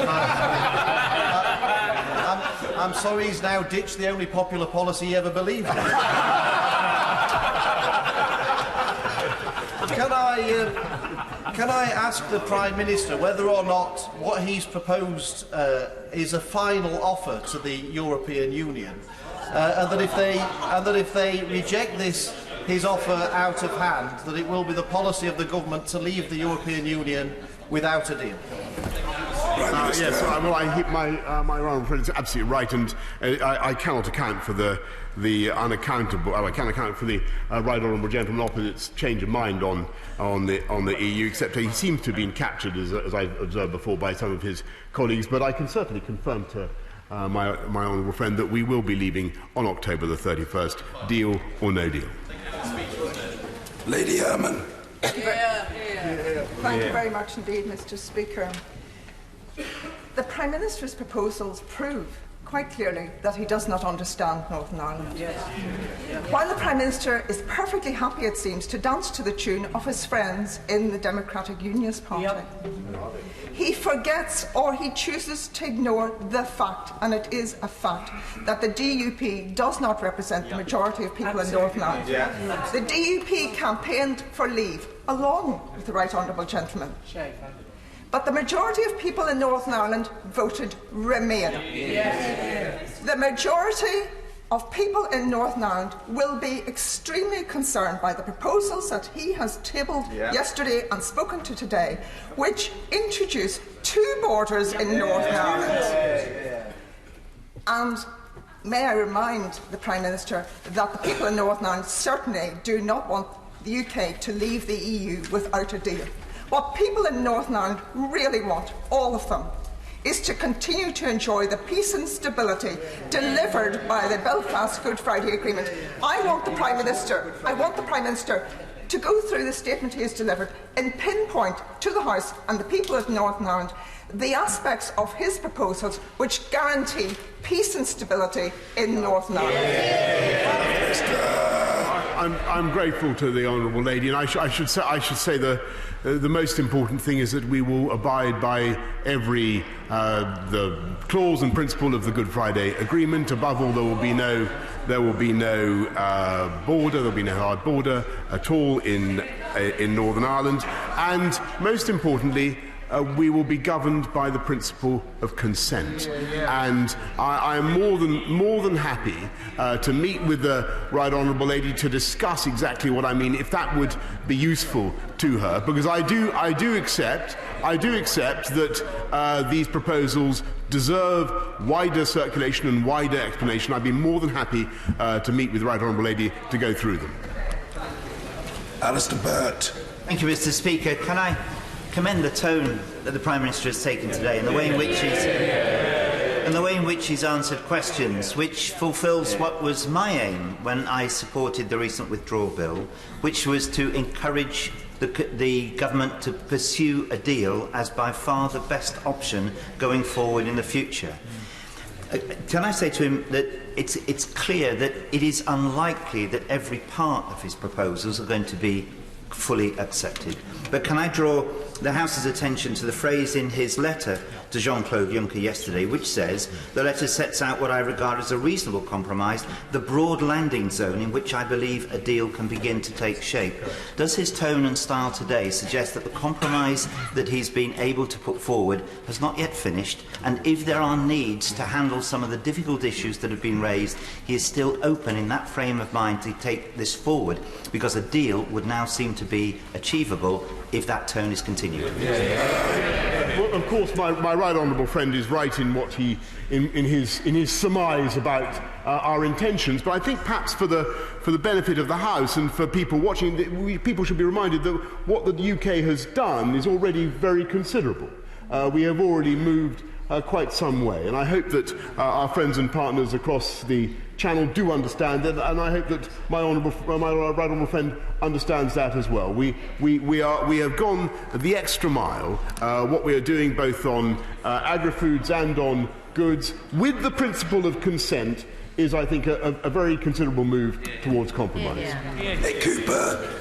I'm sorry he's now ditched the only popular policy he ever believed in. Can I ask the Prime Minister whether or not what he's proposed is a final offer to the European Union, and that if they reject his offer out of hand, that it will be the policy of the government to leave the European Union without a deal? Yes, well, my honourable friend is absolutely right, and I cannot account for the unaccountable. I can't account for the right honourable gentleman opposite's change of mind on the EU, except he seems to have been captured, as I've observed before, by some of his colleagues. But I can certainly confirm to my honourable friend that we will be leaving on October the 31st, deal or no deal. Lady Herman. Thank you very much indeed, Mr. Speaker. The Prime Minister's proposals prove quite clearly that he does not understand Northern Ireland. While the Prime Minister is perfectly happy, it seems, to dance to the tune of his friends in the Democratic Unionist Party, he forgets or he chooses to ignore the fact, and it is a fact, that the DUP does not represent the majority of people in Northern Ireland. The DUP campaigned for leave, along with the Right Honourable Gentleman. But the majority of people in Northern Ireland voted Remain. The majority of people in Northern Ireland will be extremely concerned by the proposals that he has tabled yesterday and spoken to today, which introduce 2 borders in Northern Ireland. And may I remind the Prime Minister that the people in Northern Ireland certainly do not want the UK to leave the EU without a deal. What people in Northern Ireland really want, all of them, is to continue to enjoy the peace and stability delivered by the Belfast Good Friday Agreement. I want the Prime Minister to go through the statement he has delivered and pinpoint to the House and the people of Northern Ireland the aspects of his proposals which guarantee peace and stability in Northern Ireland. I'm grateful to the honourable lady, and I should say the most important thing is that we will abide by every the clause and principle of the Good Friday Agreement. Above all, there will be no border, there will be no hard border at all in Northern Ireland, and most importantly, we will be governed by the principle of consent. And I am more than happy to meet with the Right Honourable Lady to discuss exactly what I mean, if that would be useful to her, because I do accept that these proposals deserve wider circulation and wider explanation. I'd be more than happy to meet with the Right Honourable Lady to go through them. Alistair Burt. Thank you, Mr. Speaker. Can I commend the tone that the Prime Minister has taken today and the way in which he's answered questions, which fulfils what was my aim when I supported the recent withdrawal bill, which was to encourage the government to pursue a deal as by far the best option going forward in the future. Can I say to him that it's clear that it is unlikely that every part of his proposals are going to be fully accepted. But can I draw the House's attention to the phrase in his letter to Jean-Claude Juncker yesterday, which says, the letter sets out what I regard as a reasonable compromise, the broad landing zone in which I believe a deal can begin to take shape. Does his tone and style today suggest that the compromise that he's been able to put forward has not yet finished, and if there are needs to handle some of the difficult issues that have been raised, he is still open in that frame of mind to take this forward, because a deal would now seem to be achievable if that tone is continued? Well, of course, my right honourable friend is right in what in his surmise about our intentions. But I think perhaps for the benefit of the House and for people watching, people should be reminded that what the UK has done is already very considerable. We have already moved quite some way, and I hope that our friends and partners across the Channel do understand that, and I hope that my right honourable friend understands that as well. We have gone the extra mile. What we are doing both on agri-foods and on goods, with the principle of consent, is, I think, a very considerable move towards compromise. Hey, Cooper.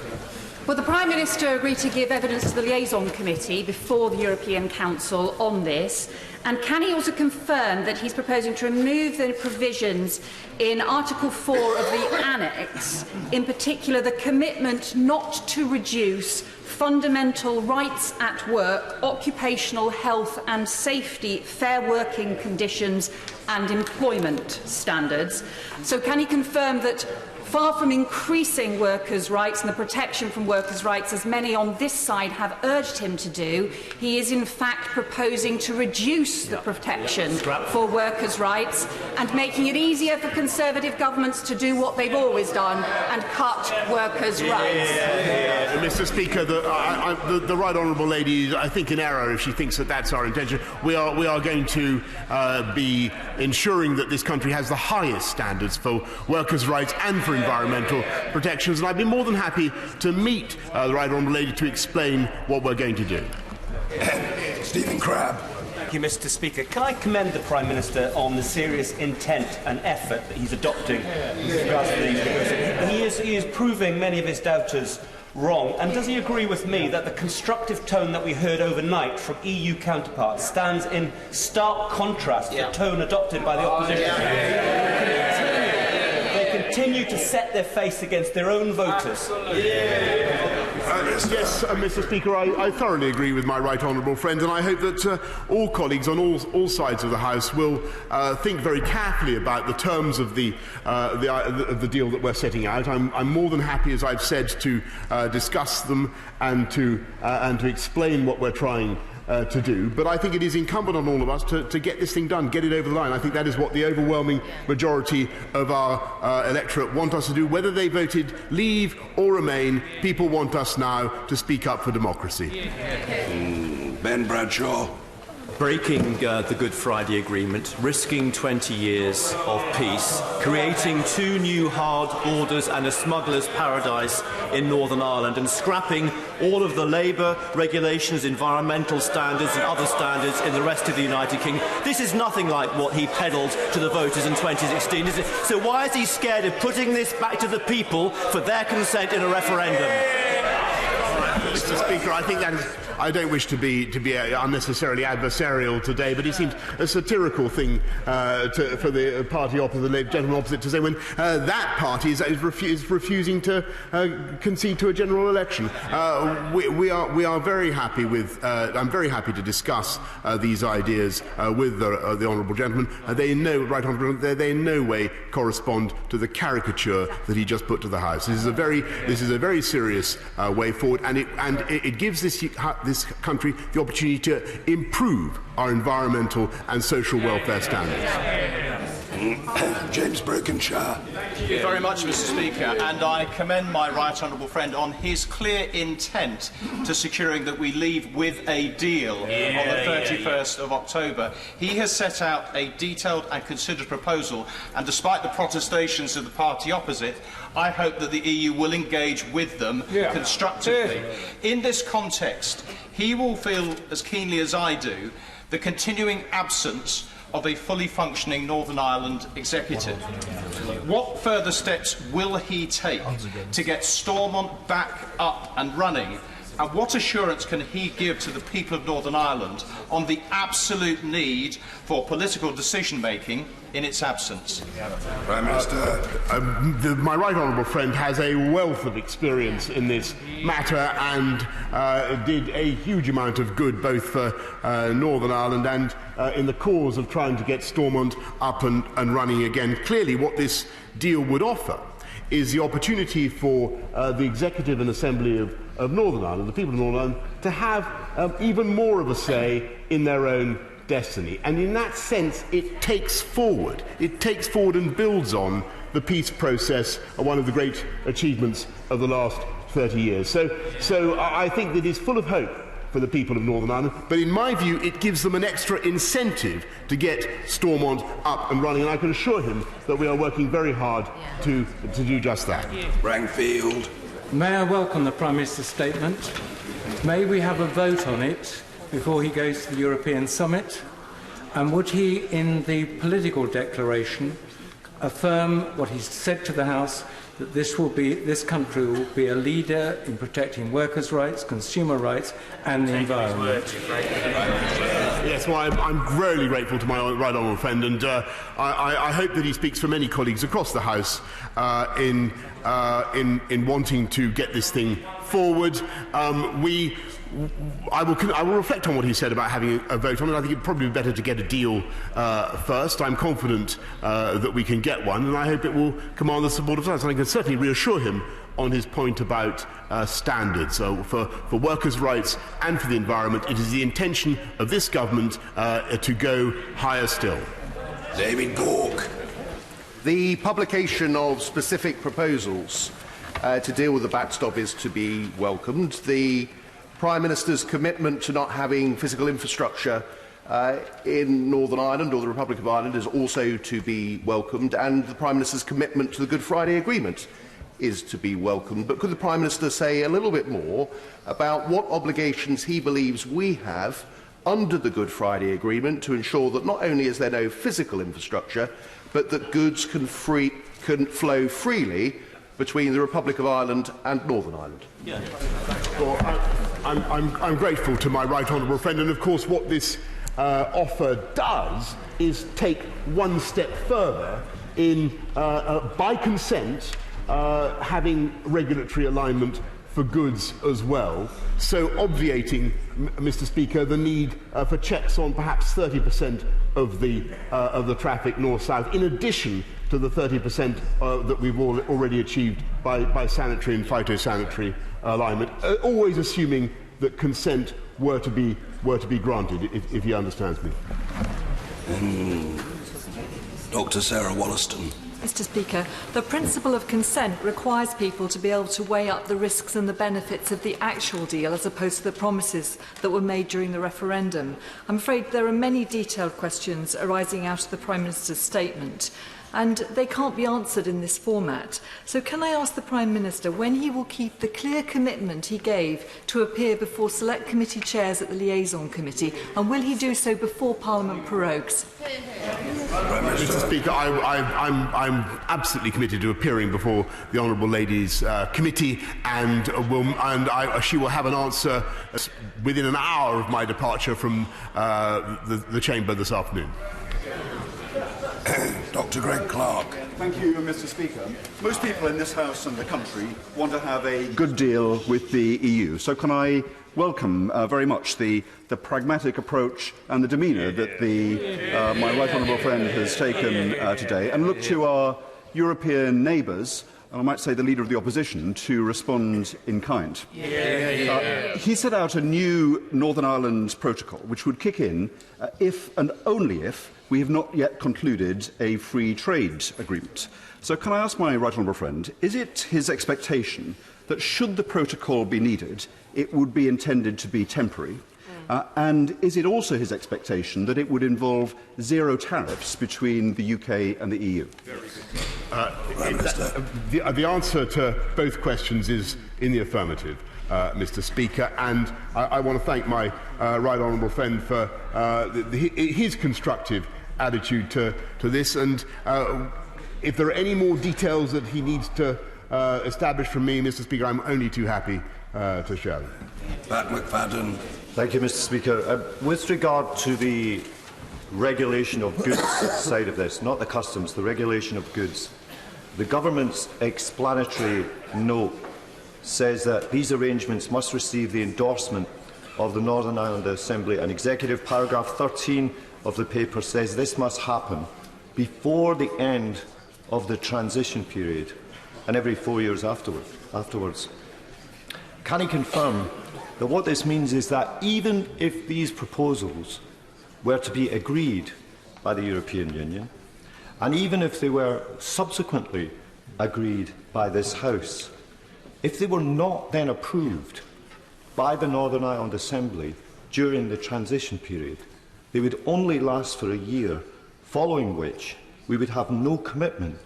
Well, the Prime Minister agreed to give evidence to the Liaison Committee before the European Council on this. And can he also confirm that he's proposing to remove the provisions in Article 4 of the Annex, in particular the commitment not to reduce fundamental rights at work, occupational health and safety, fair working conditions and employment standards? So can he confirm that, far from increasing workers' rights and the protection from workers' rights, as many on this side have urged him to do, he is in fact proposing to reduce the protection for workers' rights and making it easier for Conservative governments to do what they've always done and cut workers' rights? Mr. Speaker, the Right Honourable Lady is, I think, in error if she thinks that that's our intention. We are going to be ensuring that this country has the highest standards for workers' rights and for environmental protections, and I'd be more than happy to meet the Right Honourable Lady to explain what we're going to do. Stephen Crabb. Thank you, Mr. Speaker. Can I commend the Prime Minister on the serious intent and effort that he's adopting with regards to these negotiations? He is proving many of his doubters wrong. And does he agree with me that the constructive tone that we heard overnight from EU counterparts stands in stark contrast to the tone adopted by the opposition? They continue to set their face against their own voters. Yes, Mr. Speaker, I thoroughly agree with my right honourable friend, and I hope that all colleagues on all sides of the House will think very carefully about the terms of the deal that we're setting out. I'm more than happy, as I've said, to discuss them and to explain what we're trying to do, but I think it is incumbent on all of us to get this thing done, get it over the line. I think that is what the overwhelming majority of our electorate want us to do. Whether they voted Leave or Remain, people want us now to speak up for democracy. Ben Bradshaw. Breaking the Good Friday Agreement, risking 20 years of peace, creating 2 new hard borders and a smuggler's paradise in Northern Ireland, and scrapping all of the labour regulations, environmental standards and other standards in the rest of the United Kingdom. This is nothing like what he peddled to the voters in 2016, is it? So why is he scared of putting this back to the people for their consent in a referendum? Mr. Speaker, I think that is... I don't wish to be unnecessarily adversarial today, but it seems a satirical thing for the party opposite, the gentleman opposite, to say when that party is refusing to concede to a general election. We are very happy with. I'm very happy to discuss these ideas with the honourable gentleman. They in no way correspond to the caricature that he just put to the House. This is a very serious way forward, and it gives this country the opportunity to improve our environmental and social welfare standards. James Brokenshire. Thank you very much, Mr. Speaker, and I commend my right honourable friend on his clear intent to securing that we leave with a deal on the 31st of October. He has set out a detailed and considered proposal, and despite the protestations of the party opposite, I hope that the EU will engage with them constructively. In this context, he will feel as keenly as I do the continuing absence of a fully functioning Northern Ireland executive. What further steps will he take to get Stormont back up and running? And what assurance can he give to the people of Northern Ireland on the absolute need for political decision-making in its absence? Prime Minister. My right honourable friend has a wealth of experience in this matter and did a huge amount of good both for Northern Ireland and in the cause of trying to get Stormont up and running again. Clearly what this deal would offer is the opportunity for the Executive and Assembly of Northern Ireland, the people of Northern Ireland, to have even more of a say in their own destiny. And in that sense, it takes forward and builds on the peace process, one of the great achievements of the last 30 years. So I think that it is full of hope for the people of Northern Ireland, but in my view it gives them an extra incentive to get Stormont up and running, and I can assure him that we are working very hard to do just that. Rangfield. May I welcome the Prime Minister's statement? May we have a vote on it before he goes to the European Summit? And would he, in the political declaration, affirm what he said to the House, that this country will be a leader in protecting workers' rights, consumer rights and the environment? Yes, well, I'm really grateful to my right honourable friend, and I hope that he speaks for many colleagues across the House in wanting to get this thing forward. I will reflect on what he said about having a vote on it. I think it'd probably be better to get a deal first. I'm confident that we can get one, and I hope it will command the support of us. And I can certainly reassure him on his point about standards for workers' rights and for the environment. It is the intention of this government to go higher still. David Gork. The publication of specific proposals to deal with the backstop is to be welcomed. The Prime Minister's commitment to not having physical infrastructure in Northern Ireland or the Republic of Ireland is also to be welcomed, and the Prime Minister's commitment to the Good Friday Agreement is to be welcomed. But could the Prime Minister say a little bit more about what obligations he believes we have under the Good Friday Agreement to ensure that not only is there no physical infrastructure, but that goods can flow freely between the Republic of Ireland and Northern Ireland? Yeah. Well, I'm grateful to my right honourable friend, and of course what this offer does is take one step further in, by consent, having regulatory alignment for goods as well, so obviating, Mr. Speaker, the need for checks on perhaps 30% of the traffic north-south, in addition to the 30% that we've already achieved by sanitary and phytosanitary alignment, always assuming that consent were to be granted, if he understands me. Dr. Sarah Wollaston. Mr. Speaker, the principle of consent requires people to be able to weigh up the risks and the benefits of the actual deal as opposed to the promises that were made during the referendum. I'm afraid there are many detailed questions arising out of the Prime Minister's statement, and they can't be answered in this format. So can I ask the Prime Minister when he will keep the clear commitment he gave to appear before select committee chairs at the liaison committee, and will he do so before Parliament prorogues? Mr. Speaker, I'm absolutely committed to appearing before the Honourable Lady's committee, and she will have an answer within an hour of my departure from the chamber this afternoon. Dr. Greg Clark. Thank you, Mr. Speaker. Most people in this House and the country want to have a good deal with the EU. So can I welcome very much the pragmatic approach and the demeanour that my right honourable friend has taken today, and look to our European neighbours, and I might say the Leader of the Opposition, to respond in kind. He set out a new Northern Ireland protocol, which would kick in if and only if we have not yet concluded a free trade agreement. So can I ask my right honourable friend, is it his expectation that should the protocol be needed, it would be intended to be temporary? And is it also his expectation that it would involve zero tariffs between the UK and the EU? The answer to both questions is in the affirmative, Mr. Speaker, and I want to thank my right honourable friend for his constructive attitude to this, and if there are any more details that he needs to establish from me, Mr. Speaker, I'm only too happy to share them. Pat McFadden. Thank you, Mr. Speaker. With regard to the regulation of goods side of this, not the customs, the regulation of goods, the government's explanatory note says that these arrangements must receive the endorsement of the Northern Ireland Assembly, and executive paragraph 13 of the paper says this must happen before the end of the transition period and every 4 years afterwards. Can he confirm that what this means is that even if these proposals were to be agreed by the European Union, and even if they were subsequently agreed by this House, if they were not then approved by the Northern Ireland Assembly during the transition period, they would only last for a year, following which we would have no commitment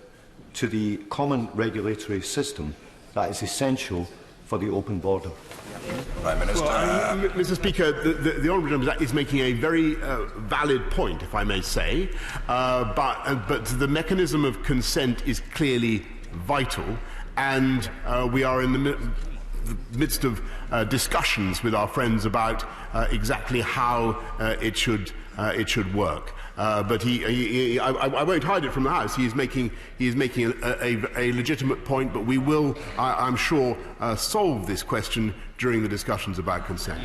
to the common regulatory system that is essential for the open border? Prime Minister. Well, Mr. Speaker, the Honourable Gentleman is making a very valid point, if I may say, but the mechanism of consent is clearly vital, and we are in the midst of discussions with our friends about exactly how it should work. But I won't hide it from the House. He is making a legitimate point, but we will, I'm sure, solve this question during the discussions about consent.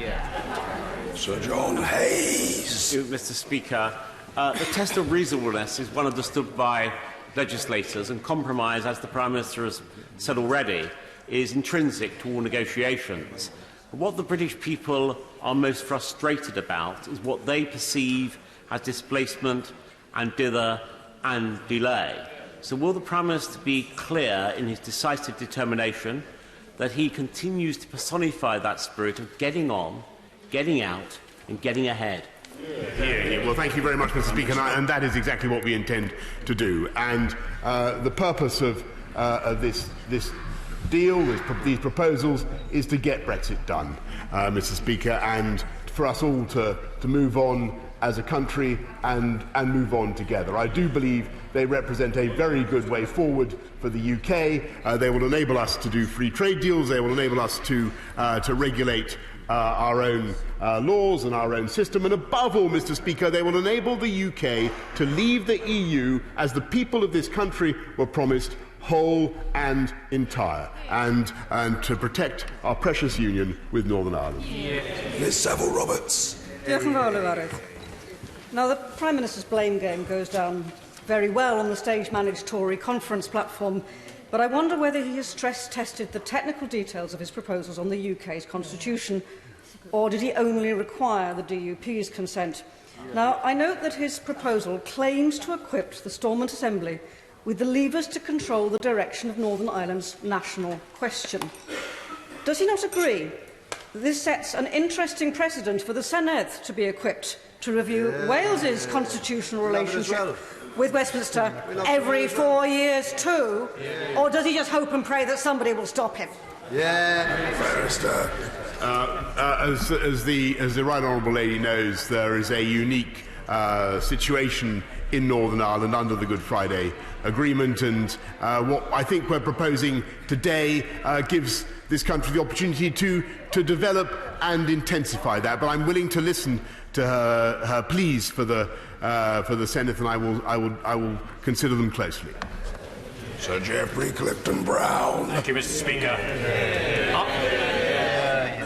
Sir John Hayes. Mr. Speaker, the test of reasonableness is one understood by legislators, and compromise, as the Prime Minister has said already, is intrinsic to all negotiations. What the British people are most frustrated about is what they perceive as displacement and dither and delay. So will the Prime Minister be clear in his decisive determination that he continues to personify that spirit of getting on, getting out and getting ahead? Well, thank you very much, Mr. Speaker, and that is exactly what we intend to do. And the purpose of this deal, these proposals, is to get Brexit done, Mr. Speaker, and for us all to move on as a country and move on together. I do believe they represent a very good way forward for the UK. They will enable us to do free trade deals. They will enable us to regulate our own laws and our own system. And above all, Mr. Speaker, they will enable the UK to leave the EU, as the people of this country were promised, whole and entire, and to protect our precious union with Northern Ireland. Ms Savile Roberts. Now, the Prime Minister's blame game goes down very well on the stage-managed Tory conference platform, but I wonder whether he has stress-tested the technical details of his proposals on the UK's constitution, or did he only require the DUP's consent? Now, I note that his proposal claims to equip the Stormont Assembly with the levers to control the direction of Northern Ireland's national question. Does he not agree that this sets an interesting precedent for the Senedd to be equipped to review Wales's constitutional relationship with Westminster every 4 years too? Or does he just hope and pray that somebody will stop him? As the Right Honourable Lady knows, there is a unique situation in Northern Ireland under the Good Friday Agreement, and what I think we're proposing today gives this country the opportunity to develop and intensify that. But I'm willing to listen to her pleas for the Senedd, and I will consider them closely. Sir Geoffrey Clifton Brown. Thank you, Mr. Speaker.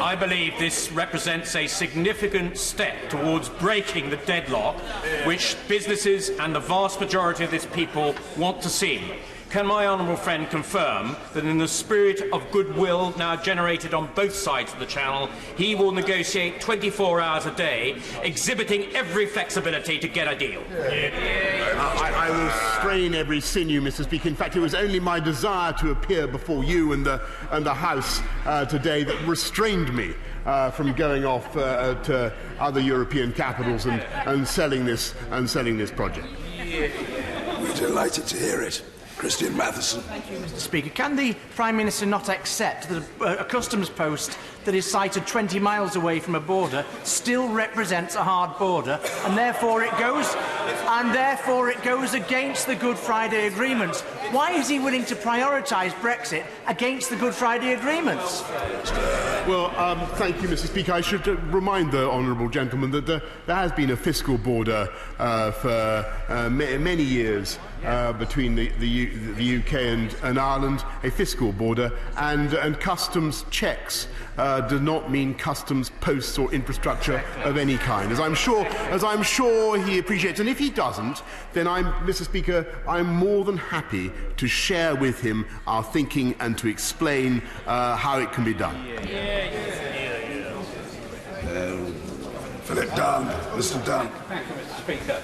I believe this represents a significant step towards breaking the deadlock which businesses and the vast majority of this people want to see. Can my honourable friend confirm that in the spirit of goodwill now generated on both sides of the Channel, he will negotiate 24 hours a day, exhibiting every flexibility to get a deal? I will strain every sinew, Mr. Speaker. In fact, it was only my desire to appear before you and the House today that restrained me from going off to other European capitals and selling this project. We're delighted to hear it. Christian Matheson. Thank you, Mr. Speaker. Can the Prime Minister not accept that a customs post that is sited 20 miles away from a border still represents a hard border, and therefore it goes against the Good Friday Agreement? Why is he willing to prioritise Brexit against the Good Friday Agreement? Well, thank you, Mr. Speaker. I should remind the honourable gentleman that there has been a fiscal border for many years between the UK and Ireland, a fiscal border, and customs checks do not mean customs posts or infrastructure of any kind, as I'm sure he appreciates. And if he doesn't, then Mr. Speaker, I'm more than happy to share with him our thinking and to explain how it can be done. Philip Dunn. Mr. Dunn. Thank you, Mr. Speaker.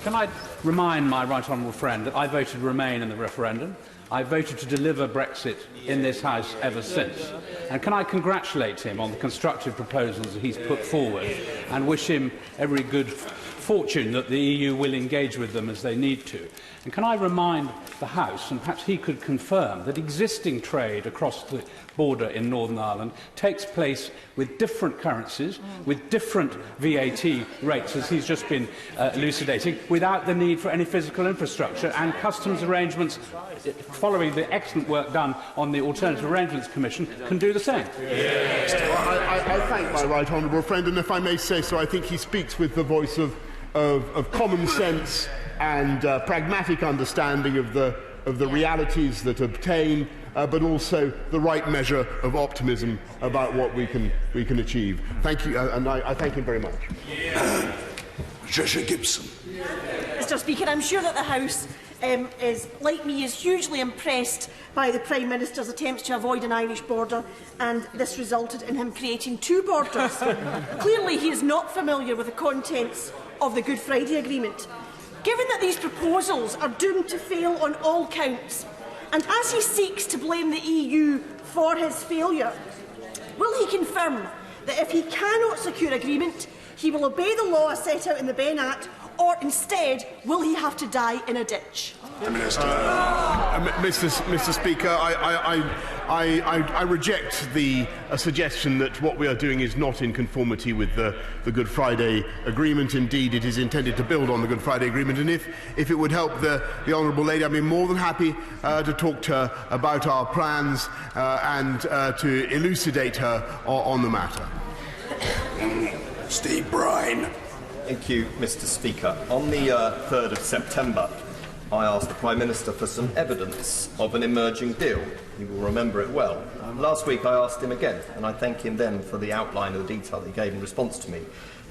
Can I remind my right honourable friend that I voted Remain in the referendum? I voted to deliver Brexit in this House ever since. And can I congratulate him on the constructive proposals that he's put forward and wish him every good fortune that the EU will engage with them as they need to. And can I remind the House, and perhaps he could confirm, that existing trade across the border in Northern Ireland takes place with different currencies, with different VAT rates, as he's just been elucidating, without the need for any physical infrastructure, and customs arrangements, following the excellent work done on the Alternative Arrangements Commission, can do the same. I thank my right honourable friend, and if I may say so, I think he speaks with the voice of common sense and pragmatic understanding of the realities that obtain, but also the right measure of optimism about what we can achieve. Thank you, and I thank him very much. Patricia Gibson. Mr. Speaker, I'm sure that the House like me, is hugely impressed by the Prime Minister's attempts to avoid an Irish border, and this resulted in him creating two borders. Clearly, he is not familiar with the contents of the Good Friday Agreement. Given that these proposals are doomed to fail on all counts, and as he seeks to blame the EU for his failure, will he confirm that if he cannot secure agreement, he will obey the law set out in the Benn Act, or instead will he have to die in a ditch? Mr. Speaker, I reject the suggestion that what we are doing is not in conformity with the Good Friday Agreement. Indeed, it is intended to build on the Good Friday Agreement, and if it would help the Honourable Lady, I'd be more than happy to talk to her about our plans and to elucidate her on the matter. Steve Brine. Thank you, Mr. Speaker. On the 3rd of September, I asked the Prime Minister for some evidence of an emerging deal. You will remember it well. Last week I asked him again, and I thank him then for the outline of the detail that he gave in response to me.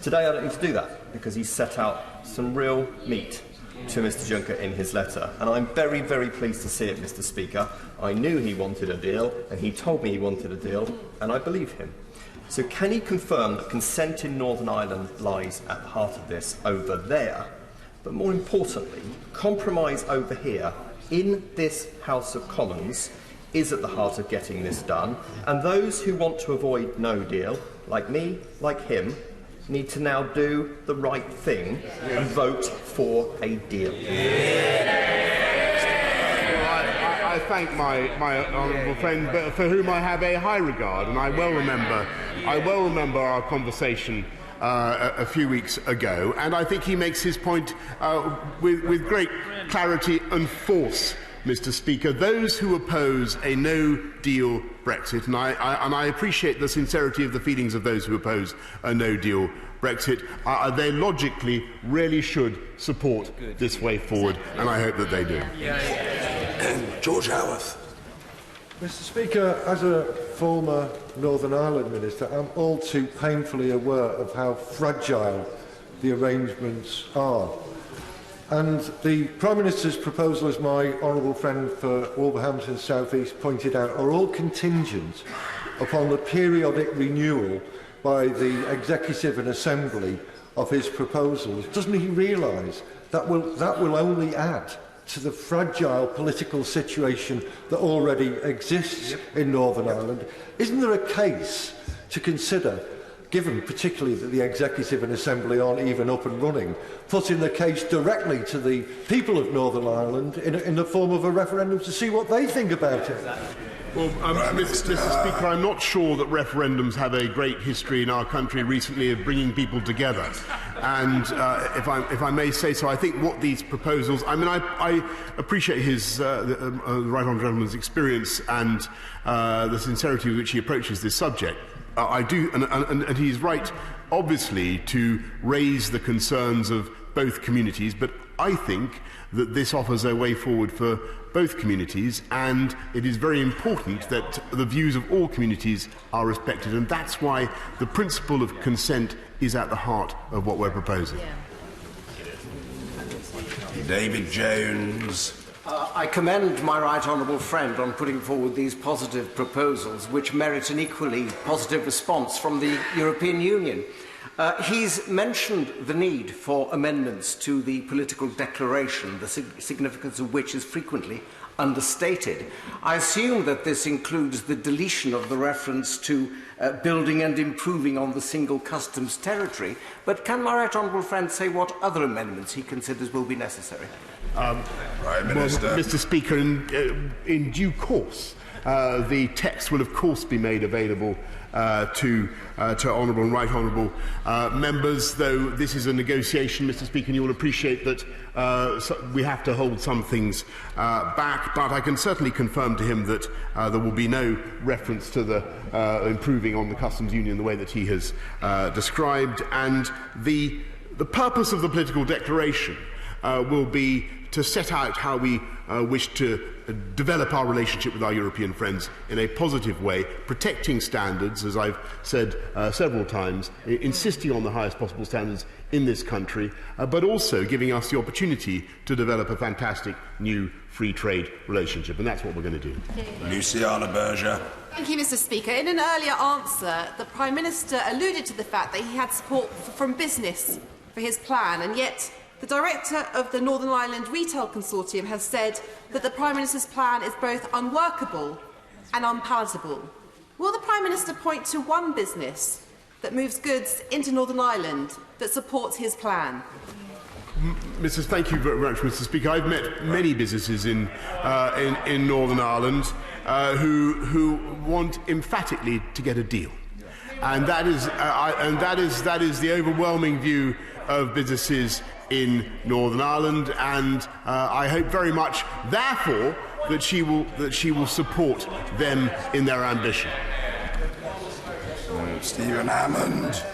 Today I don't need to do that, because he set out some real meat to Mr. Juncker in his letter, and I'm very, very pleased to see it, Mr. Speaker. I knew he wanted a deal, and he told me he wanted a deal, and I believe him. So can he confirm that consent in Northern Ireland lies at the heart of this over there, but more importantly, compromise over here in this House of Commons is at the heart of getting this done, and those who want to avoid no deal, like me, like him, need to now do the right thing and vote for a deal. I thank my honourable friend, for whom I have a high regard, and I well remember our conversation a few weeks ago, and I think he makes his point with great clarity and force, Mr. Speaker. Those who oppose a no-deal Brexit, and I appreciate the sincerity of the feelings of those who oppose a no-deal Brexit, they logically really should support this way forward, and I hope that they do. George Howarth. Mr. Speaker, as a former Northern Ireland Minister, I'm all too painfully aware of how fragile the arrangements are. And the Prime Minister's proposal, as my honourable friend for Wolverhampton South East pointed out, are all contingent upon the periodic renewal by the Executive and Assembly of his proposals. Doesn't he realise that will only add to the fragile political situation that already exists in Northern Ireland? Isn't there a case to consider, given particularly that the Executive and Assembly aren't even up and running, putting the case directly to the people of Northern Ireland in the form of a referendum to see what they think about it? Well, Mr. Speaker, I'm not sure that referendums have a great history in our country recently of bringing people together. And if I may say so, I think what these proposals... I mean, I appreciate his, the right honourable gentleman's experience and the sincerity with which he approaches this subject. I do, and he's right, obviously, to raise the concerns of both communities, but I think that this offers a way forward for both communities, and it is very important that the views of all communities are respected, and that's why the principle of consent is at the heart of what we're proposing. David Jones. I commend my right honourable friend on putting forward these positive proposals, which merit an equally positive response from the European Union. He's mentioned the need for amendments to the political declaration, the significance of which is frequently understated. I assume that this includes the deletion of the reference to building and improving on the single customs territory, but can my right honourable friend say what other amendments he considers will be necessary? Prime Minister. Well, Mr. Speaker, in due course, the text will of course be made available to honourable and right honourable members, though this is a negotiation, Mr. Speaker, and you will appreciate that we have to hold some things back, but I can certainly confirm to him that there will be no reference to the improving on the customs union the way that he has described, and the purpose of the political declaration will be to set out how we wish to develop our relationship with our European friends in a positive way, protecting standards, as I've said several times, insisting on the highest possible standards in this country, but also giving us the opportunity to develop a fantastic new free trade relationship, and that's what we're going to do. Luciana Berger. Thank you, Mr. Speaker. In an earlier answer, the Prime Minister alluded to the fact that he had support from business for his plan, and yet the director of the Northern Ireland Retail Consortium has said that the Prime Minister's plan is both unworkable and unpalatable. Will the Prime Minister point to one business that moves goods into Northern Ireland that supports his plan? Thank you very much, Mr. Speaker. I've met many businesses in Northern Ireland who want emphatically to get a deal, and that is the overwhelming view of businesses in Northern Ireland. And I hope very much, therefore, that she will support them in their ambition. Stephen Hammond.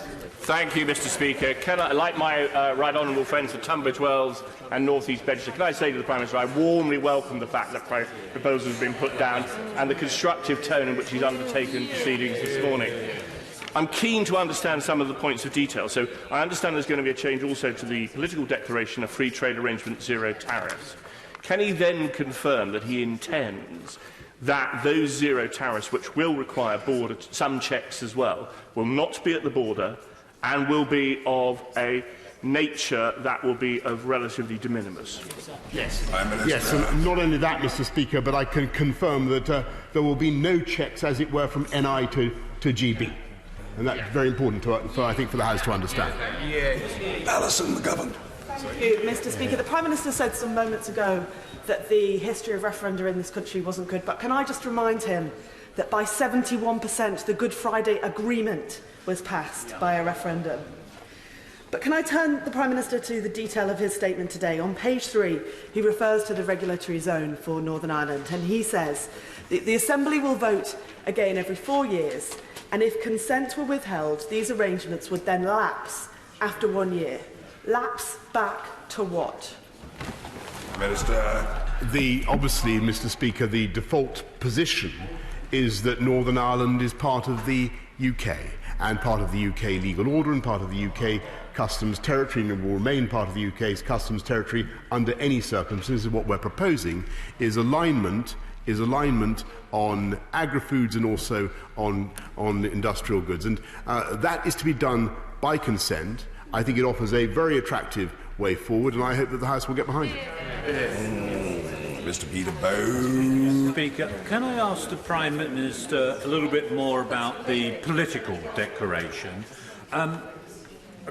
Thank you, Mr. Speaker. Can I, like my right honourable friends from Tunbridge Wells and North East Bedfordshire, can I say to the Prime Minister I warmly welcome the fact that proposals have been put down and the constructive tone in which he's undertaken proceedings this morning. I'm keen to understand some of the points of detail. So I understand there's going to be a change also to the political declaration of free trade arrangement zero tariffs. Can he then confirm that he intends that those zero tariffs, which will require some checks as well, will not be at the border and will be of a nature that will be of relatively de minimis? Yes. Yes, and not only that, Mr. Speaker, but I can confirm that there will be no checks, as it were, from NI to GB. And that's very important, I think, for the House to understand. Alison McGovern. Thank you, Mr. Speaker. The Prime Minister said some moments ago that the history of referenda in this country wasn't good, but can I just remind him that by 71% the Good Friday Agreement was passed by a referendum? But can I turn the Prime Minister to the detail of his statement today? On page 3, he refers to the regulatory zone for Northern Ireland, and he says the Assembly will vote again every 4 years, and if consent were withheld, these arrangements would then lapse after 1 year. Lapse back to what? Minister. Obviously, Mr. Speaker, the default position is that Northern Ireland is part of the UK, and part of the UK legal order and part of the UK customs territory, and will remain part of the UK's customs territory under any circumstances. What we're proposing is alignment on agri-foods and also on industrial goods, and that is to be done by consent. I think it offers a very attractive way forward, and I hope that the House will get behind it. Mr. Peter Bowe. Speaker, can I ask the Prime Minister a little bit more about the political declaration?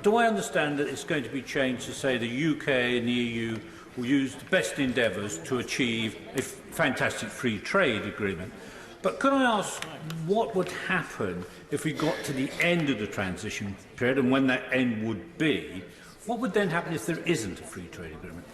Do I understand that it's going to be changed to say the UK and the EU will use the best endeavours to achieve a fantastic free trade agreement? But could I ask what would happen if we got to the end of the transition period, and when that end would be? What would then happen if there isn't a free trade agreement?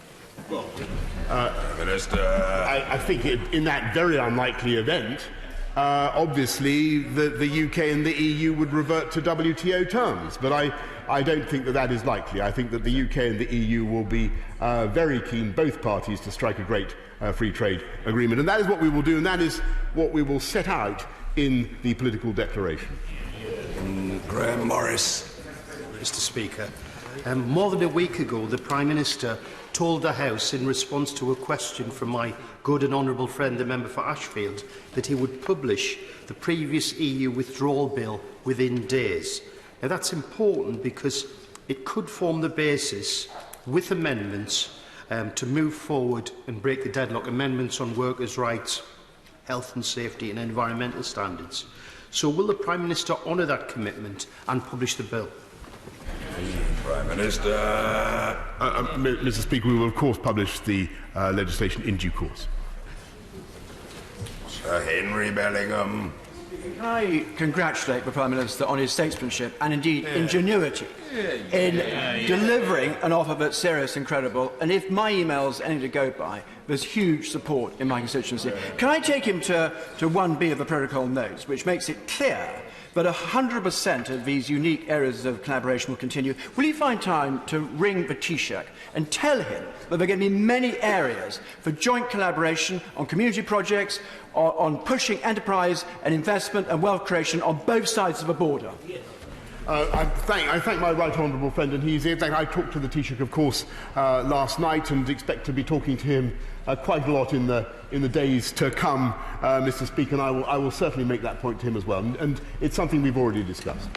Minister. I think in that very unlikely event, obviously the UK and the EU would revert to WTO terms. But I don't think that is likely. I think that the UK and the EU will be very keen, both parties, to strike a great free trade agreement. And that is what we will do, and that is what we will set out in the political declaration. Graham Morris. Mr. Speaker, more than a week ago, the Prime Minister told the House, in response to a question from my good and honourable friend, the member for Ashfield, that he would publish the previous EU withdrawal bill within days. Now, that's important because it could form the basis, with amendments, to move forward and break the deadlock, amendments on workers' rights, health and safety and environmental standards. So will the Prime Minister honour that commitment and publish the bill? Prime Minister. Mr. Speaker, we will of course publish the legislation in due course. Sir Henry Bellingham. Can I congratulate the Prime Minister on his statesmanship and indeed ingenuity in delivering an offer that's serious and credible, and if my emails are any to go by, there's huge support in my constituency. Can I take him to 1B of the protocol notes, which makes it clear that 100% of these unique areas of collaboration will continue? Will you find time to ring the Taoiseach and tell him that there are going to be many areas for joint collaboration on community projects, on pushing enterprise and investment and wealth creation on both sides of the border? I thank my right honourable friend, and he's in fact I talked to the Taoiseach, of course, last night, and expect to be talking to him quite a lot in the days to come, Mr. Speaker, and I will certainly make that point to him as well, and it's something we've already discussed.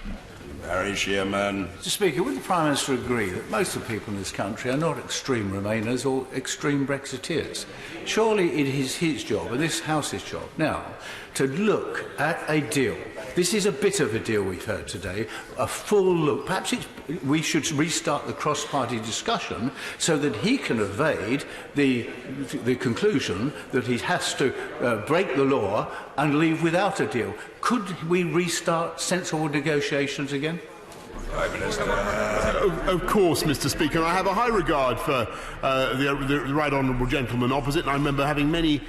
Barry Shearman. Mr. Speaker, would the Prime Minister agree that most of the people in this country are not extreme Remainers or extreme Brexiteers? Surely it is his job, and this House's job now, to look at a deal This is a bit of a deal we've heard today, a full look. Perhaps we should restart the cross-party discussion so that he can evade the conclusion that he has to break the law and leave without a deal. Could we restart sensible negotiations again? Prime Minister. Of course, Mr. Speaker. I have a high regard for the right honourable gentleman opposite, and I remember having many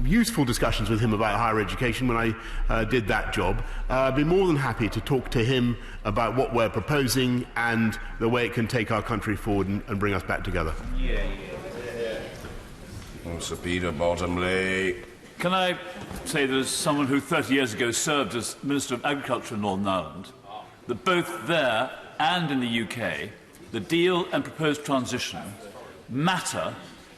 useful discussions with him about higher education when I did that job. I'd be more than happy to talk to him about what we're proposing and the way it can take our country forward and bring us back together. Sir Peter Bottomley. Can I say that as someone who 30 years ago served as Minister of Agriculture in Northern Ireland, that both there and in the UK, the deal and proposed transition matter,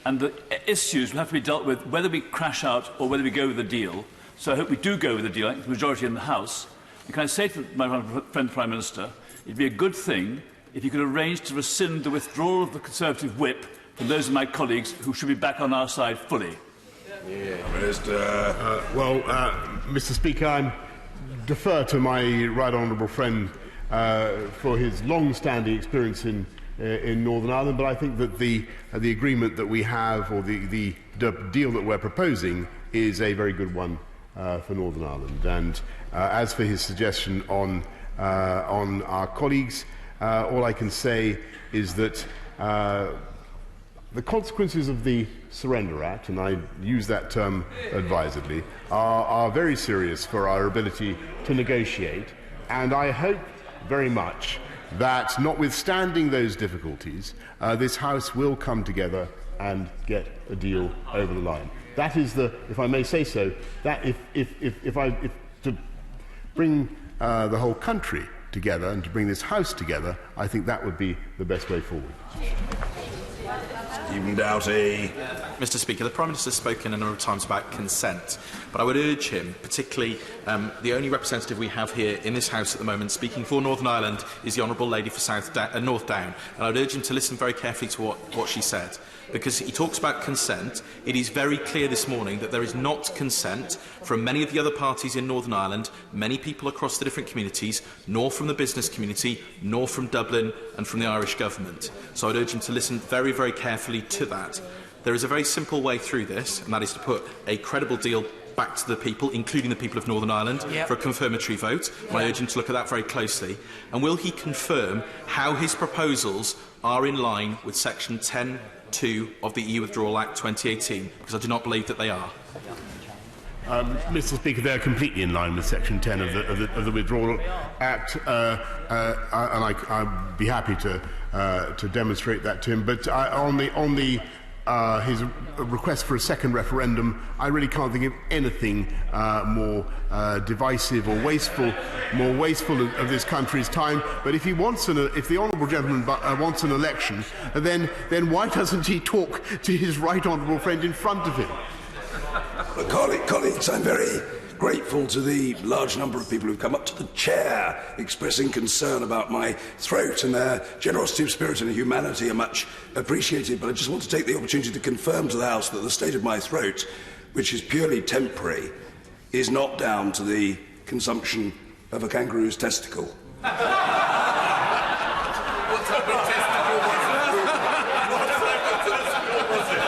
and the issues will have to be dealt with whether we crash out or whether we go with the deal. So I hope we do go with the deal. I think the majority in the House. And can I say to my friend the Prime Minister, it'd be a good thing if you could arrange to rescind the withdrawal of the Conservative whip from those of my colleagues who should be back on our side fully. Mr. Speaker, I defer to my right honourable friend for his long-standing experience in Northern Ireland, but I think that the agreement that we have, or the deal that we're proposing, is a very good one for Northern Ireland. And as for his suggestion on our colleagues, all I can say is that the consequences of the Surrender Act, and I use that term advisedly, are very serious for our ability to negotiate, and I hope very much that, notwithstanding those difficulties, this House will come together and get a deal over the line. That is the, if I may say so, that if to bring the whole country together and to bring this House together, I think that would be the best way forward. Stephen Doughty. Mr. Speaker, the Prime Minister has spoken a number of times about consent, but I would urge him, particularly the only representative we have here in this House at the moment speaking for Northern Ireland is the Honourable Lady for North Down, and I would urge him to listen very carefully to what she said, because he talks about consent. It is very clear this morning that there is not consent from many of the other parties in Northern Ireland, many people across the different communities, nor from the business community, nor from Dublin and from the Irish Government. So I would urge him to listen very, very carefully to that. There is a very simple way through this, and that is to put a credible deal back to the people, including the people of Northern Ireland, for a confirmatory vote. And I urge him to look at that very closely. And will he confirm how his proposals are in line with Section 10(2) of the EU Withdrawal Act 2018? Because I do not believe that they are. Mr. Speaker, they are completely in line with Section 10 of the Withdrawal Act, and I'd be happy to demonstrate that to him. But on his request for a second referendum, I really can't think of anything more divisive or more wasteful of this country's time. But if the honourable gentleman wants an election, then why doesn't he talk to his right honourable friend in front of him? Colleagues, I'm very grateful to the large number of people who've come up to the chair expressing concern about my throat, and their generosity of spirit and humanity are much appreciated. But I just want to take the opportunity to confirm to the House that the state of my throat, which is purely temporary, is not down to the consumption of a kangaroo's testicle. What type of testicle was it?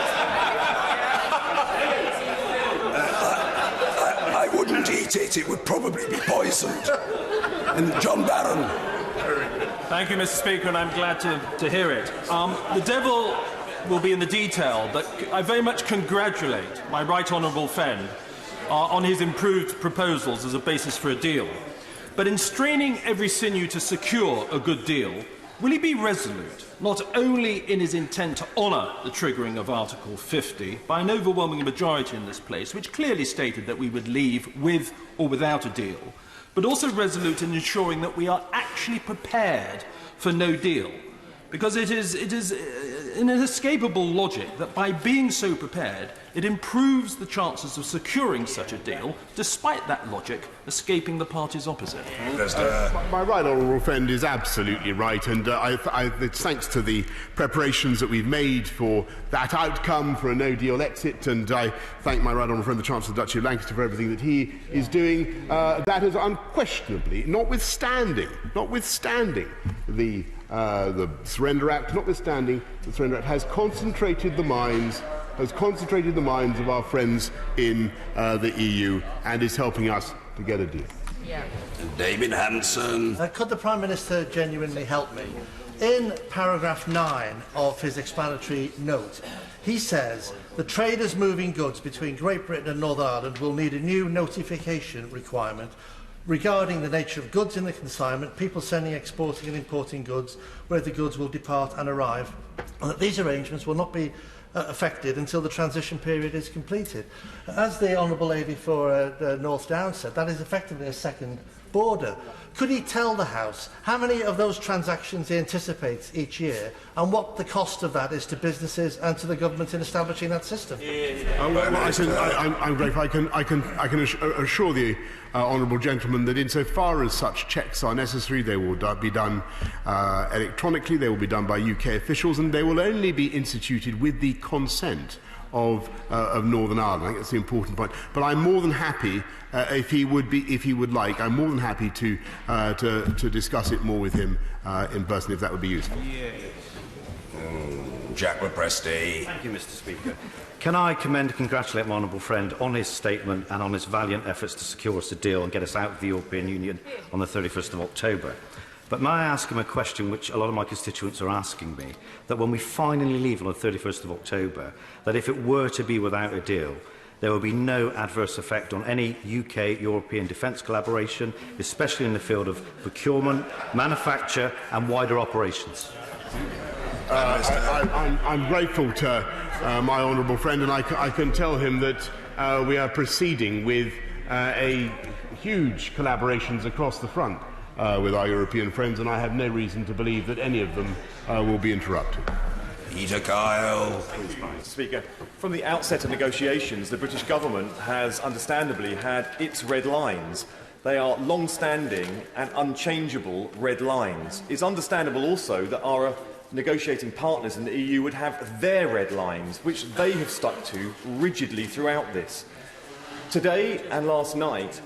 I wouldn't eat it. It would probably be poisoned. And John Barron. Thank you, Mr. Speaker, and I'm glad to hear it. The devil will be in the detail, but I very much congratulate my right honourable friend on his improved proposals as a basis for a deal. But in straining every sinew to secure a good deal, will he be resolute, not only in his intent to honour the triggering of Article 50 by an overwhelming majority in this place, which clearly stated that we would leave with or without a deal, but also resolute in ensuring that we are actually prepared for no deal? Because it is an inescapable logic that by being so prepared, it improves the chances of securing such a deal, despite that logic escaping the parties opposite. My right honourable friend is absolutely right, and it's thanks to the preparations that we've made for that outcome, for a no-deal exit, and I thank my right honourable friend, the Chancellor of the Duchy of Lancaster, for everything that he is doing. That has unquestionably, notwithstanding the Surrender Act, has concentrated the minds of our friends in the EU and is helping us to get a deal. Yeah. David Hanson. Could the Prime Minister genuinely help me? In paragraph 9 of his explanatory note, he says the traders moving goods between Great Britain and Northern Ireland will need a new notification requirement regarding the nature of goods in the consignment, people sending, exporting and importing goods, where the goods will depart and arrive, and that these arrangements will not be affected until the transition period is completed. As the Honourable Lady for North Down said, that is effectively a second border. Could he tell the House how many of those transactions he anticipates each year and what the cost of that is to businesses and to the government in establishing that system? I'm grateful. I can assure the honourable gentleman that insofar as such checks are necessary, they will be done electronically, they will be done by UK officials, and they will only be instituted with the consent of Northern Ireland. I think that's the important point. But I'm more than happy, if he would like, I'm more than happy to discuss it more with him in person, if that would be useful. Jack Represti. Thank you, Mr. Speaker. Can I commend and congratulate my honourable friend on his statement and on his valiant efforts to secure us a deal and get us out of the European Union on the 31st of October. But may I ask him a question which a lot of my constituents are asking me, that when we finally leave on the 31st of October, that if it were to be without a deal, there will be no adverse effect on any UK-European defence collaboration, especially in the field of procurement, manufacture and wider operations. I'm grateful to my honourable friend, and I can tell him that we are proceeding with a huge collaborations across the front with our European friends, and I have no reason to believe that any of them will be interrupted. Peter Kyle. Mr. Speaker, from the outset of negotiations, the British government has understandably had its red lines. They are long-standing and unchangeable red lines. It's understandable also that our negotiating partners in the EU would have their red lines, which they have stuck to rigidly throughout this. Today and last night,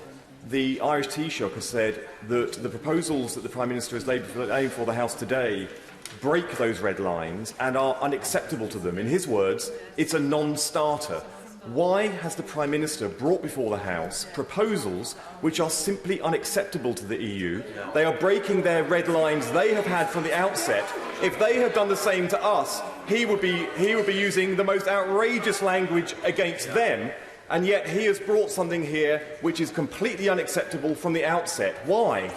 the Irish Taoiseach has said that the proposals that the Prime Minister has laid before the House today break those red lines and are unacceptable to them. In his words, it's a non-starter. Why has the Prime Minister brought before the House proposals which are simply unacceptable to the EU? They are breaking their red lines they have had from the outset. If they had done the same to us, he would be using the most outrageous language against them, and yet he has brought something here which is completely unacceptable from the outset. Why?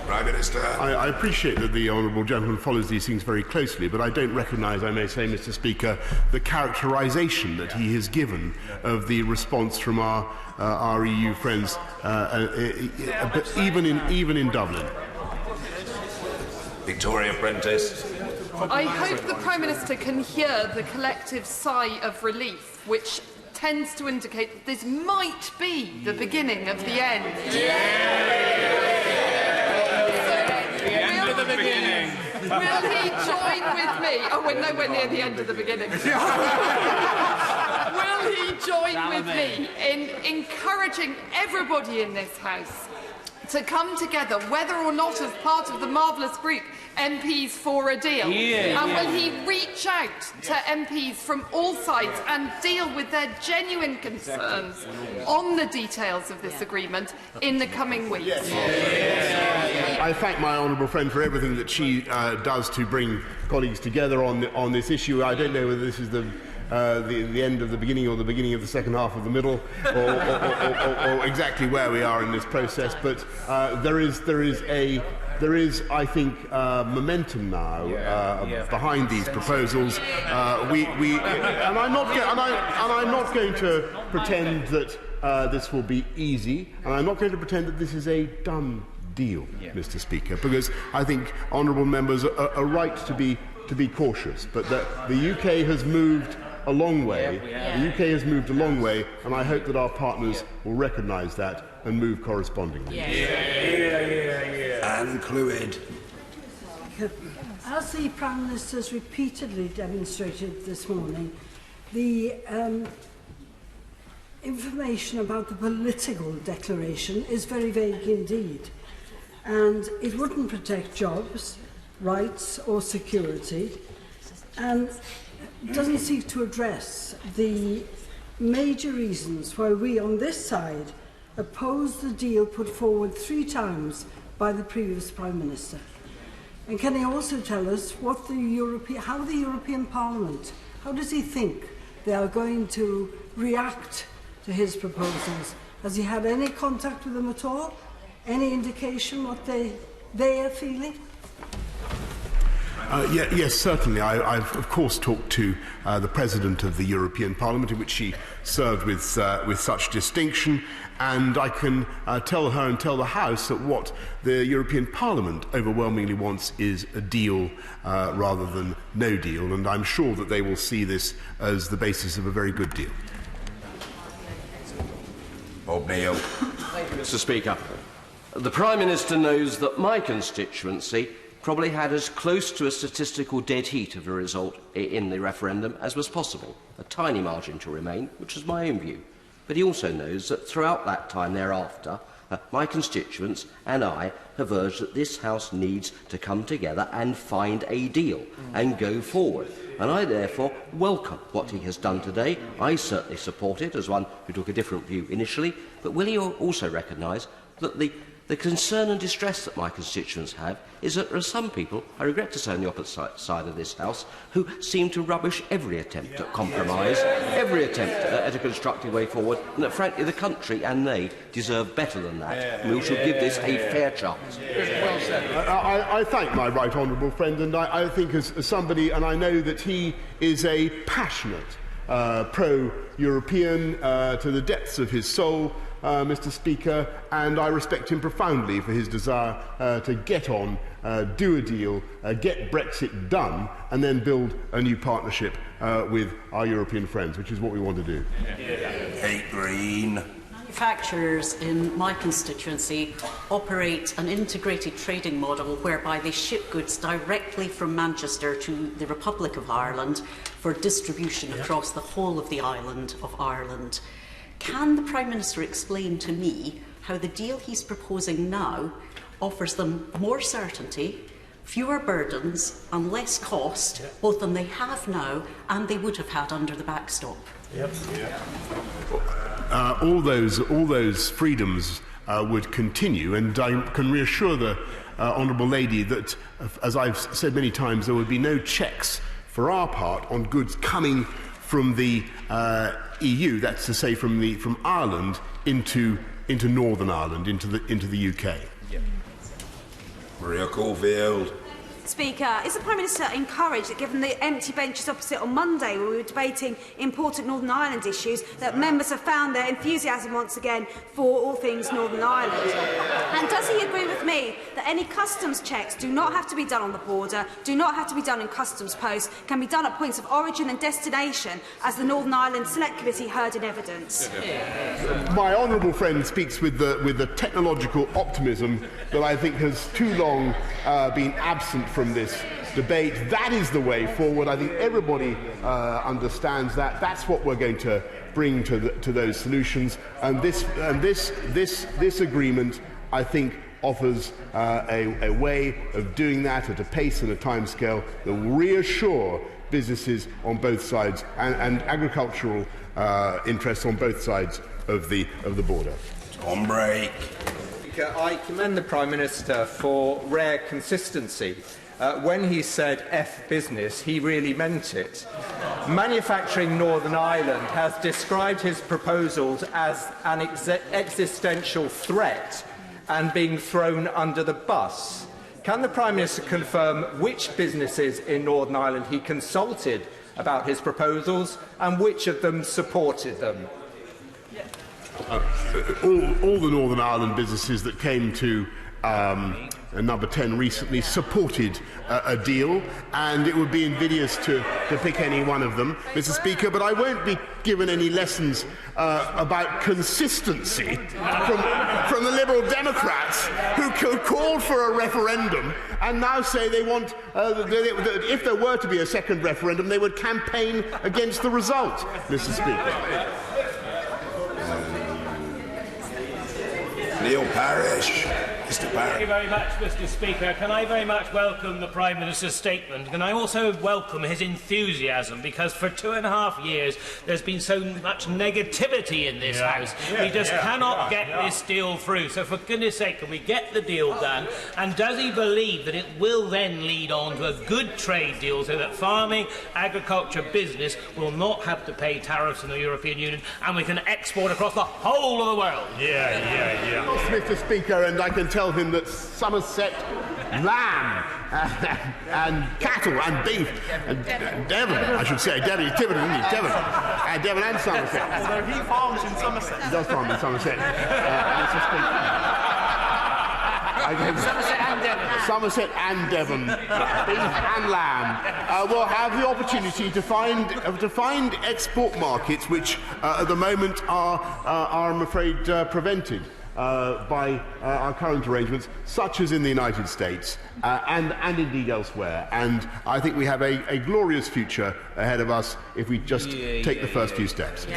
Prime Minister. I appreciate that the honourable gentleman follows these things very closely, but I don't recognise, I may say, Mr. Speaker, the characterisation that he has given of the response from our EU friends, even in Dublin. Victoria Prentice. I hope the Prime Minister can hear the collective sigh of relief, which tends to indicate that this might be the beginning of the end. The beginning. Will he join with me? Oh, we're nowhere near the end of the beginning. Will he join with me in encouraging everybody in this House to come together, whether or not as part of the marvellous group MPs for a deal? And will he reach out to MPs from all sides and deal with their genuine concerns on the details of this agreement in the coming weeks? I thank my honourable friend for everything that she does to bring colleagues together on this issue. I don't know whether this is the end of the beginning or the beginning of the second half of the middle, or exactly where we are in this process. But there is, I think, momentum now behind these proposals. And I'm not going to pretend that this will be easy, and I'm not going to pretend that this is a done deal, Mr. Speaker, because I think honourable members are right to be to be cautious, but that the UK has moved a long way. The UK has moved a long way, and I hope that our partners will recognise that and move correspondingly. And Clwyd. As the Prime Minister has repeatedly demonstrated this morning, the information about the political declaration is very vague indeed, and it wouldn't protect jobs, rights or security, and doesn't seek to address the major reasons why we on this side oppose the deal put forward 3 times by the previous Prime Minister. And can he also tell us what how the European Parliament, how does he think they are going to react to his proposals? Has he had any contact with them at all? Any indication what they are feeling? Yes, certainly. I've of course talked to the President of the European Parliament, in which she served with such distinction, and I can tell her and tell the House that what the European Parliament overwhelmingly wants is a deal rather than no deal, and I'm sure that they will see this as the basis of a very good deal. Bob Neal. Thank you, Mr. Speaker. The Prime Minister knows that my constituency probably had as close to a statistical dead heat of a result in the referendum as was possible, a tiny margin to remain, which is my own view. But he also knows that throughout that time thereafter, my constituents and I have urged that this House needs to come together and find a deal and go forward. And I therefore welcome what he has done today. I certainly support it as one who took a different view initially, but will he also recognise that the concern and distress that my constituents have is that there are some people, I regret to say on the opposite side of this House, who seem to rubbish every attempt at compromise, every attempt at a constructive way forward, and that frankly the country and they deserve better than that. And we should give this a fair chance. Well said. I thank my right honourable friend, and I think as somebody, and I know that he is a passionate pro-European to the depths of his soul, Mr. Speaker, and I respect him profoundly for his desire to get on, do a deal, get Brexit done, and then build a new partnership with our European friends, which is what we want to do. Kate Green. Manufacturers in my constituency operate an integrated trading model whereby they ship goods directly from Manchester to the Republic of Ireland for distribution across the whole of the island of Ireland. Can the Prime Minister explain to me how the deal he's proposing now offers them more certainty, fewer burdens and less cost, both than they have now and they would have had under the backstop? All those freedoms would continue, and I can reassure the honourable lady that, as I've said many times, there would be no checks for our part on goods coming from the EU, that's to say from Ireland into Northern Ireland, into the UK. Maria Caulfield. Speaker, is the Prime Minister encouraged that, given the empty benches opposite on Monday, where we were debating important Northern Ireland issues, that members have found their enthusiasm once again for all things Northern Ireland? And does he agree with me that any customs checks do not have to be done on the border, do not have to be done in customs posts, can be done at points of origin and destination, as the Northern Ireland Select Committee heard in evidence? My honourable friend speaks with the technological optimism that I think has too long been absent from this debate. That is the way forward. I think everybody understands that. That's what we're going to bring to those solutions. And this agreement, I think, offers a way of doing that at a pace and a timescale that will reassure businesses on both sides and agricultural interests on both sides of the border. On break. I commend the Prime Minister for rare consistency. When he said F business, he really meant it. Manufacturing Northern Ireland has described his proposals as an existential threat and being thrown under the bus. Can the Prime Minister confirm which businesses in Northern Ireland he consulted about his proposals and which of them supported them? All the Northern Ireland businesses that came to number 10 recently, supported a deal, and it would be invidious to pick any one of them, Mr. Speaker, but I won't be given any lessons about consistency from the Liberal Democrats who called for a referendum and now say they want, that if there were to be a second referendum, they would campaign against the result, Mr. Speaker. Neil Parish. Mr. Barrett. Thank you very much, Mr. Speaker. Can I very much welcome the Prime Minister's statement? Can I also welcome his enthusiasm? Because for 2.5 years there's been so much negativity in this House. We just cannot get this deal through. So for goodness sake, can we get the deal done? And does he believe that it will then lead on to a good trade deal so that farming, agriculture, business will not have to pay tariffs in the European Union and we can export across the whole of the world? Mr. Speaker, and I can tell him that Somerset lamb and cattle and beef and Devon, I should say, Devon, Devon and Somerset. Although he farms in Somerset. He does farm in Somerset. Somerset and Devon, beef and lamb, will have the opportunity to find export markets which at the moment are I'm afraid, prevented by our current arrangements, such as in the United States and indeed elsewhere. And I think we have a glorious future ahead of us if we just take the first few steps.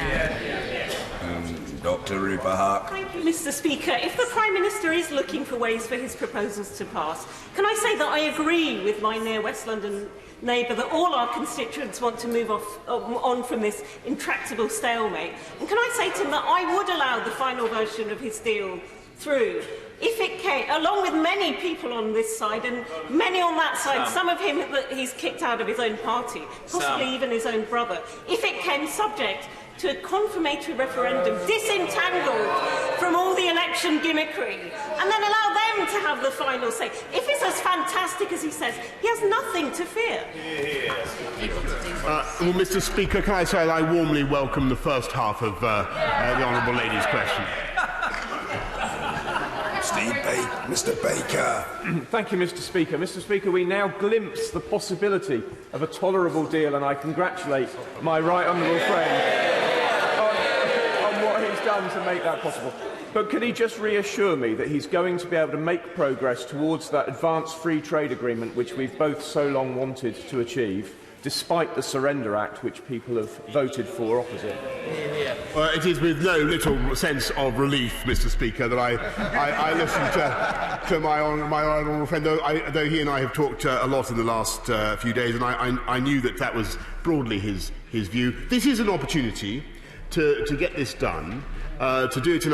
Dr. Rupert Hart. Thank you, Mr. Speaker. If the Prime Minister is looking for ways for his proposals to pass, can I say that I agree with my near West London neighbour that all our constituents want to move on from this intractable stalemate? And can I say to him that I would allow the final version of his deal through if it came, along with many people on this side and many on that side, some of him that he's kicked out of his own party, possibly even his own brother, if it came subject to a confirmatory referendum, disentangled from all the election gimmickry, and then allow them to have the final say. If it's as fantastic as he says, he has nothing to fear. Well, Mr. Speaker, can I say that I warmly welcome the first half of the Honourable Lady's question. Mr. Baker. Thank you, Mr. Speaker. Mr. Speaker, we now glimpse the possibility of a tolerable deal, and I congratulate my right honourable friend on what he's done to make that possible. But can he just reassure me that he's going to be able to make progress towards that advanced free trade agreement which we've both so long wanted to achieve, despite the Surrender Act, which people have voted for opposite? It is with no little sense of relief, Mr. Speaker, that I listen to my honourable friend, though he and I have talked a lot in the last few days, and I knew that was broadly his view. This is an opportunity to get this done, to do it in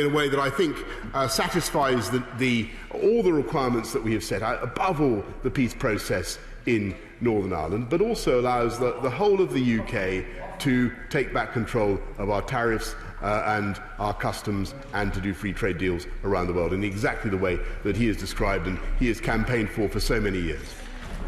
a way that I think satisfies all the requirements that we have set out, above all the peace process in Northern Ireland, but also allows the whole of the UK to take back control of our tariffs and our customs and to do free trade deals around the world in exactly the way that he has described and he has campaigned for so many years.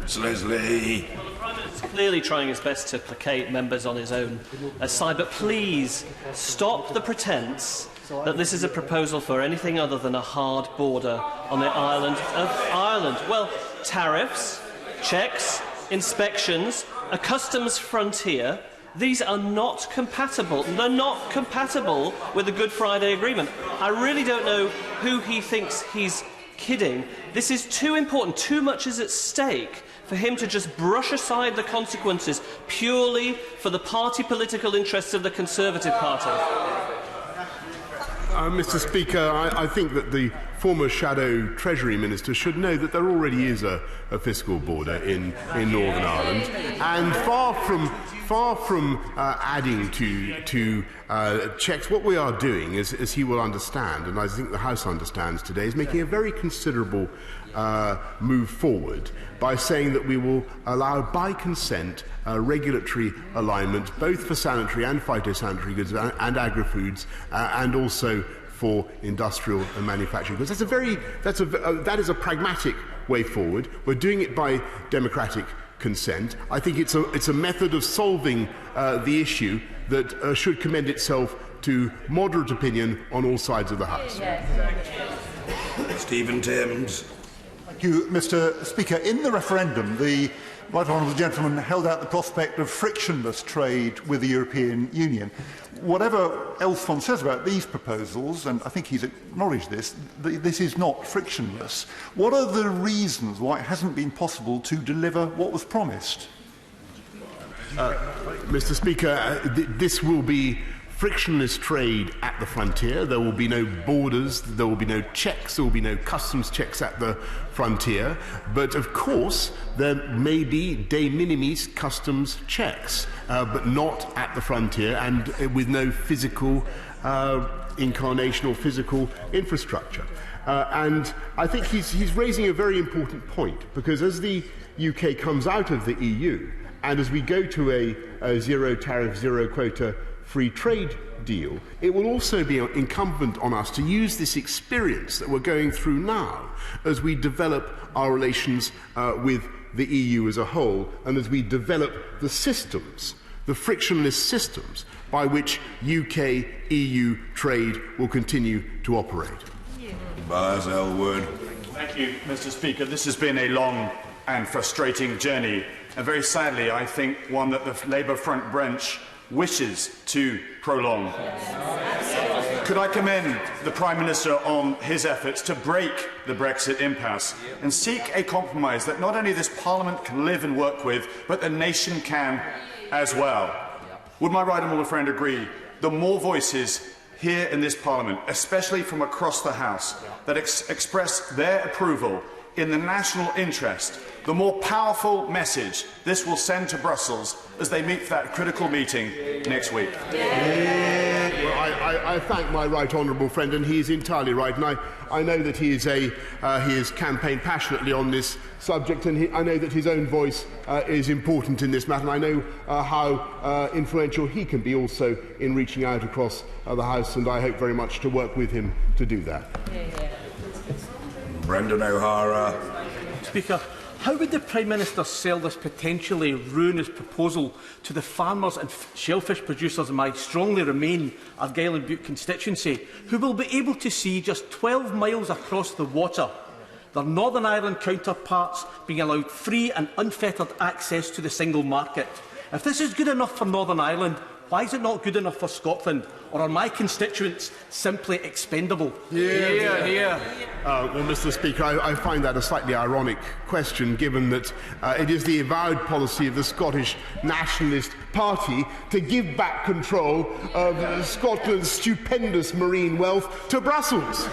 Sir Leslie. Well, the Prime Minister is clearly trying his best to placate members on his own side, but please stop the pretence that this is a proposal for anything other than a hard border on the island of Ireland. Well, tariffs, checks, inspections, a customs frontier, these are not compatible. They're not compatible with the Good Friday Agreement. I really don't know who he thinks he's kidding. This is too important, too much is at stake for him to just brush aside the consequences purely for the party political interests of the Conservative Party. Mr. Speaker, I think that the former Shadow Treasury Minister should know that there already is a fiscal border in Northern Ireland, and far from adding to checks, what we are doing, as he will understand, and I think the House understands today, is making a very considerable move forward by saying that we will allow, by consent, regulatory alignment, both for sanitary and phytosanitary goods and agri-foods, and also for industrial and manufacturing goods. That is a pragmatic way forward. We're doing it by democratic consent. I think it's a method of solving the issue that should commend itself to moderate opinion on all sides of the House. Stephen Timms. you, Mr. Speaker. In the referendum, the Right Honourable Gentleman held out the prospect of frictionless trade with the European Union. Whatever else one says about these proposals, and I think he's acknowledged this, this is not frictionless. What are the reasons why it hasn't been possible to deliver what was promised? Mr. Speaker, this will be frictionless trade at the frontier. There will be no borders, there will be no checks, there will be no customs checks at the frontier. But of course, there may be de minimis customs checks, but not at the frontier and with no physical incarnation or physical infrastructure. And I think he's raising a very important point, because as the UK comes out of the EU and as we go to a zero tariff, zero quota free trade deal, it will also be incumbent on us to use this experience that we're going through now as we develop our relations with the EU as a whole, and as we develop the systems, the frictionless systems by which UK-EU trade will continue to operate. Baz Elwood. Thank you, Mr. Speaker. This has been a long and frustrating journey, and very sadly, I think one that the Labour front bench wishes to prolong. Could I commend the Prime Minister on his efforts to break the Brexit impasse and seek a compromise that not only this Parliament can live and work with, but the nation can as well? Would my right honourable friend agree the more voices here in this Parliament, especially from across the House, that express their approval in the national interest, the more powerful message this will send to Brussels as they meet for that critical meeting next week? Well, I thank my right honourable friend, and he is entirely right. And I know that he has campaigned passionately on this subject, and I know that his own voice is important in this matter. And I know how influential he can be also in reaching out across the House, and I hope very much to work with him to do that. Brendan O'Hara. Speaker, how would the Prime Minister sell this potentially ruinous proposal to the farmers and shellfish producers in my strongly remain Argyll and Bute constituency, who will be able to see just 12 miles across the water their Northern Ireland counterparts being allowed free and unfettered access to the single market? If this is good enough for Northern Ireland, why is it not good enough for Scotland? Or are my constituents simply expendable? Well, Mr. Speaker, I find that a slightly ironic question, given that it is the avowed policy of the Scottish Nationalist Party to give back control of Scotland's stupendous marine wealth to Brussels.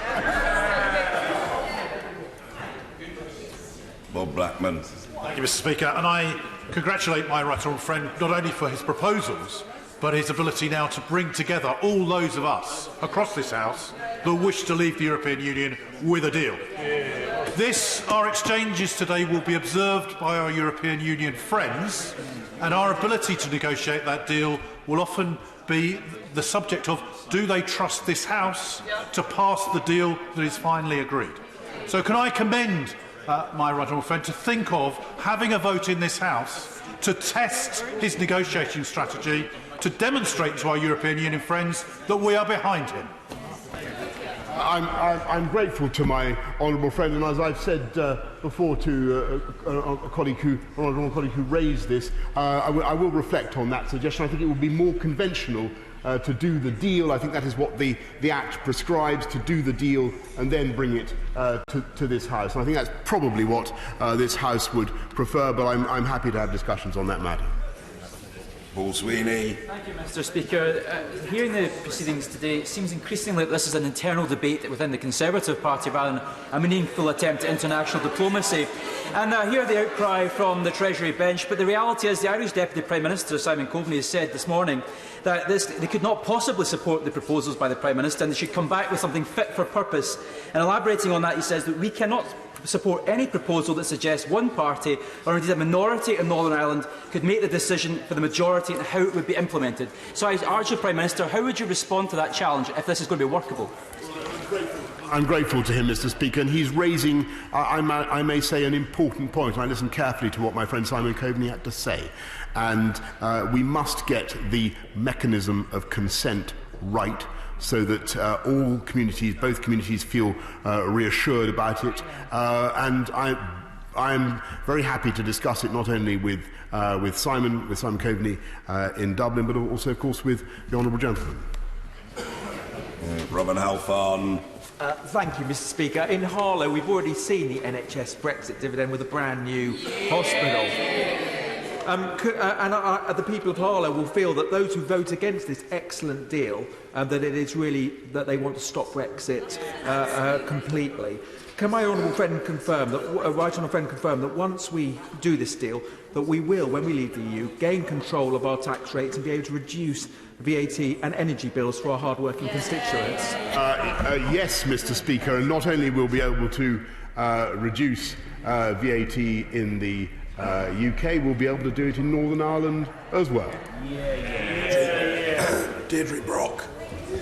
Bob Blackman. Thank you, Mr. Speaker, and I congratulate my right honourable friend not only for his proposals, but his ability now to bring together all those of us across this House that wish to leave the European Union with a deal. Our exchanges today will be observed by our European Union friends, and our ability to negotiate that deal will often be the subject of, do they trust this House to pass the deal that is finally agreed? So can I commend my right honourable friend to think of having a vote in this House to test his negotiating strategy, to demonstrate to our European Union friends that we are behind him. I'm grateful to my honourable friend, and as I've said before to a colleague who raised this, I will reflect on that suggestion. I think it would be more conventional to do the deal. I think that is what the Act prescribes, to do the deal and then bring it to this House. And I think that's probably what this House would prefer, but I'm happy to have discussions on that matter. Paul Sweeney. Thank you, Mr. Speaker. Hearing the proceedings today, it seems increasingly that this is an internal debate within the Conservative Party rather than a meaningful attempt at international diplomacy. And I hear the outcry from the Treasury bench, but the reality is the Irish Deputy Prime Minister, Simon Coveney, has said this morning that they could not possibly support the proposals by the Prime Minister and they should come back with something fit for purpose. And elaborating on that, he says that we cannot support any proposal that suggests one party, or indeed a minority in Northern Ireland, could make the decision for the majority and how it would be implemented. So I urge the Prime Minister, how would you respond to that challenge if this is going to be workable? I'm grateful to him, Mr. Speaker, and he's raising, I may say, an important point. I listened carefully to what my friend Simon Coveney had to say, and we must get the mechanism of consent right so that all communities, both communities, feel reassured about it. And I'm very happy to discuss it not only with Simon Coveney in Dublin, but also, of course, with the honourable gentleman. Robin Halfon. Thank you, Mr. Speaker. In Harlow, we've already seen the NHS Brexit dividend with a brand new hospital. The people of Harlow will feel that those who vote against this excellent deal, that it is really that they want to stop Brexit completely. Can my honourable friend confirm that, right honourable friend confirm that once we do this deal, that we will, when we leave the EU, gain control of our tax rates and be able to reduce VAT and energy bills for our hard-working constituents? Yes, Mr. Speaker, and not only will we be able to reduce VAT in the UK, we'll be able to do it in Northern Ireland as well. Deirdre Brock.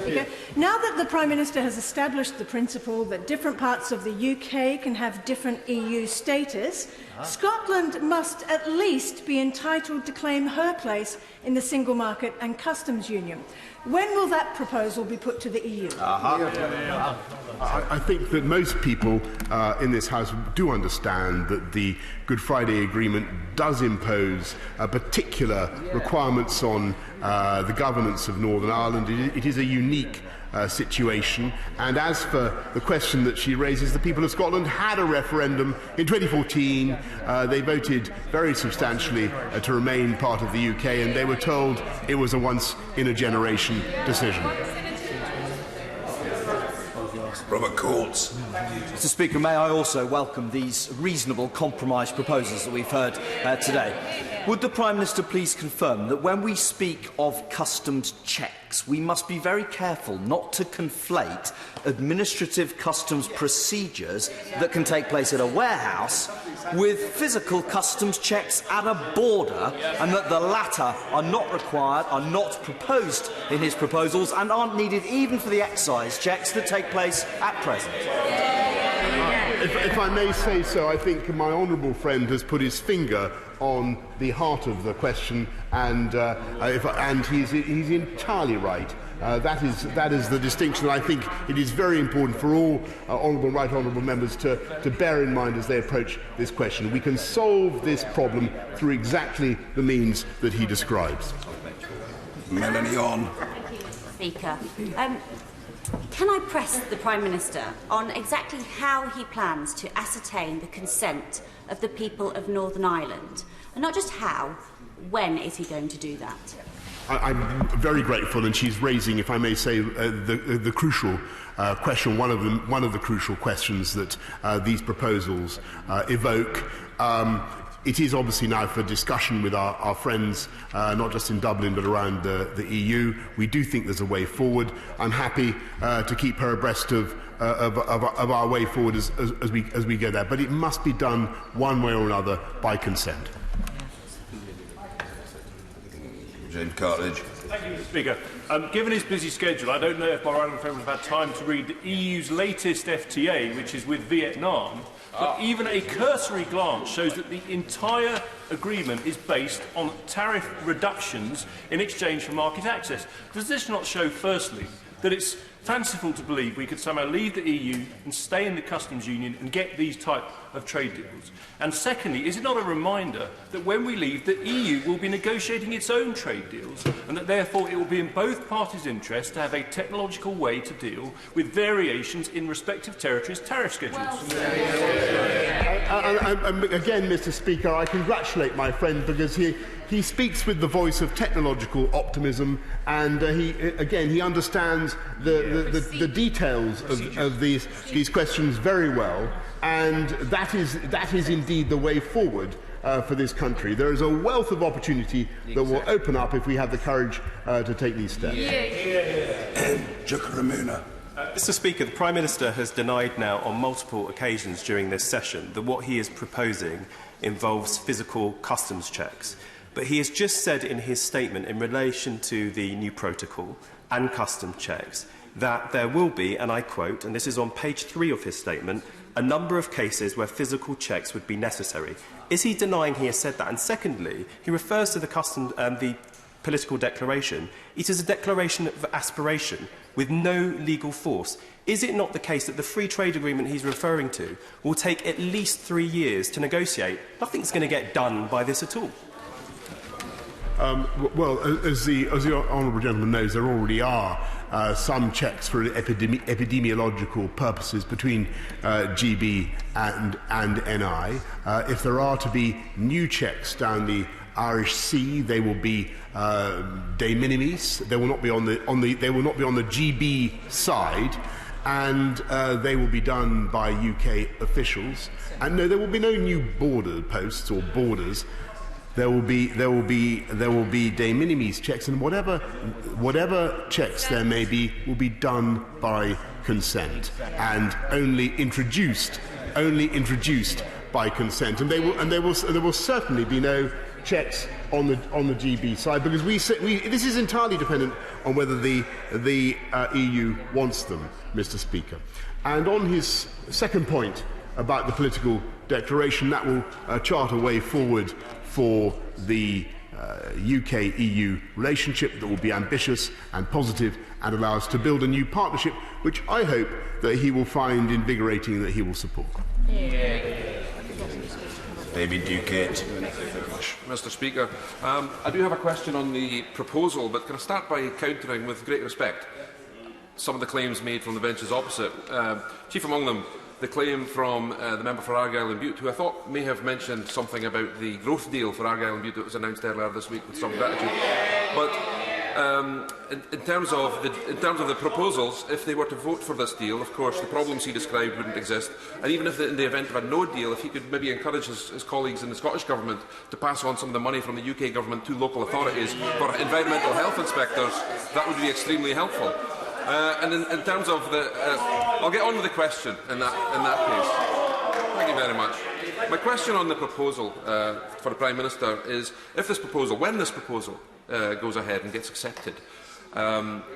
Okay. Now that the Prime Minister has established the principle that different parts of the UK can have different EU status, Scotland must at least be entitled to claim her place in the single market and customs union. When will that proposal be put to the EU? I think that most people in this House do understand that the Good Friday Agreement does impose particular requirements on the governance of Northern Ireland. It is a unique situation, and as for the question that she raises, the people of Scotland had a referendum in 2014. They voted very substantially to remain part of the UK, and they were told it was a once-in-a-generation decision. Robert Courts. Mr. Speaker, may I also welcome these reasonable compromise proposals that we've heard today. Would the Prime Minister please confirm that when we speak of customs checks, we must be very careful not to conflate administrative customs procedures that can take place at a warehouse with physical customs checks at a border, and that the latter are not required, are not proposed in his proposals, and aren't needed even for the excise checks that take place at present? If I may say so, I think my honourable friend has put his finger on the heart of the question, and he's entirely right. That is the distinction that I think it is very important for all right honourable members to bear in mind as they approach this question. We can solve this problem through exactly the means that he describes. Melanie On. Thank you, Mr. Speaker. Can I press the Prime Minister on exactly how he plans to ascertain the consent of the people of Northern Ireland? And not just how, when is he going to do that? I'm very grateful, and she's raising, if I may say, the crucial question, one of the crucial questions that these proposals evoke. It is obviously now for discussion with our friends, not just in Dublin but around the EU. We do think there's a way forward. I'm happy to keep her abreast of our way forward as we go there. But it must be done one way or another by consent. James Cartledge. Thank you, Mr. Speaker. Given his busy schedule, I don't know if my right friend would have had time to read the EU's latest FTA, which is with Vietnam. But even a cursory glance shows that the entire agreement is based on tariff reductions in exchange for market access. Does this not show, firstly, that it's fanciful to believe we could somehow leave the EU and stay in the customs union and get these type of trade deals? And secondly, is it not a reminder that when we leave, the EU will be negotiating its own trade deals, and that therefore it will be in both parties' interest to have a technological way to deal with variations in respective territories' tariff schedules? Again, Mr. Speaker, I congratulate my friend because he speaks with the voice of technological optimism, and he understands the details of these questions very well, and that is indeed the way forward for this country. There is a wealth of opportunity that will open up if we have the courage to take these steps. Mr. Speaker, the Prime Minister has denied now on multiple occasions during this session that what he is proposing involves physical customs checks. But he has just said in his statement in relation to the new protocol and customs checks that there will be, and I quote, and this is on page 3 of his statement, a number of cases where physical checks would be necessary. Is he denying he has said that? And secondly, he refers to the political declaration. It is a declaration of aspiration. with no legal force. Is it not the case that the free trade agreement he's referring to will take at least 3 years to negotiate? Nothing's going to get done by this at all. Well, as the honourable gentleman knows, there already are some checks for epidemiological purposes between GB and NI. If there are to be new checks down the Irish Sea, they will be de minimis. They will not be on the GB side, and they will be done by UK officials. And no, there will be no new border posts or borders. There will be de minimis checks, and whatever checks there may be will be done by consent and only introduced by consent. And there will certainly be no checks on the GB side, because this is entirely dependent on whether the EU wants them, Mr. Speaker. And on his second point about the political declaration, that will chart a way forward for the UK-EU relationship that will be ambitious and positive and allow us to build a new partnership, which I hope that he will find invigorating and that he will support. David Duquette. Mr. Speaker, I do have a question on the proposal, but can I start by countering with great respect some of the claims made from the benches opposite? Chief among them, the claim from the member for Argyll and Bute, who I thought may have mentioned something about the growth deal for Argyll and Bute that was announced earlier this week with some gratitude. But in terms of the proposals, if they were to vote for this deal, of course, the problems he described wouldn't exist. And even if in the event of a no deal, if he could maybe encourage his colleagues in the Scottish Government to pass on some of the money from the UK Government to local authorities for environmental health inspectors, that would be extremely helpful. And in terms of the... I'll get on with the question in that case. Thank you very much. My question on the proposal for the Prime Minister is, when this proposal goes ahead and gets accepted,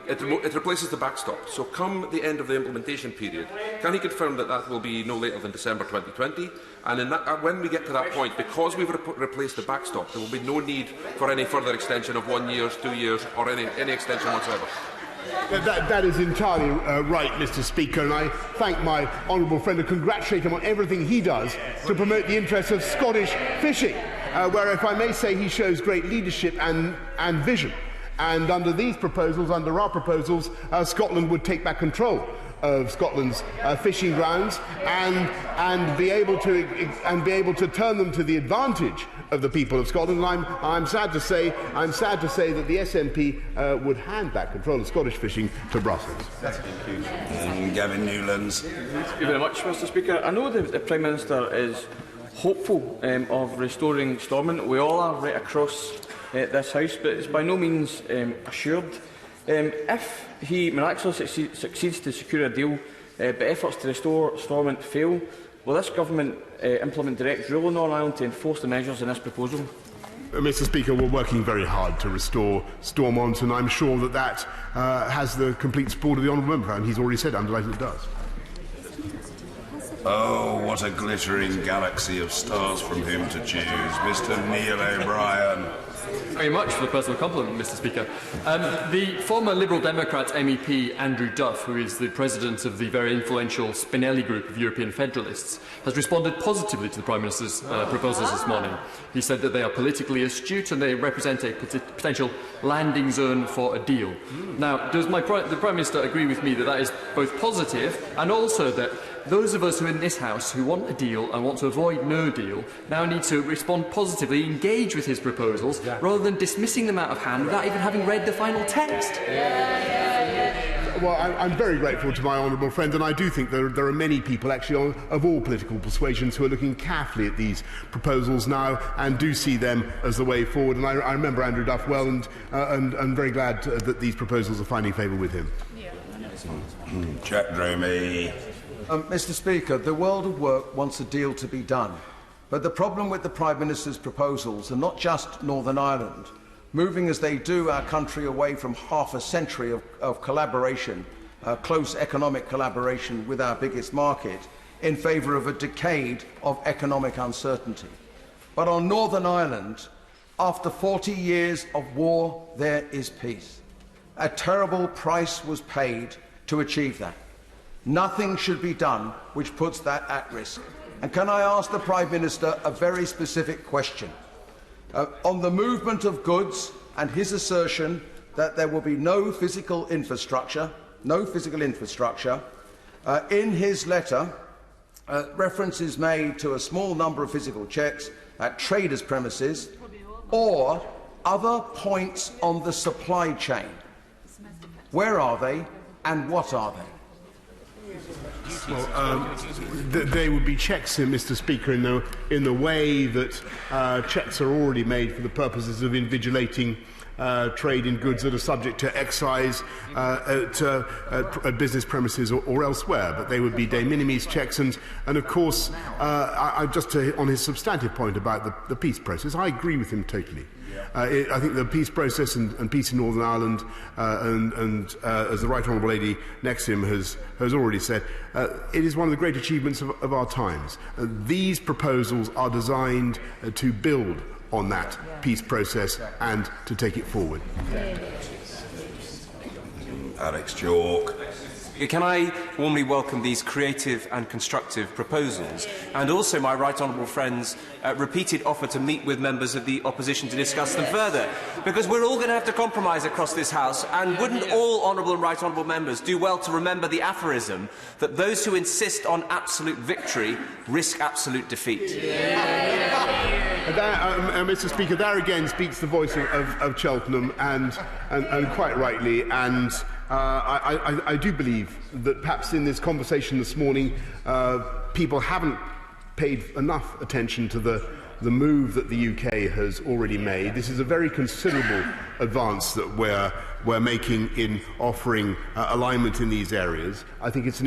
it replaces the backstop. So come the end of the implementation period, can he confirm that that will be no later than December 2020? And when we get to that point, because we've replaced the backstop, there will be no need for any further extension of 1 year, 2 years, or any extension whatsoever. That is entirely right, Mr. Speaker, and I thank my honourable friend and congratulate him on everything he does to promote the interests of Scottish fishing, where, if I may say, he shows great leadership and vision. And under these proposals, under our proposals, Scotland would take back control of Scotland's fishing grounds and be able to turn them to the advantage of the people of Scotland. And I'm sad to say that the SNP would hand back control of Scottish fishing to Brussels. Thank you. And Gavin Newlands. Thank you very much, Mr. Speaker. I know the Prime Minister is hopeful of restoring Stormont. We all are right across this House, but it's by no means assured. If he miraculously succeeds to secure a deal, but efforts to restore Stormont fail, will this government implement direct rule in Northern Ireland to enforce the measures in this proposal? Mr. Speaker, we're working very hard to restore Stormont, and I'm sure that has the complete support of the honourable member, and he's already said I'm delighted it does. Oh, what a glittering galaxy of stars from whom to choose. Mr. Neil O'Brien. Very much for the personal compliment, Mr. Speaker. The former Liberal Democrat MEP Andrew Duff, who is the president of the very influential Spinelli Group of European Federalists, has responded positively to the Prime Minister's proposals this morning. He said that they are politically astute and they represent a potential landing zone for a deal. Now, does the Prime Minister agree with me that that is both positive and also that those of us who are in this House who want a deal and want to avoid no deal now need to respond positively, engage with his proposals, rather than dismissing them out of hand without even having read the final text? Well, I'm very grateful to my honourable friend, and I do think there are many people, actually, of all political persuasions, who are looking carefully at these proposals now and do see them as the way forward. And I remember Andrew Duff well, and very glad that these proposals are finding favour with him. Jack Dromey. Mr. Speaker, the world of work wants a deal to be done. But the problem with the Prime Minister's proposals are not just Northern Ireland. Moving as they do our country away from half a century of collaboration, close economic collaboration with our biggest market, in favour of a decade of economic uncertainty. But on Northern Ireland, after 40 years of war, there is peace. A terrible price was paid to achieve that. Nothing should be done which puts that at risk. And can I ask the Prime Minister a very specific question? On the movement of goods and his assertion that there will be no physical infrastructure, in his letter, reference is made to a small number of physical checks at traders' premises or other points on the supply chain. Where are they and what are they? Well, they would be checks, Mr. Speaker, in the way that checks are already made for the purposes of invigilating trade in goods that are subject to excise at business premises or elsewhere. But they would be de minimis checks. And of course, on his substantive point about the peace process, I agree with him totally. I think the peace process and peace in Northern Ireland, as the Right Honourable Lady next to him has already said, it is one of the great achievements of our times. These proposals are designed to build on that peace process and to take it forward. Alex York. Can I warmly welcome these creative and constructive proposals, and also my right honourable friend's repeated offer to meet with members of the opposition to discuss them further, because we're all going to have to compromise across this House, and wouldn't all honourable and right honourable members do well to remember the aphorism that those who insist on absolute victory risk absolute defeat? Mr. Speaker, there again speaks the voice of Cheltenham, and quite rightly, and I do believe that perhaps in this conversation this morning, people haven't paid enough attention to the move that the UK has already made. This is a very considerable advance that we're making in offering alignment in these areas. I think it's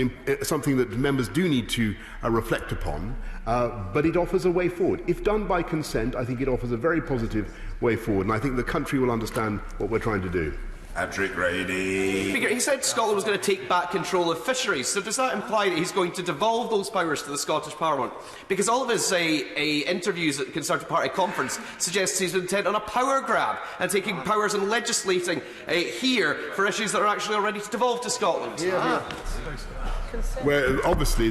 something that members do need to reflect upon, but it offers a way forward. If done by consent, I think it offers a very positive way forward, and I think the country will understand what we're trying to do. Patrick Reedy. Speaker, he said Scotland was going to take back control of fisheries, so does that imply that he's going to devolve those powers to the Scottish Parliament? Because all of his interviews at the Conservative Party conference suggests he's intent on a power grab and taking powers and legislating here for issues that are actually already to devolve to Scotland. Well, obviously,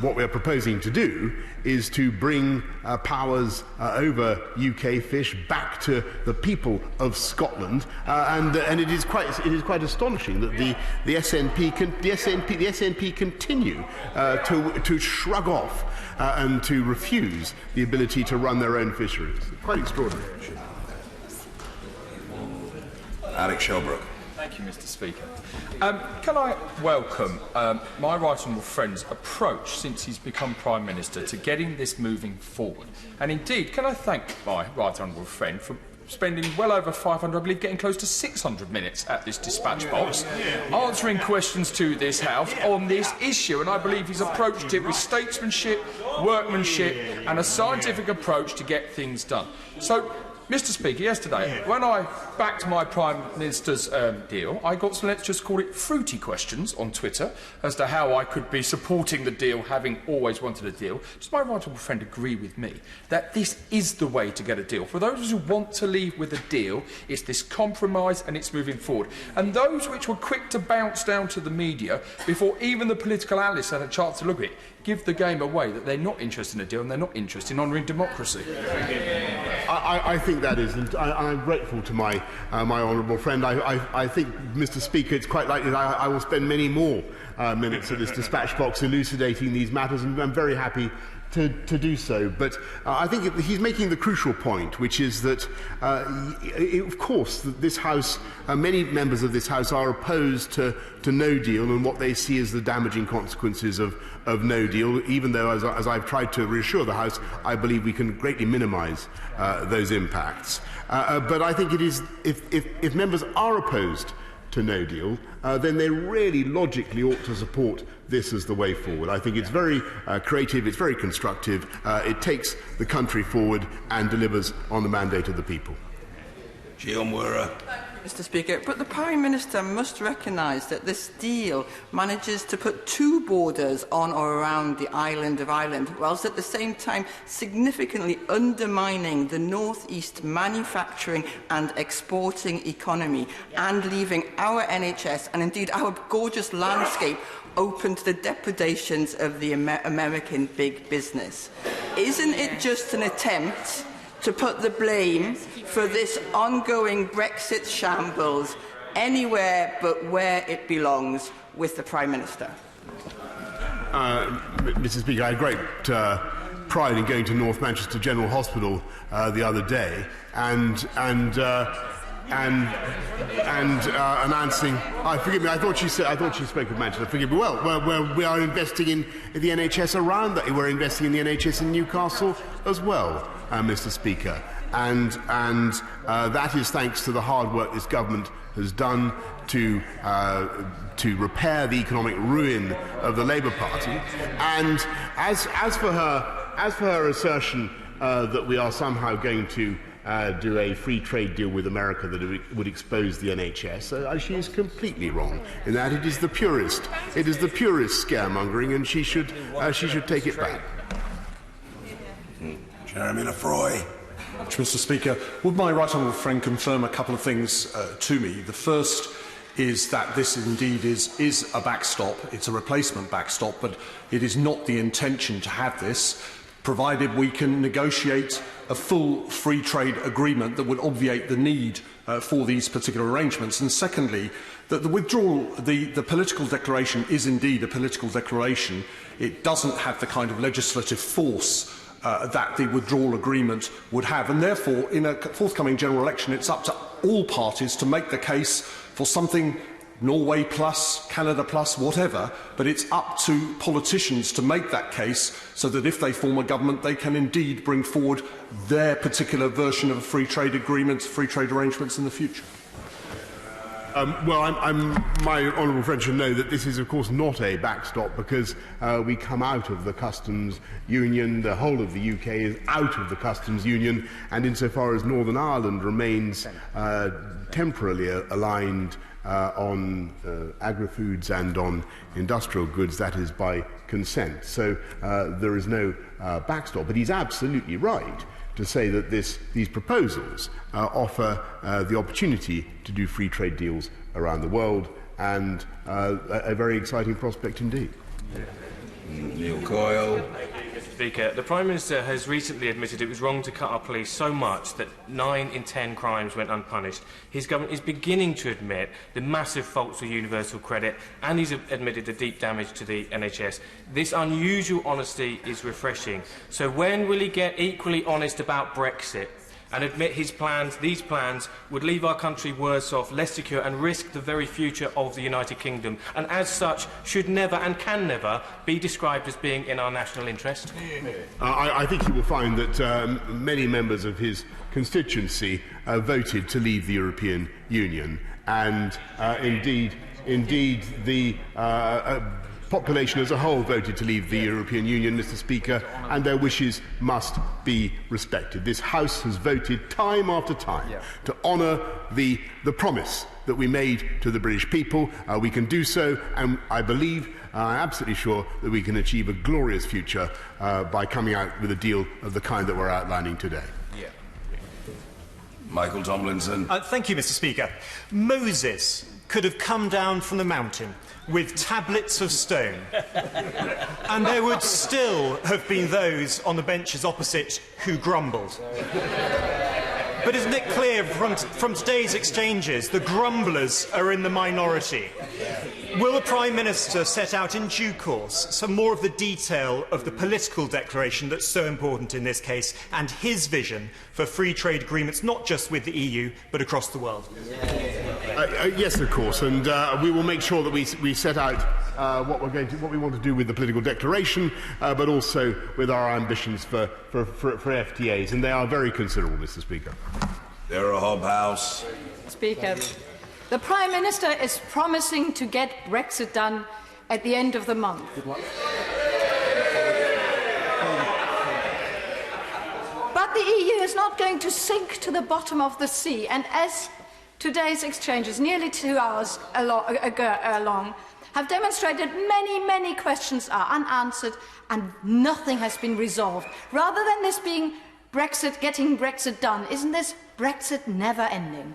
what we're proposing to do is to bring powers over UK fish back to the people of Scotland, and it is quite astonishing that the SNP continue to shrug off and to refuse the ability to run their own fisheries. Quite extraordinary. Alex Shelbrooke. Thank you, Mr. Speaker. Can I welcome my right honourable friend's approach since he's become Prime Minister to getting this moving forward? And indeed, can I thank my right honourable friend for spending well over 500, I believe getting close to 600 minutes at this dispatch box, answering questions to this House on this issue. And I believe he's approached it with statesmanship, workmanship and a scientific approach to get things done. So, Mr. Speaker, yesterday, when I backed my Prime Minister's deal, I got some, let's just call it, fruity questions on Twitter as to how I could be supporting the deal, having always wanted a deal. Does my right honourable friend agree with me that this is the way to get a deal? For those who want to leave with a deal, it's this compromise and it's moving forward. And those which were quick to bounce down to the media before even the political analysts had a chance to look at it, give the game away that they're not interested in a deal and they're not interested in honouring democracy. I think that is, and I'm grateful to my honourable friend. I think, Mr. Speaker, it's quite likely that I will spend many more minutes at this dispatch box elucidating these matters, and I'm very happy to do so. But I think he's making the crucial point, which is that, of course, this House, many members of this House are opposed to no deal and what they see as the damaging consequences of no deal, even though, as I've tried to reassure the House, I believe we can greatly minimise those impacts. But I think it is, if members are opposed to no deal, then they really logically ought to support this as the way forward. I think it's very creative, it's very constructive, it takes the country forward and delivers on the mandate of the people. Jill Mura. Mr Speaker, but the Prime Minister must recognise that this deal manages to put two borders on or around the island of Ireland, whilst at the same time significantly undermining the North East manufacturing and exporting economy and leaving our NHS and indeed our gorgeous landscape open to the depredations of the American big business. Isn't it just an attempt to put the blame for this ongoing Brexit shambles anywhere but where it belongs, with the Prime Minister? Mr Speaker, I had great pride in going to North Manchester General Hospital the other day and announcing. Forgive me. I thought she spoke of Manchester. Forgive me. Well, we are investing in the NHS around that. We're investing in the NHS in Newcastle as well, Mr. Speaker, and that is thanks to the hard work this government has done to repair the economic ruin of the Labour Party. And as for her assertion that we are somehow going to do a free trade deal with America that would expose the NHS, she is completely wrong in that it is the purest scaremongering, and she should take it back. Jeremy Lefroy. Mr Speaker, would my right honourable friend confirm a couple of things to me? The first is that this indeed is a backstop. It's a replacement backstop, but it is not the intention to have this, provided we can negotiate a full free trade agreement that would obviate the need for these particular arrangements. And secondly, that the withdrawal, the political declaration is indeed a political declaration. It doesn't have the kind of legislative force that the withdrawal agreement would have. And therefore, in a forthcoming general election, it's up to all parties to make the case for something Norway plus, Canada plus, whatever, but it's up to politicians to make that case so that if they form a government, they can indeed bring forward their particular version of a free trade agreement, free trade arrangements in the future. My honourable friend should know that this is, of course, not a backstop because we come out of the customs union. The whole of the UK is out of the customs union, and insofar as Northern Ireland remains temporarily aligned on agri-foods and on industrial goods, that is by consent. So there is no backstop. But he's absolutely right to say that these proposals offer the opportunity to do free trade deals around the world, and a very exciting prospect indeed. Neil Coyle. Mr Speaker, the Prime Minister has recently admitted it was wrong to cut our police so much that 9 in 10 crimes went unpunished. His government is beginning to admit the massive faults with universal credit, and he's admitted the deep damage to the NHS. This unusual honesty is refreshing. So when will he get equally honest about Brexit and admit these plans would leave our country worse off, less secure, and risk the very future of the United Kingdom, and as such should never and can never be described as being in our national interest? I think you will find that many members of his constituency voted to leave the European Union, and indeed the population as a whole voted to leave the European Union, Mr Speaker, and their wishes must be respected. This House has voted time after time to honour the promise that we made to the British people. We can do so, and I believe, I'm absolutely sure, that we can achieve a glorious future by coming out with a deal of the kind that we're outlining today. Michael Tomlinson. Thank you, Mr Speaker. Moses could have come down from the mountain with tablets of stone, and there would still have been those on the benches opposite who grumbled. But isn't it clear from today's exchanges the grumblers are in the minority? Will the Prime Minister set out in due course some more of the detail of the political declaration that's so important in this case, and his vision for free trade agreements not just with the EU but across the world? Yes, of course, and we will make sure that we set out what we want to do with the political declaration, but also with our ambitions for FTAs, and they are very considerable, Mr Speaker. Sarah Hobhouse. Speaker, the Prime Minister is promising to get Brexit done at the end of the month. But the EU is not going to sink to the bottom of the sea, and as Today's exchanges, nearly 2 hours long, have demonstrated many questions are unanswered and nothing has been resolved. Rather than this being Brexit, getting Brexit done, isn't this Brexit never ending?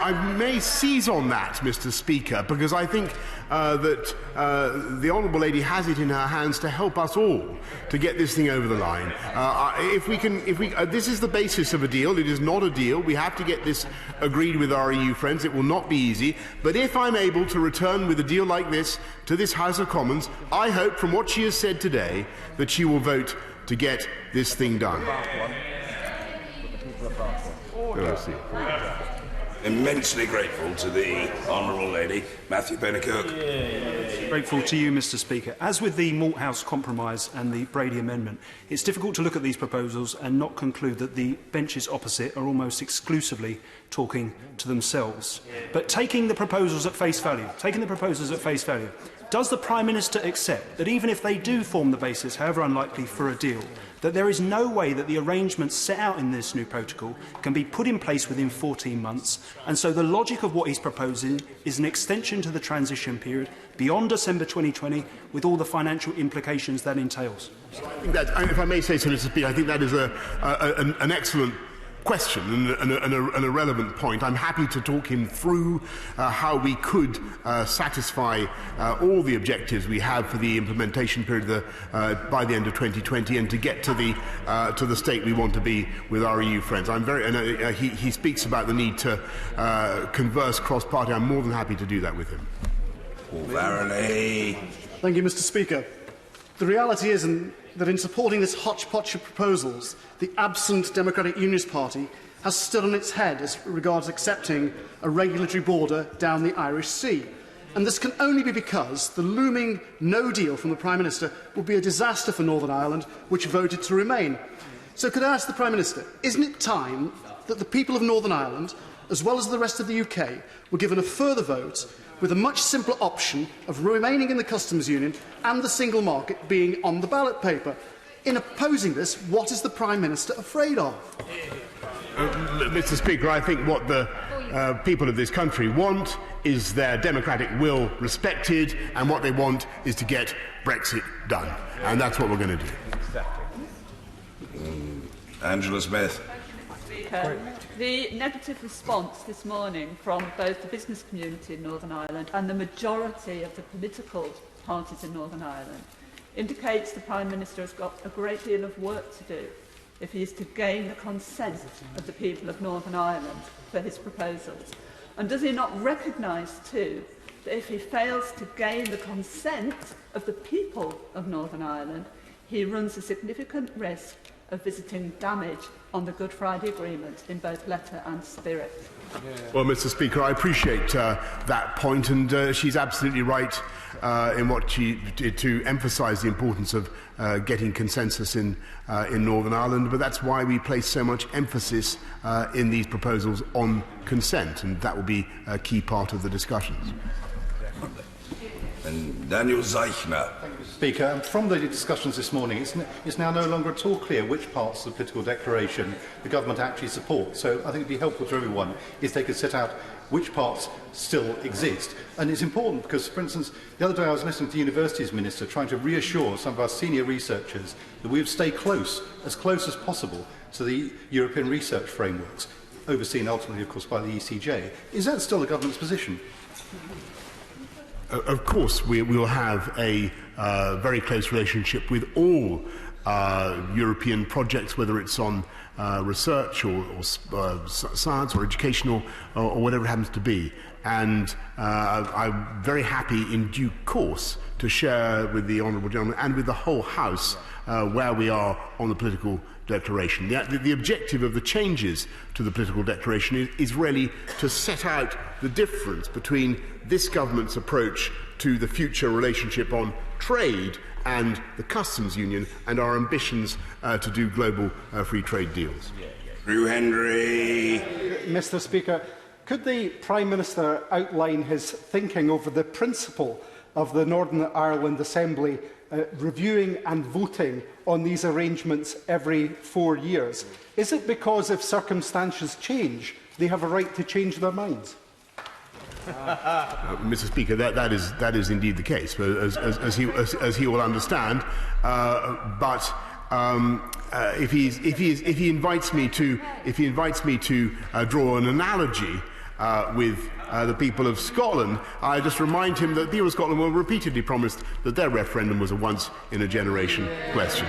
I may seize on that, Mr. Speaker, because I think that the Honourable Lady has it in her hands to help us all to get this thing over the line. This is the basis of a deal. It is not a deal. We have to get this agreed with our EU friends. It will not be easy. But if I'm able to return with a deal like this to this House of Commons, I hope, from what she has said today, that she will vote to get this thing done. Immensely grateful to the Honourable Lady. Matthew Pennycook. Grateful to you, Mr. Speaker. As with the Malthouse Compromise and the Brady Amendment, it's difficult to look at these proposals and not conclude that the benches opposite are almost exclusively talking to themselves. But taking the proposals at face value, does the Prime Minister accept that even if they do form the basis, however unlikely, for a deal, that there is no way that the arrangements set out in this new protocol can be put in place within 14 months, and so the logic of what he's proposing is an extension to the transition period beyond December 2020, with all the financial implications that entails? I think that, if I may say so, Mr. Speaker, I think that is an excellent question and a relevant point. I'm happy to talk him through how we could satisfy all the objectives we have for the implementation period by the end of 2020 and to get to the state we want to be with our EU friends. He speaks about the need to converse cross-party. I'm more than happy to do that with him. Thank you, Mr. Speaker. The reality is that in supporting this hodgepodge of proposals, the absent Democratic Unionist Party has stood on its head as regards accepting a regulatory border down the Irish Sea. And this can only be because the looming no deal from the Prime Minister will be a disaster for Northern Ireland, which voted to remain. So could I ask the Prime Minister, isn't it time that the people of Northern Ireland, as well as the rest of the UK, were given a further vote with a much simpler option of remaining in the customs union and the single market being on the ballot paper? In opposing this, what is the Prime Minister afraid of? Mr. Speaker, I think what the people of this country want is their democratic will respected, and what they want is to get Brexit done. And that's what we're going to do. Angela Smith. The negative response this morning from both the business community in Northern Ireland and the majority of the political parties in Northern Ireland indicates the Prime Minister has got a great deal of work to do if he is to gain the consent of the people of Northern Ireland for his proposals. And does he not recognise, too, that if he fails to gain the consent of the people of Northern Ireland, he runs a significant risk of visiting damage on the Good Friday Agreement in both letter and spirit? Well, Mr. Speaker, I appreciate that point, and she's absolutely right in what she did to emphasise the importance of getting consensus in Northern Ireland. But that's why we place so much emphasis in these proposals on consent, and that will be a key part of the discussions. And Daniel Zeichner. Speaker, from the discussions this morning, it's now no longer at all clear which parts of the political declaration the government actually supports. So I think it would be helpful to everyone if they could set out which parts still exist. And it's important because, for instance, the other day I was listening to the Universities Minister trying to reassure some of our senior researchers that we would stay close as possible to the European research frameworks, overseen ultimately, of course, by the ECJ. Is that still the government's position? Of course, we will have a very close relationship with all European projects, whether it's on research or science or educational or whatever it happens to be. And I'm very happy in due course to share with the Honourable Gentleman and with the whole House where we are on the political declaration. The objective of the changes to the political declaration is really to set out the difference between this government's approach to the future relationship on trade and the customs union and our ambitions to do global free trade deals. Drew Henry. Mr. Speaker, could the Prime Minister outline his thinking over the principle of the Northern Ireland Assembly reviewing and voting on these arrangements every 4 years? Is it because if circumstances change, they have a right to change their minds? Mr. Speaker, that is indeed the case, as he will understand. But if he invites me to draw an analogy with the people of Scotland, I just remind him that the people of Scotland were repeatedly promised that their referendum was a once-in-a-generation question.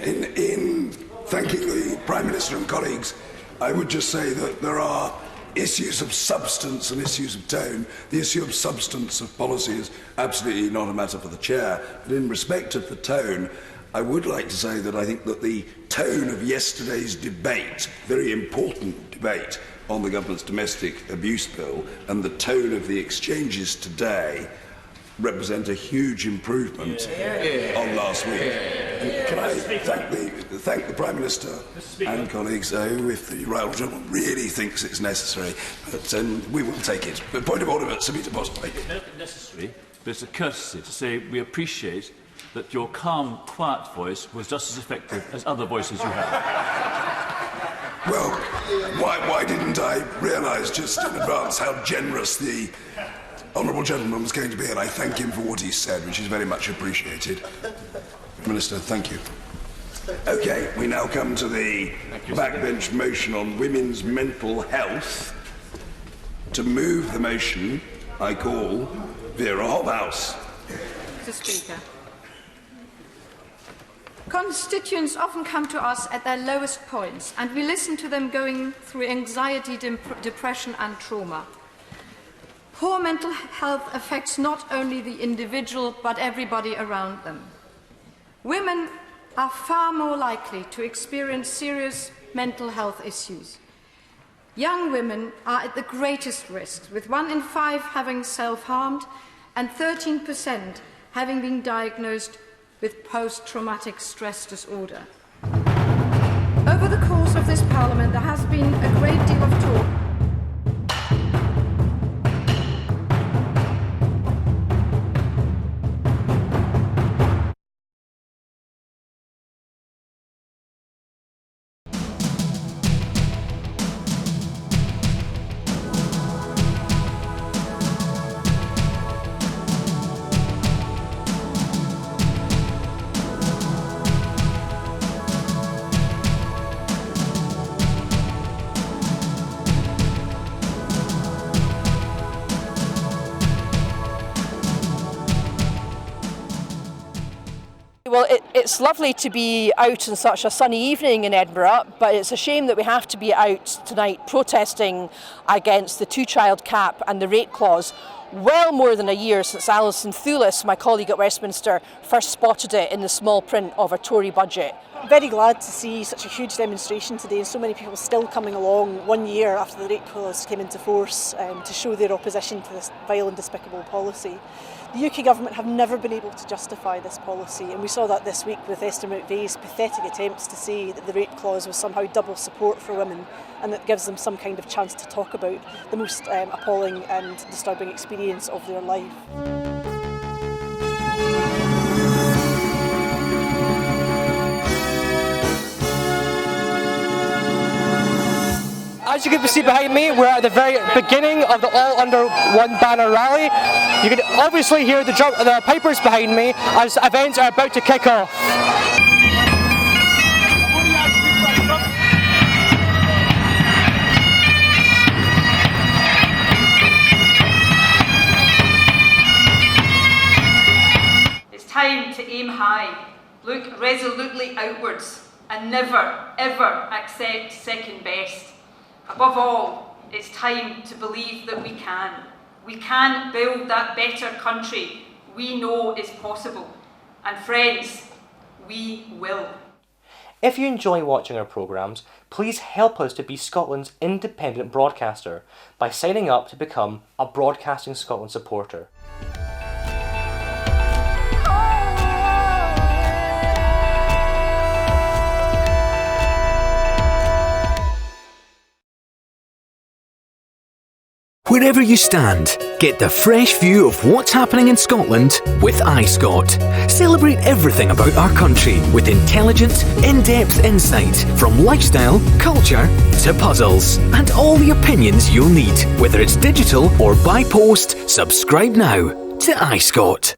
In thanking the Prime Minister and colleagues, I would just say that there are issues of substance and issues of tone. The issue of substance of policy is absolutely not a matter for the Chair, but in respect of the tone, I would like to say that I think that the tone of yesterday's debate, very important debate, on the government's domestic abuse bill and the tone of the exchanges today represent a huge improvement on last week. And can I thank the Prime Minister and colleagues who, if the right honourable gentleman really thinks it's necessary, but we will take it. But point of order, Sabita Bosway. It's not necessary, but it's a courtesy to say we appreciate that your calm, quiet voice was just as effective as other voices you have. Well, why didn't I realise just in advance how generous the honourable gentleman was going to be, and I thank him for what he said, which is very much appreciated. Minister, thank you. OK, we now come to the backbench motion on women's mental health. To move the motion, I call Vera Hobhouse. Mr. Speaker. Constituents often come to us at their lowest points, and we listen to them going through anxiety, depression and trauma. Poor mental health affects not only the individual, but everybody around them. Women are far more likely to experience serious mental health issues. Young women are at the greatest risk, with 1 in 5 having self-harmed and 13% having been diagnosed with post-traumatic stress disorder. Over the course of this Parliament, there has been a great deal of talk. Well, it's lovely to be out on such a sunny evening in Edinburgh, but it's a shame that we have to be out tonight protesting against the two-child cap and the rate clause. Well more than a year since Alison Thulis, my colleague at Westminster, first spotted it in the small print of a Tory budget. Very glad to see such a huge demonstration today and so many people still coming along 1 year after the rate clause came into force to show their opposition to this vile and despicable policy. The UK government have never been able to justify this policy, and we saw that this week with Esther McVeigh's pathetic attempts to say that the rate clause was somehow double support for women and that gives them some kind of chance to talk about the most appalling and disturbing experience of their life. As you can see behind me, we're at the very beginning of the All Under One Banner rally. You can obviously hear the pipers behind me as events are about to kick off. It's time to aim high, look resolutely outwards, and never, ever accept second best. Above all, it's time to believe that we can. We can build that better country we know is possible. And friends, we will. If you enjoy watching our programmes, please help us to be Scotland's independent broadcaster by signing up to become a Broadcasting Scotland supporter. Wherever you stand, get the fresh view of what's happening in Scotland with iScot. Celebrate everything about our country with intelligent, in-depth insight from lifestyle, culture to puzzles, and all the opinions you'll need. Whether it's digital or by post, subscribe now to iScot.